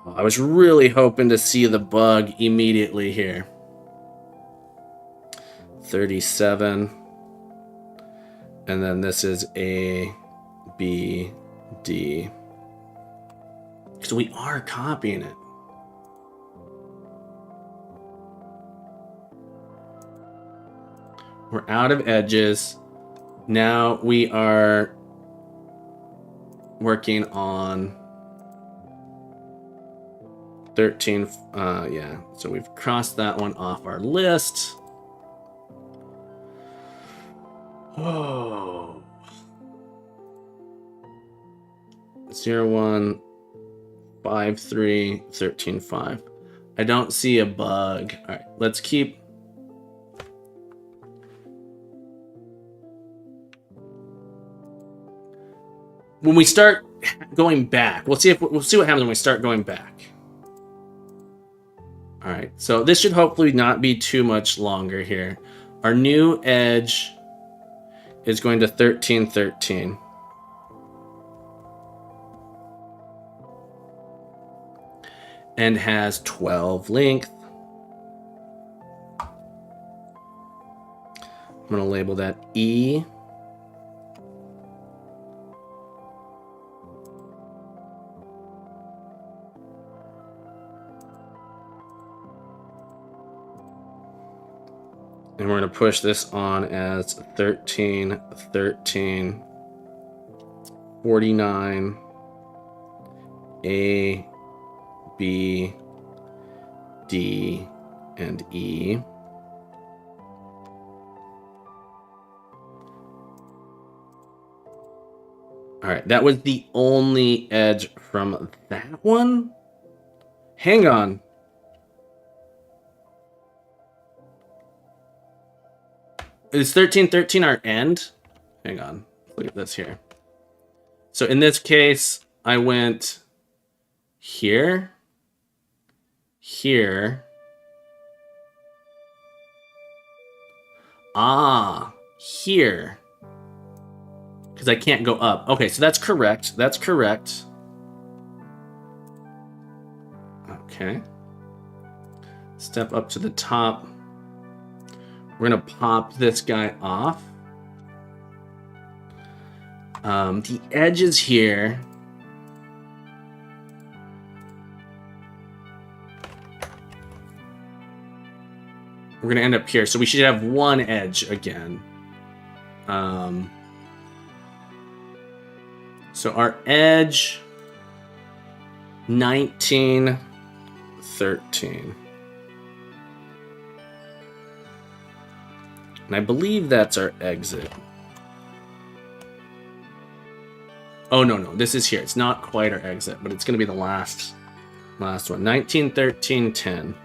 I was really hoping to see the bug immediately here. 37. And then this is A, B, D. So we are copying it. We're out of edges. Now we are working on 13. Yeah, so we've crossed that one off our list. Oh. 0, 1, 5, 3, 13, 5. I don't see a bug. All right, let's keep. When we start going back, we'll see what happens when we start going back. All right, so this should hopefully not be too much longer here. Our new edge is going to 13, 13. And has 12 length. I'm going to label that E. And we're going to push this on as 13, 13, 49, A, B, D, and E. All right, that was the only edge from that one. Hang on. Is 13, 13 our end? Hang on, look at this here. So in this case, I went here, here. Here. Because I can't go up. Okay, so that's correct. That's correct. Okay. Step up to the top. We're going to pop this guy off. The edges here. We're going to end up here. So we should have one edge again. So our edge, 19, 13. And I believe that's our exit. Oh, no. This is here. It's not quite our exit, but it's going to be the last one. 19, 13, 10.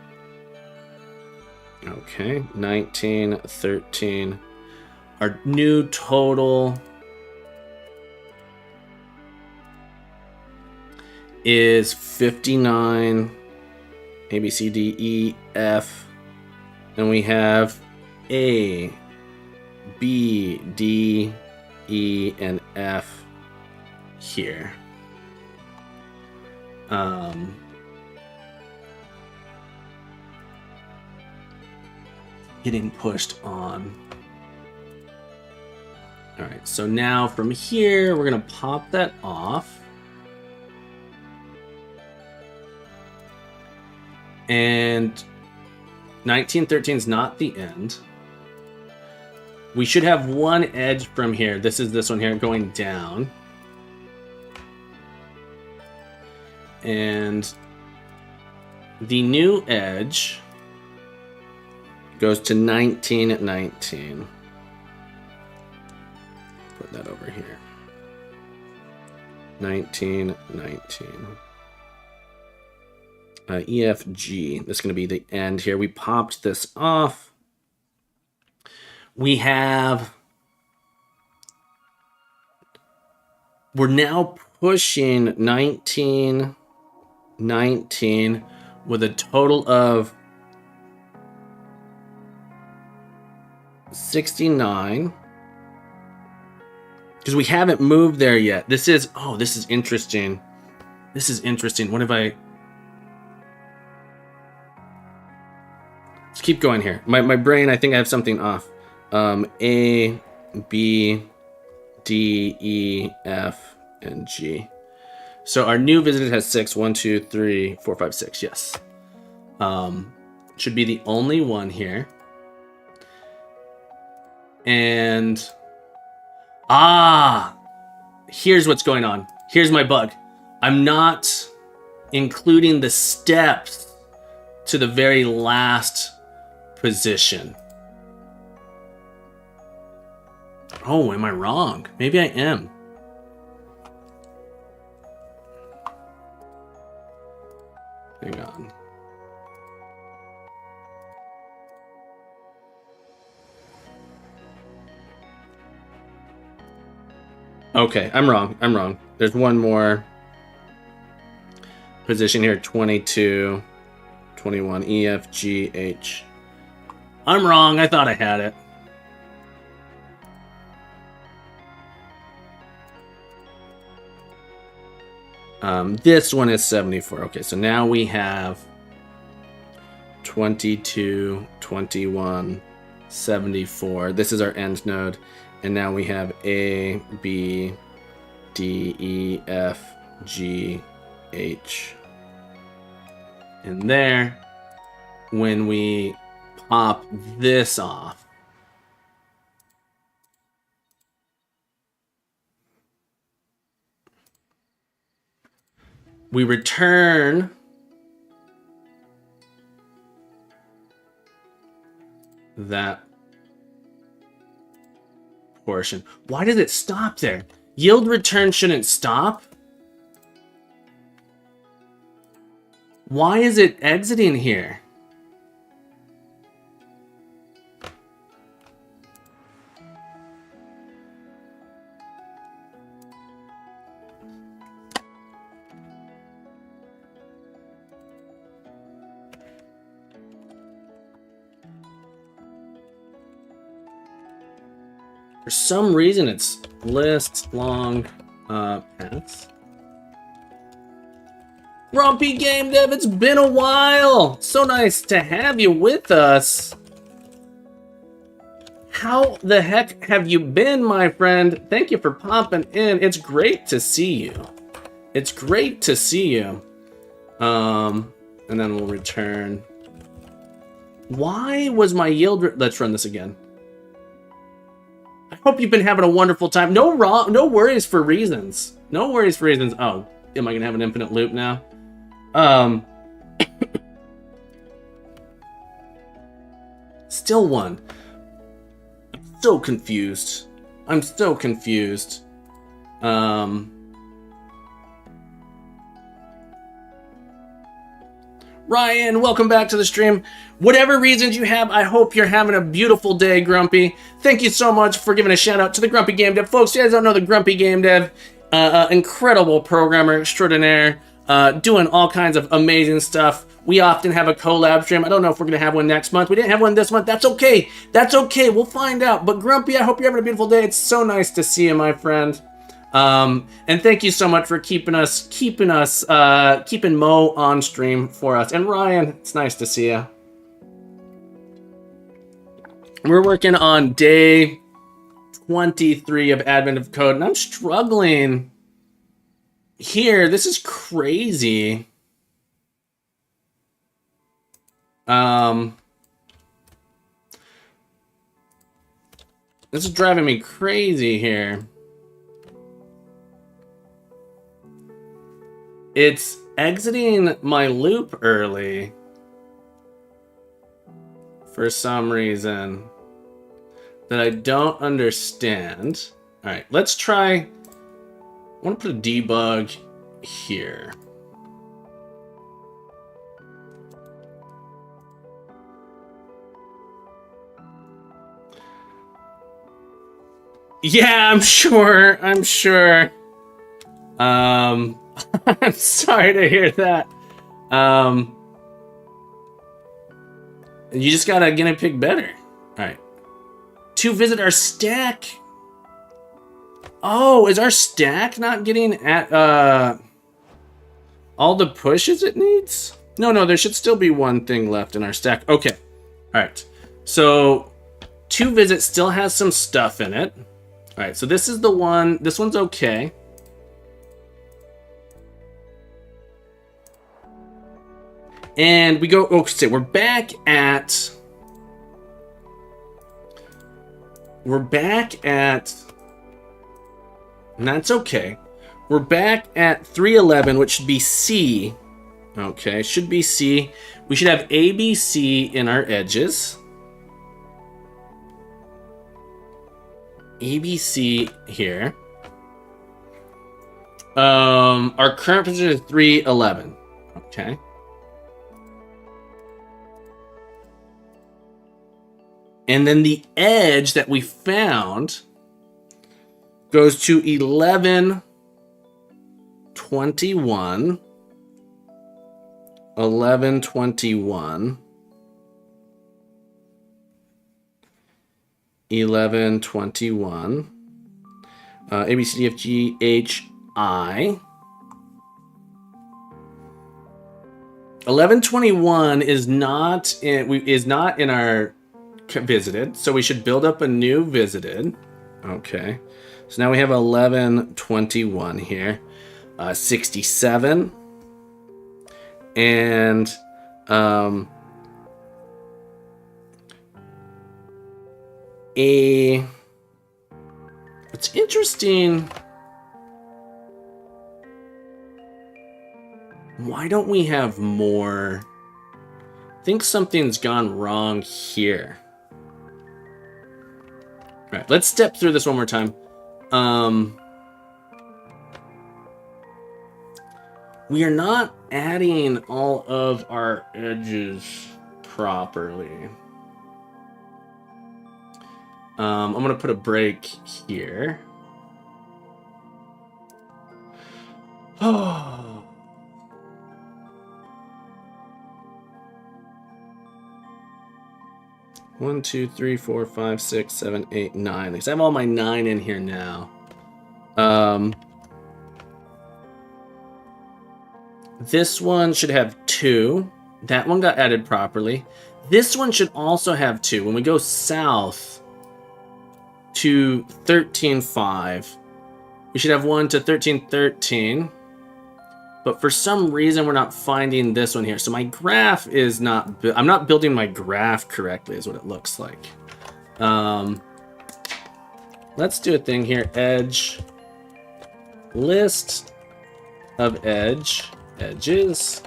Okay, 19, 13. Our new total is 59. A, B, C, D, E, F. And we have A, B, D, E, and F here. Getting pushed on. All right, so now from here, we're gonna pop that off. And 1913 is not the end. We should have one edge from here. This is this one here going down. And the new edge goes to 1919. Put that over here. 1919. EFG. This is going to be the end here. We popped this off. We're now pushing 1919 with a total of 69. Because we haven't moved there yet. This is interesting. This is interesting. What have I... Let's keep going here. My brain, I think I have something off. A, B, D, E, F, and G. So our new visitor has 6. 1, 2, 3, 4, 5, 6. Yes. Should be the only one here. And... here's what's going on. Here's my bug. I'm not including the steps to the very last position. Oh, am I wrong? Maybe I am. Hang on. Okay, I'm wrong. There's one more position here, 22, 21, E, F, G, H. I'm wrong, I thought I had it. This one is 74. Okay, so now we have 22, 21, 74. This is our end node. And now we have A, B, D, E, F, G, H. And there, when we pop this off, we return that portion. Why does it stop there? Yield return shouldn't stop. Why is it exiting here? For some reason, it's list long paths. Grumpy Game Dev, it's been a while. So nice to have you with us. How the heck have you been, my friend? Thank you for popping in. It's great to see you. It's great to see you. And then we'll return. Why was my yield? Let's run this again. I hope you've been having a wonderful time. No worries for reasons. No worries for reasons. Oh, am I gonna have an infinite loop now? Still one. I'm so confused. I'm so confused. Ryan, welcome back to the stream. Whatever reasons you have, I hope you're having a beautiful day, Grumpy. Thank you so much for giving a shout out to the Grumpy Game Dev. Folks, you guys don't know the Grumpy Game Dev, incredible programmer extraordinaire, doing all kinds of amazing stuff. We often have a collab stream. I don't know if we're going to have one next month. We didn't have one this month. That's okay. That's okay. We'll find out. But Grumpy, I hope you're having a beautiful day. It's so nice to see you, my friend. And thank you so much for keeping Mo on stream for us. And Ryan, it's nice to see you. We're working on day 23 of Advent of Code, and I'm struggling here. This is crazy. This is driving me crazy here. It's exiting my loop early for some reason that I don't understand. All right, let's try. I want to put a debug here. Yeah, I'm sure. I'm sorry to hear that. You just gotta get it pick better. All right. to visit our stack. Oh, is our stack not getting at all the pushes it needs? No, there should still be one thing left in our stack. Okay. All right. So 2 visits still has some stuff in it. All right. So this is the one. This one's okay. And we go, okay, we're back at and that's okay. We're back at 311, which should be C. Okay, should be C. We should have A, B, C in our edges. A, B, C here. Our current position is 311. Okay. And then the edge that we found goes to 1121. 1121. 1121. A, B, C, D, F, G, H, I. 1121 is not in our visited, so we should build up a new visited. Okay, so now we have 1121 here. 67 and it's interesting. Why don't we have more? I think something's gone wrong here. All right, let's step through this one more time. We are not adding all of our edges properly. I'm gonna put a break here. Oh. 1, 2, 3, 4, 5, 6, 7, 8, 9. Because I have all my 9 in here now. This one should have 2. That one got added properly. This one should also have 2. When we go south to 13.5, we should have 1 to 13.13. But for some reason, we're not finding this one here. So my graph is not... I'm not building my graph correctly is what it looks like. Let's do a thing here. Edge. List of edges.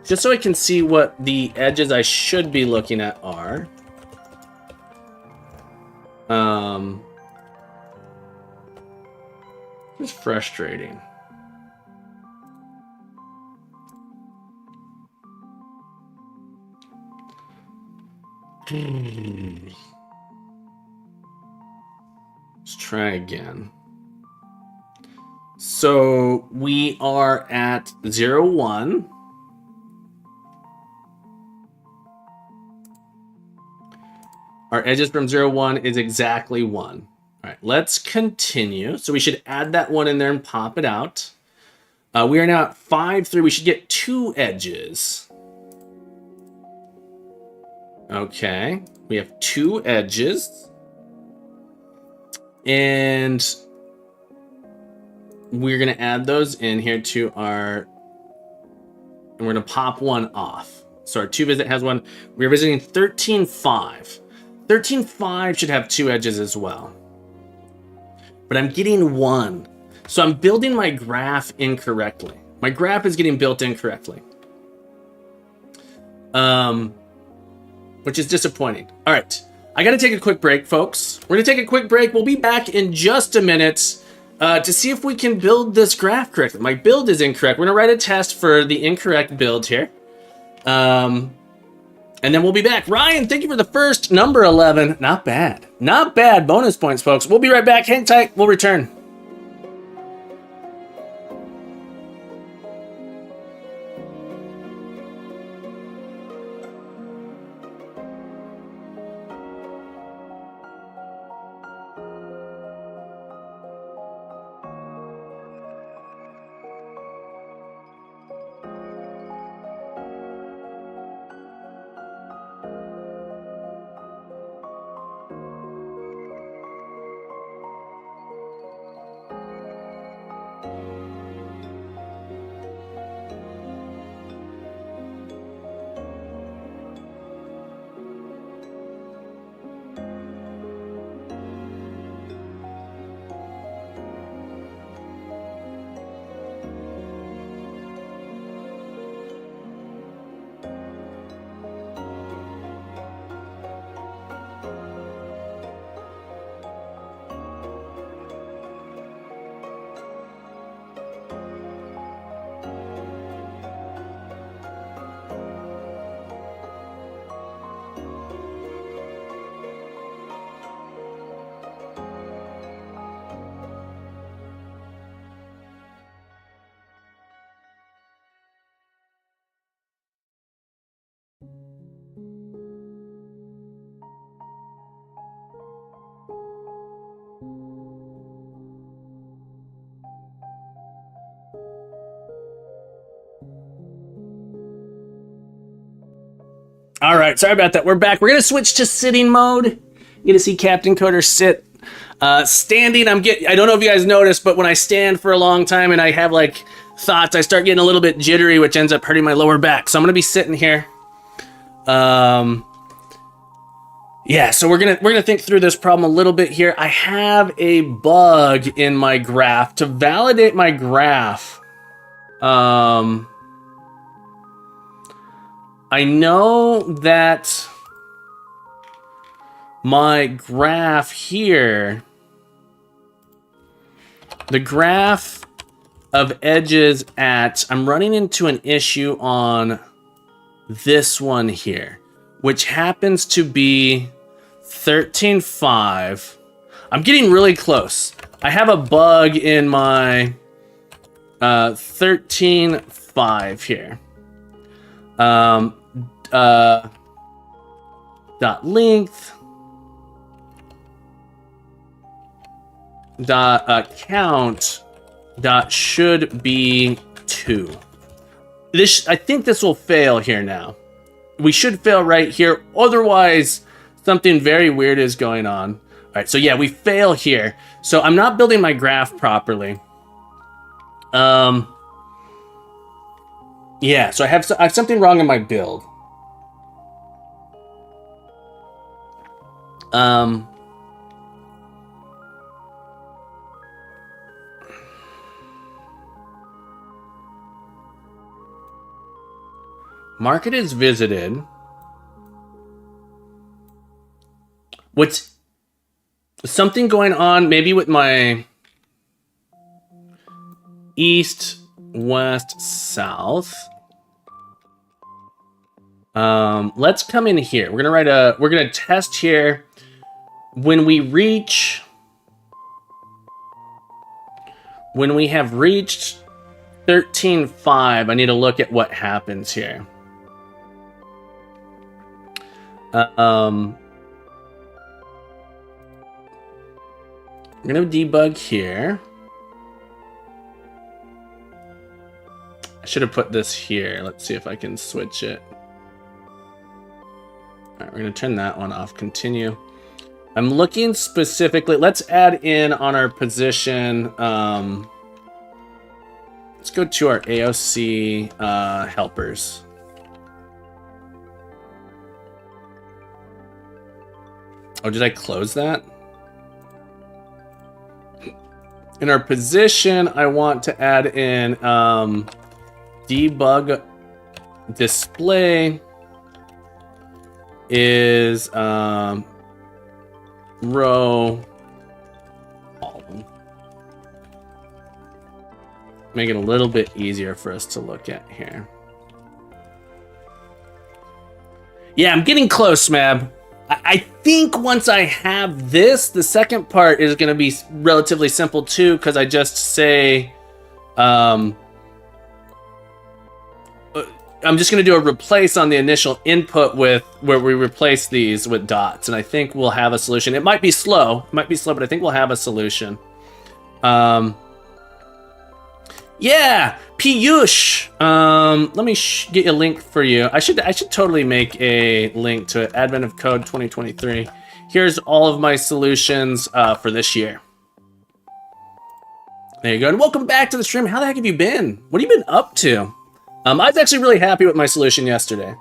Just so I can see what the edges I should be looking at are. It's frustrating. Let's try again. So we are at 0, 1. Our edges from 0, 1 is exactly 1. All right, let's continue. So we should add that 1 in there and pop it out. We are now at 5, 3. We should get 2 edges. Okay, we have 2 edges. And we're going to add those in here to our... And we're going to pop 1 off. So our 2 visit has 1. We're visiting 13.5. 13.5 should have 2 edges as well. But I'm getting 1. So I'm building my graph incorrectly. My graph is getting built incorrectly. Which is disappointing. All right. I got to take a quick break, folks. We're going to take a quick break. We'll be back in just a minute to see if we can build this graph correctly. My build is incorrect. We're going to write a test for the incorrect build here. And then we'll be back. Ryan, thank you for the first number 11. Not bad. Not bad. Bonus points, folks. We'll be right back. Hang tight. We'll return. All right, sorry about that. We're back. We're gonna switch to sitting mode. You're gonna see Captain Coder sit. Standing, I don't know if you guys noticed, but when I stand for a long time and I have like thoughts, I start getting a little bit jittery, which ends up hurting my lower back. So I'm gonna be sitting here. Yeah, so we're gonna think through this problem a little bit here. I have a bug in my graph. To validate my graph, I know that my graph here, the graph of edges I'm running into an issue on this one here, which happens to be 13.5. I'm getting really close. I have a bug in my 13.5 here. Dot length dot count dot should be 2. I think this will fail here now. We should fail right here. Otherwise, something very weird is going on. All right, so yeah, we fail here. So I'm not building my graph properly. Yeah, so I have something wrong in my build. Market is visited. What's something going on maybe with my east, west, south. Let's come in here. We're gonna test here. When we have reached 13.5, I need to look at what happens here. I'm gonna debug here. I should have put this here. Let's see if I can switch it. All right, we're gonna turn that one off. Continue. I'm looking specifically. Let's add in on our position. Let's go to our AOC helpers. Oh, did I close that? In our position, I want to add in debug display is row column. Make it a little bit easier for us to look at here. Yeah, I'm getting close, Mab. I think once I have this, the second part is going to be relatively simple too, because I just say, I'm just going to do a replace on the initial input with where we replace these with dots, and I think we'll have a solution. It might be slow, but I think we'll have a solution. Yeah, Piyush. Let me get a link for you. I should totally make a link to it. Advent of Code 2023. Here's all of my solutions for this year. There you go. And welcome back to the stream. How the heck have you been? What have you been up to? I was actually really happy with my solution yesterday.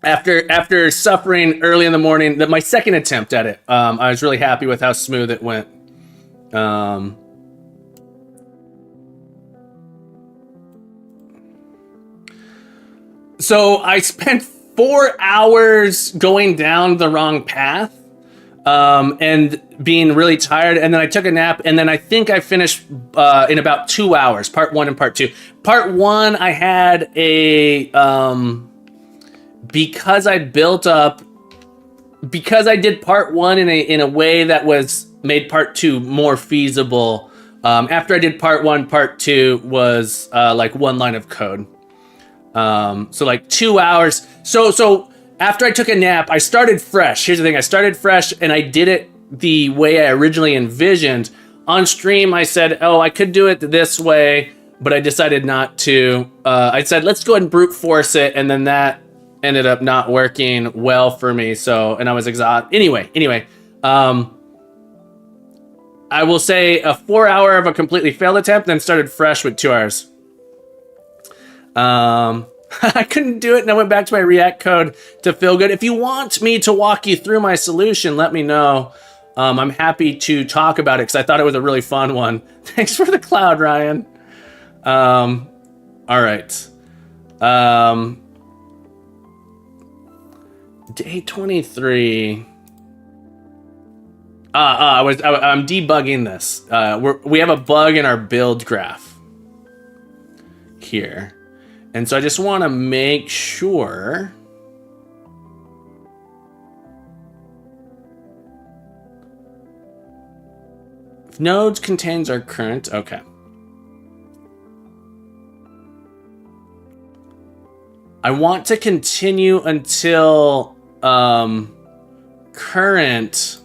After suffering early in the morning, my second attempt at it, I was really happy with how smooth it went. So I spent 4 hours going down the wrong path, and being really tired, and then I took a nap, and then I think I finished in about 2 hours, part 1 and part 2. Part 1, I had a, because I did part 1 in a way that made part 2 more feasible. After I did part 1, part 2 was like 1 line of code. So like 2 hours. So after I took a nap, I started fresh. Here's the thing. I started fresh and I did it the way I originally envisioned. On stream, I said, oh, I could do it this way, but I decided not to. I said, let's go ahead and brute force it, and then that ended up not working well for me. So, and I was exhausted. Anyway, I will say a 4 hour of a completely failed attempt, then started fresh with 2 hours. I couldn't do it, and I went back to my React code to feel good. If you want me to walk you through my solution, let me know. I'm happy to talk about it because I thought it was a really fun one. Thanks for the cloud, Ryan. All right. Day 23. I'm debugging this. We have a bug in our build graph here. And so I just want to make sure if nodes contains our current. Okay. I want to continue until current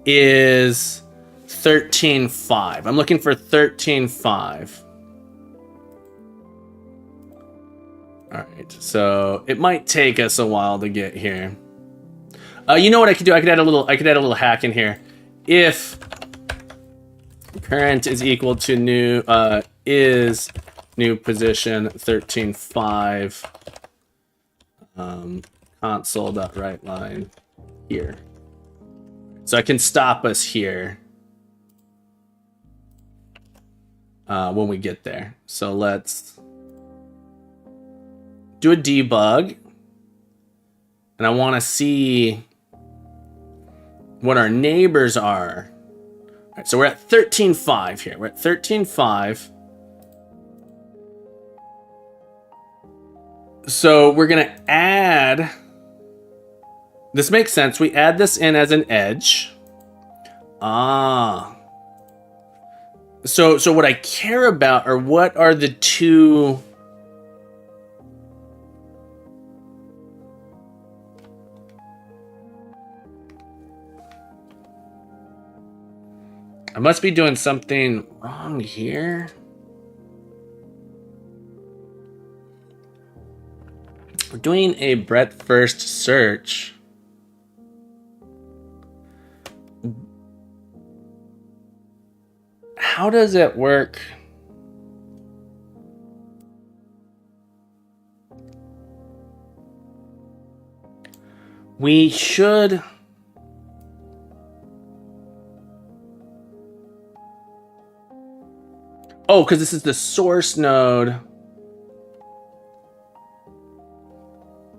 is 13.5. I'm looking for 13.5. All right, so it might take us a while to get here. You know what I could do? I could add a little hack in here. If current is equal to new is new position 13.5 console.writeLine here. So I can stop us here when we get there. So let's do a debug, and I want to see what our neighbors are. All right, so we're at 13.5 here. We're at 13.5. So we're gonna add. This makes sense. We add this in as an edge. So what I care about are what are the two. I must be doing something wrong here. We're doing a breadth first search. How does it work? We should. Oh, because this is the source node. All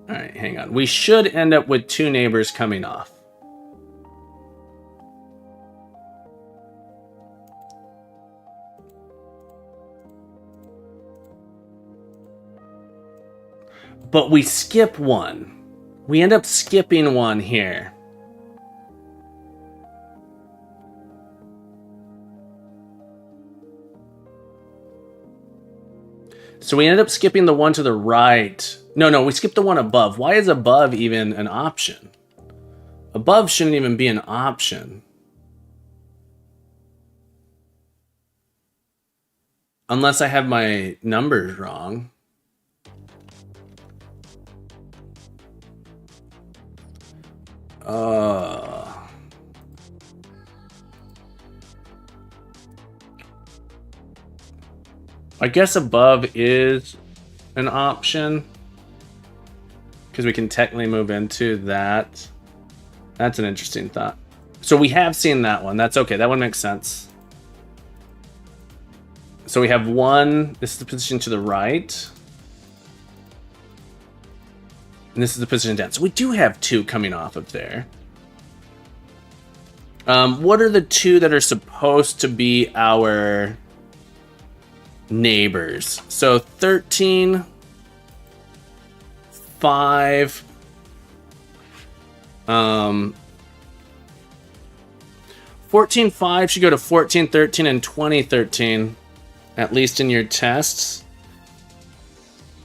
right, hang on. We should end up with two neighbors coming off. But we skip one. We end up skipping one here. So we ended up skipping the one to the right. No, we skipped the one above. Why is above even an option? Above shouldn't even be an option. Unless I have my numbers wrong. I guess above is an option because we can technically move into that. That's an interesting thought. So we have seen that one. That's okay. That one makes sense. So we have one. This is the position to the right. And this is the position down. So we do have two coming off of there. What are the two that are supposed to be our neighbors? So 13, 5, 14, 5 should go to 14, 13, and 20, 13, at least in your tests.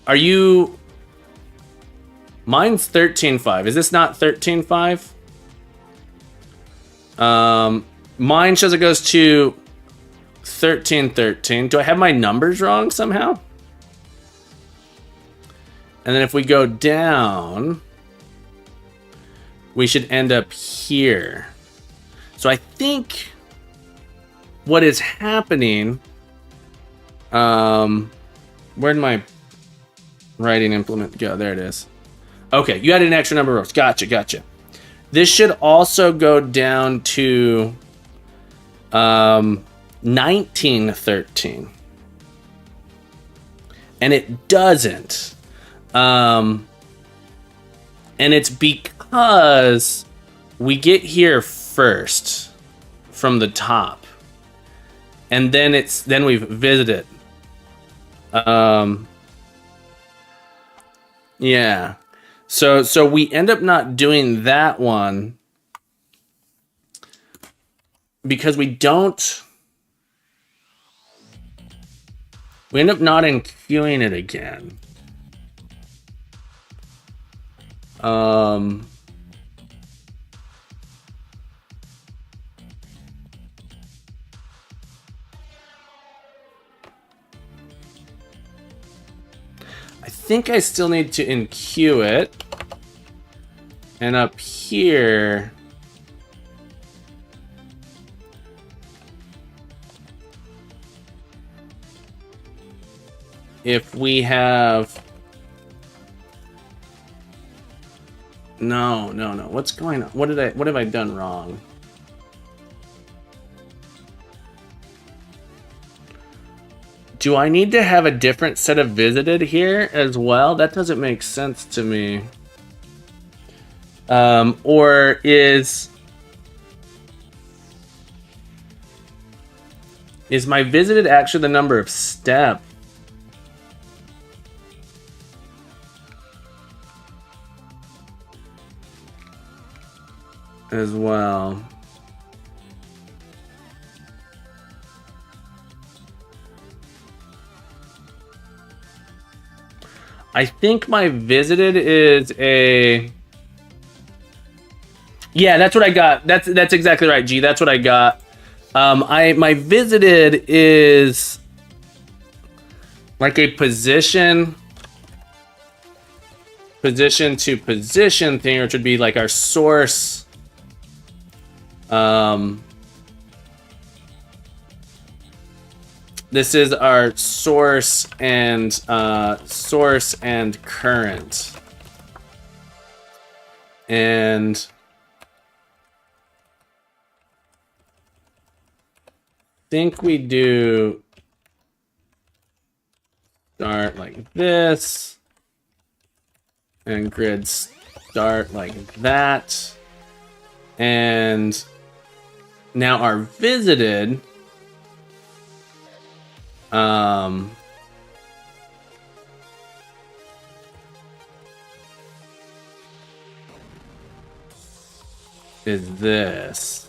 Are you? Mine's 13, 5. Is this not 13, 5? Mine shows it goes to 13, 13. Do I have my numbers wrong somehow? And then if we go down, we should end up here. So I think what is happening, where'd my writing implement go? There it is. Okay, you added an extra number of rows. Gotcha. This should also go down to 1913. And it doesn't. And it's because we get here first from the top. And then we've visited. Yeah. So we end up not doing that one because we end up not enqueuing it again. I think I still need to enqueue it. And up here, if we have, no. What's going on? What have I done wrong? Do I need to have a different set of visited here as well? That doesn't make sense to me. Or is my visited actually the number of step? As well. I think my visited is a... Yeah, that's what I got. That's exactly right, G. That's what I got. My visited is like a position to position thing, which would be like our source. This is our source and current. And think we do start like this and grid start like that. And now our visited is this.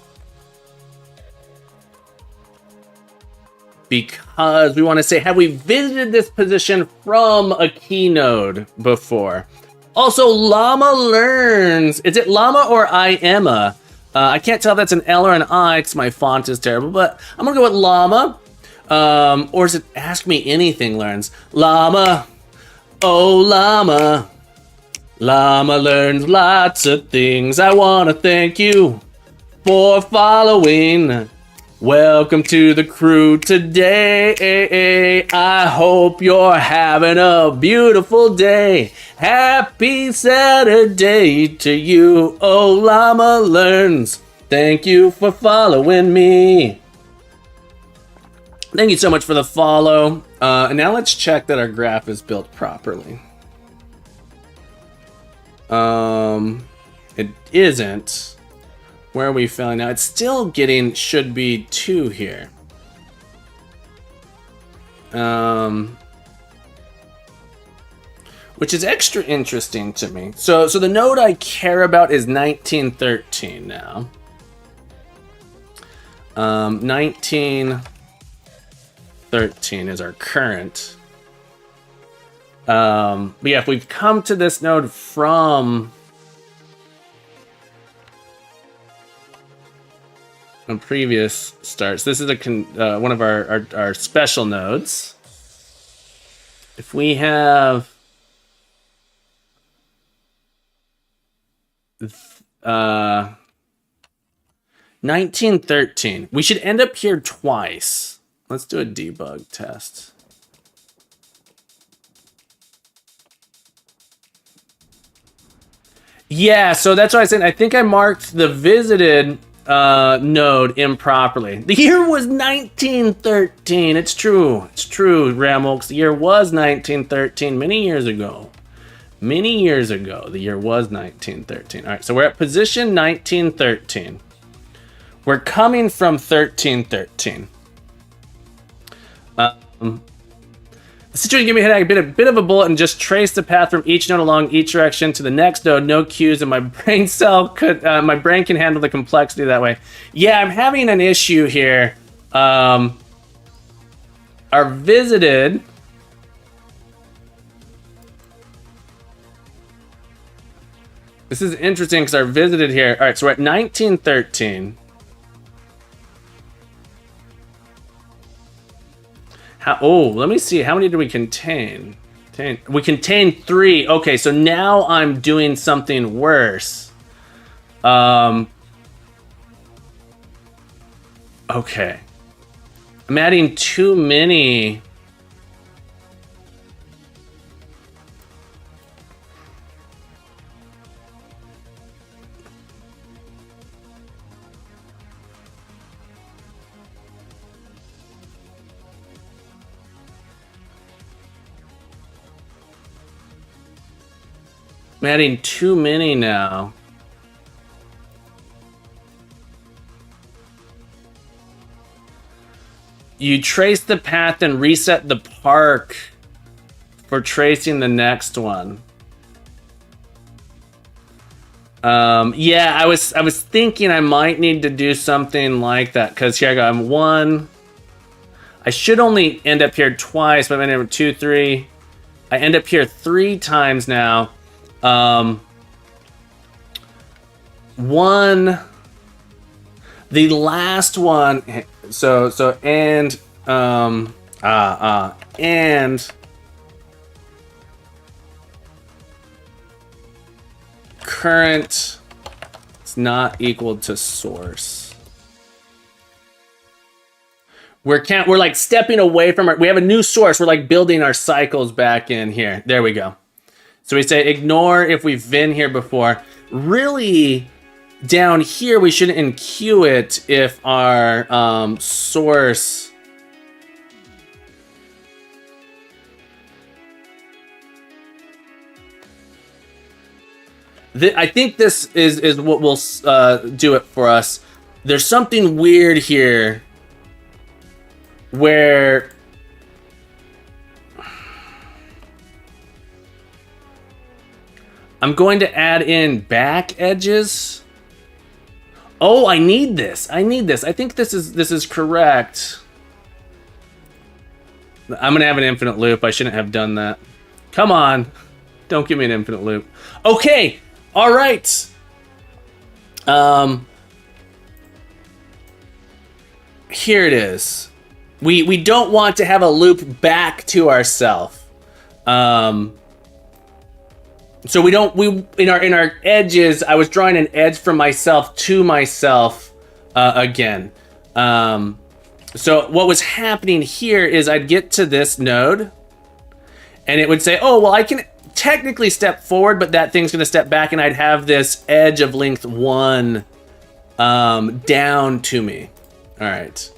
Because we want to say, have we visited this position from a key node before? Also, Llama learns. Is it Llama or I-Emma? I can't tell if that's an L or an I because my font is terrible, but I'm going to go with Llama. Or is it Ask Me Anything learns? Llama. Oh, Llama. Llama learns lots of things. I want to thank you for following. Welcome to the crew today. I hope you're having a beautiful day. Happy Saturday to you. Oh, Llama learns. Thank you for following me. Thank you so much for the follow. And now let's check that our graph is built properly. It isn't. Where are we failing now? It's still getting, should be 2 here. Which is extra interesting to me. So the node I care about is 1913 now. 1913 is our current. But yeah, if we've come to this node from on previous starts. This is one of our special nodes. If we have 1913, we should end up here twice. Let's do a debug test. Yeah, so that's what I said. I think I marked the visited node improperly. The year was 1913. It's true. It's true, Ramolx. The year was 1913 many years ago. Many years ago, the year was 1913. All right, so we're at position 1913. We're coming from 1313. The situation gave me a headache, a bit of a bullet, and just trace the path from each node along each direction to the next node. No cues, and my brain can handle the complexity that way. Yeah, I'm having an issue here. Our visited. This is interesting because our visited here. All right, so we're at 1913. Let me see. How many do we contain? We contain 3. Okay, so now I'm doing something worse. Okay. I'm adding too many. I'm adding too many now. You trace the path and reset the park for tracing the next one. Yeah, I was thinking I might need to do something like that, because here I go. I'm 1. I should only end up here twice, but I'm end up 2, 3. I end up here 3 times now. 1, the last one, and current is not equal to source. We're like stepping away from we have a new source. We're like building our cycles back in here. There we go. So we say ignore if we've been here before. Really, down here we shouldn't enqueue it if our source. I think this is what will do it for us. There's something weird here where I'm going to add in back edges. Oh, I need this. I think this is correct. I'm gonna have an infinite loop. I shouldn't have done that. Come on. Don't give me an infinite loop. Okay. All right. Here it is. We don't want to have a loop back to ourselves. So we in our edges, I was drawing an edge from myself to myself again. So what was happening here is I'd get to this node and it would say, oh, well, I can technically step forward, but that thing's going to step back, and I'd have this edge of length 1 down to me. All right.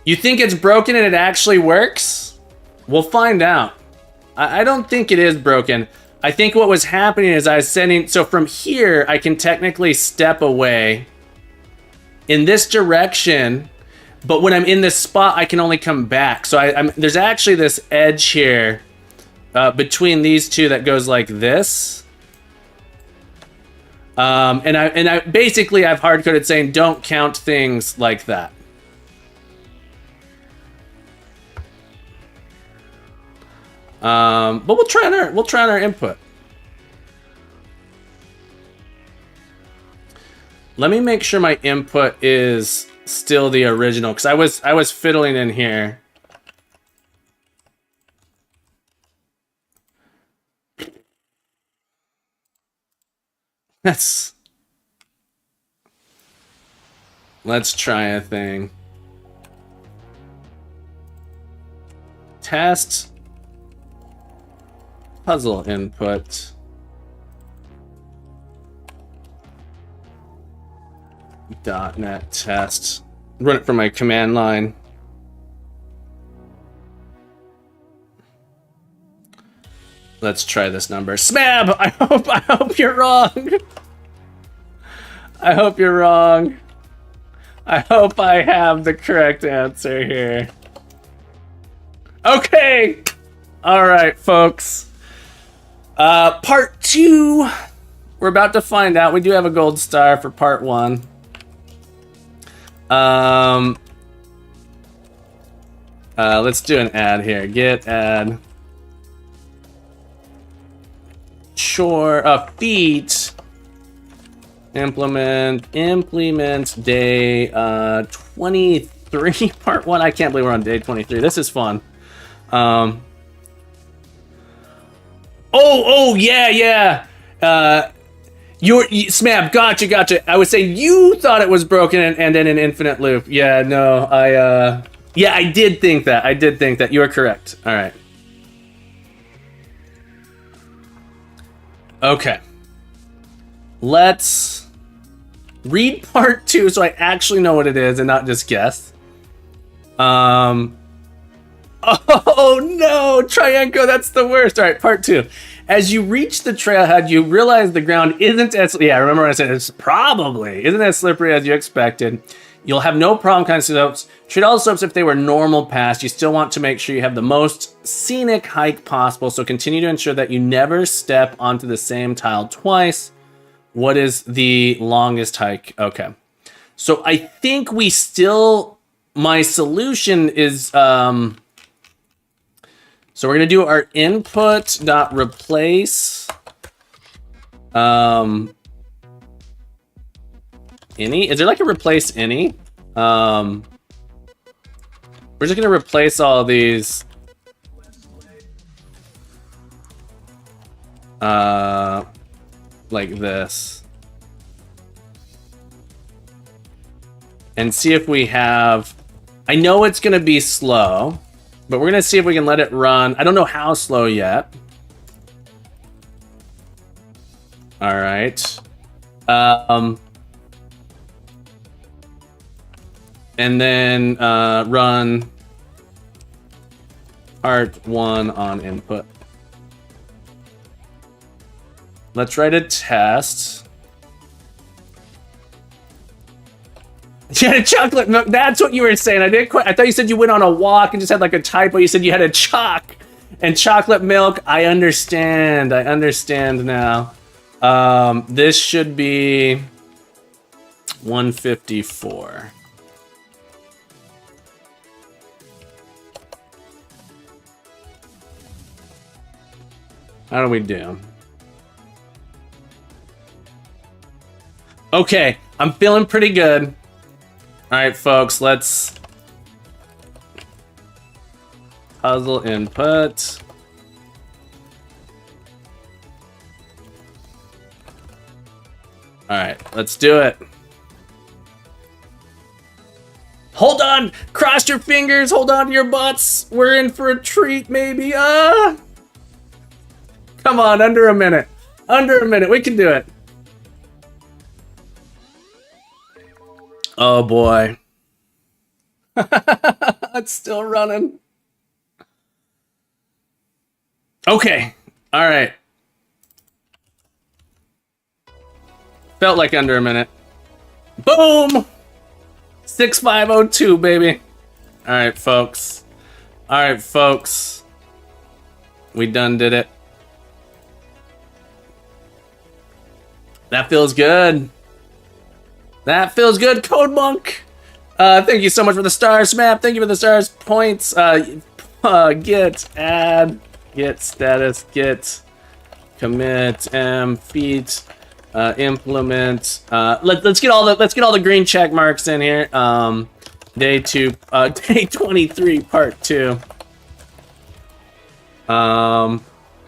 You think it's broken and it actually works? We'll find out. I don't think it is broken. I think what was happening is I was sending... So from here, I can technically step away in this direction, but when I'm in this spot, I can only come back. So there's actually this edge here between these two that goes like this. And I basically I've hard-coded saying don't count things like that. But we'll try on our input. Let me make sure my input is still the original, because I was fiddling in here. Let's try a thing. Test puzzle input. .NET test. Run it from my command line. Let's try this number. Smab! I hope you're wrong. I hope you're wrong. I hope I have the correct answer here. Okay. All right, folks. Part 2. We're about to find out. We do have a gold star for part 1. Let's do an ad here. Get ad. Chore, feat. Implement day 23, part 1. I can't believe we're on day 23. This is fun. Oh, yeah. Smab, gotcha. I would say you thought it was broken and in an infinite loop. Yeah, no, yeah, I did think that. You are correct. All right. Okay. Let's read part 2 so I actually know what it is and not just guess. Oh no, Trianko, that's the worst. All right, part 2. As you reach the trailhead, you realize the ground isn't as... Yeah, remember when I said it's probably isn't as slippery as you expected. You'll have no problem kind of slopes. Treat all slopes if they were normal paths. You still want to make sure you have the most scenic hike possible, so continue to ensure that you never step onto the same tile twice. What is the longest hike? Okay. So I think we still... My solution is... So we're going to do our input.replace any. Is there like a replace any? We're just going to replace all these like this. And see if we have... I know it's going to be slow. But we're going to see if we can let it run. I don't know how slow yet. All right. And then run part 1 on input. Let's write a test. You had a chocolate milk. That's what you were saying. I didn't quite. I thought you said you went on a walk and just had like a typo. You said you had a chalk and chocolate milk. I understand. I understand now. This should be 154. How do we do? Okay, I'm feeling pretty good. All right, folks, let's puzzle input. All right, let's do it. Hold on, cross your fingers, hold on to your butts. We're in for a treat, maybe. Come on, under a minute. Under a minute, we can do it. Oh boy. It's still running. Okay. All right. Felt like under a minute. Boom! 6502, baby. All right, folks. All right, folks. We done did it. That feels good. That feels good, Code Monk. Thank you so much for the stars, Map. Thank you for the stars. Points. Get add. Get status. Get commit. Feat. Implement. Let's get all the green check marks in here. Day 23, part 2.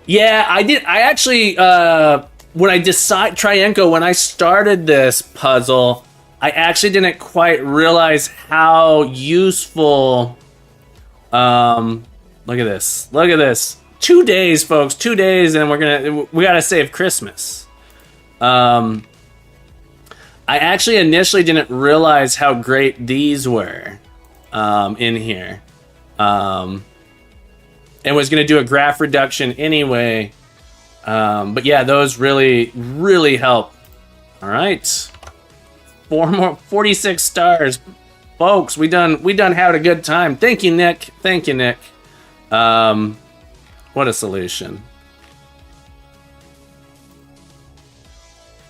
Yeah, I actually when I Trienko, when I started this puzzle, I actually didn't quite realize how useful. Look at this. Look at this. 2 days, folks. 2 days, and we gotta save Christmas. I actually initially didn't realize how great these were in here. And was gonna do a graph reduction anyway. But yeah, those really, really help. All right. 46 stars. Folks, we done had a good time. Thank you, Nick. Thank you, Nick. What a solution.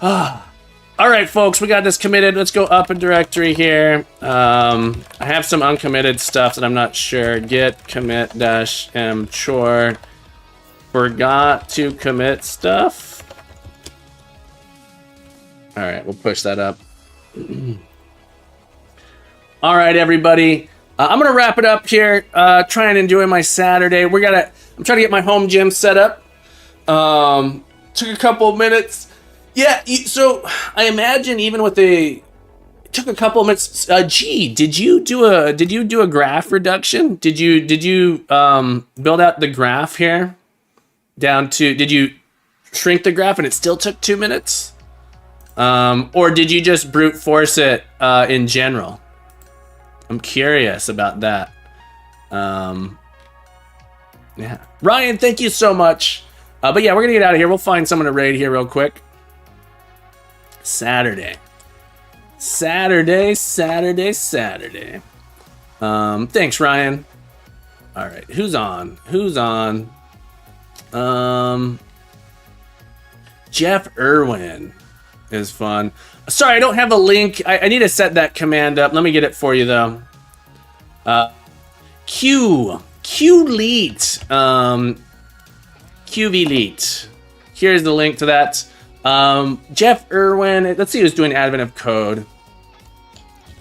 All right, folks, we got this committed. Let's go up a directory here. I have some uncommitted stuff that I'm not sure. Git commit -m chore. Forgot to commit stuff. All right, we'll push that up. All right, everybody. I'm gonna wrap it up here. Try and enjoy my Saturday. I'm trying to get my home gym set up. Took a couple of minutes. Yeah, so I imagine even with it took a couple of minutes. Gee, did you do a graph reduction? Did you build out the graph here down to? Did you shrink the graph and it still took 2 minutes? Or did you just brute force it in general? I'm curious about that. Yeah, Ryan, thank you so much. But yeah, we're gonna get out of here. We'll find someone to raid here real quick. Saturday. Thanks, Ryan. All right, who's on? Jeff Irwin is fun. Sorry, I don't have a link. I need to set that command up. Let me get it for you, though. QLeet. QVLeet. Here's the link to that. Jeff Irwin. Let's see who's doing Advent of Code.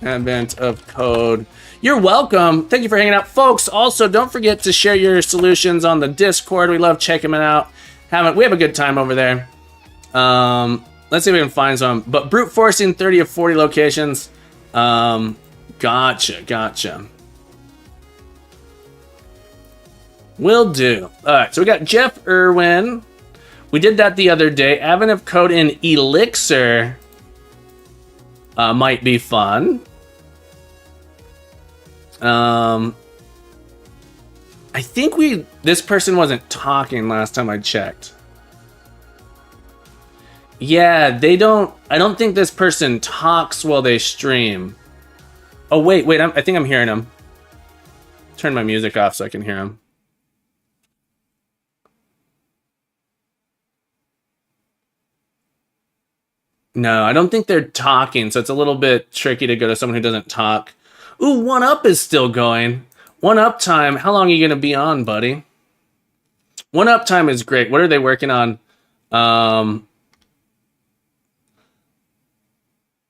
Advent of Code. You're welcome. Thank you for hanging out. Folks, also, don't forget to share your solutions on the Discord. We love checking them out. We have a good time over there. Let's see if we can find some. But brute forcing 30 of 40 locations. Gotcha. Will do. All right, so we got Jeff Irwin. We did that the other day. Advent of Code in Elixir might be fun. I think this person wasn't talking last time I checked. Yeah, I don't think this person talks while they stream. Oh, wait, I think I'm hearing him. Turn my music off so I can hear him. No, I don't think they're talking, so it's a little bit tricky to go to someone who doesn't talk. Ooh, 1UP is still going. 1UP time. How long are you going to be on, buddy? 1UP time is great. What are they working on?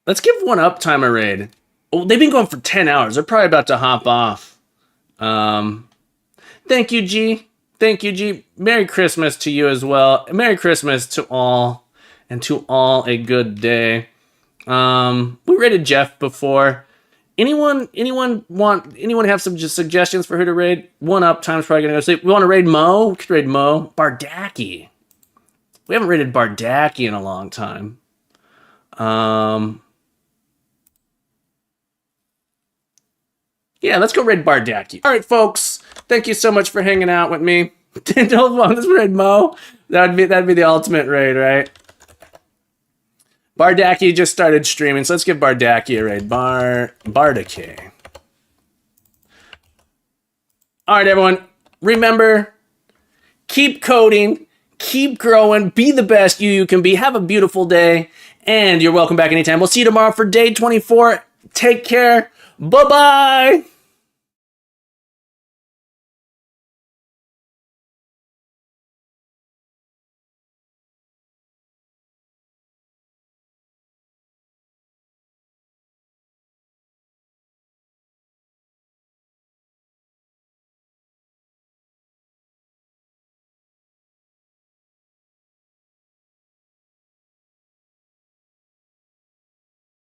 Let's give 1UP time a raid. Oh, they've been going for 10 hours. They're probably about to hop off. Thank you, G. Thank you, G. Merry Christmas to you as well. Merry Christmas to all. And to all a good day. We raided Jeff before. Anyone have some just suggestions for who to raid? 1UP time's probably gonna go sleep. We want to raid Mo? We could raid Mo. Bardaki. We haven't raided Bardaki in a long time. Yeah, let's go raid Bardaki. All right, folks. Thank you so much for hanging out with me. Let's raid Mo. That'd be the ultimate raid, right? Bardaki just started streaming, so let's give Bardaki a raid. Bardaki. All right, everyone. Remember, keep coding, keep growing, be the best you can be. Have a beautiful day, and you're welcome back anytime. We'll see you tomorrow for day 24. Take care. Bye-bye.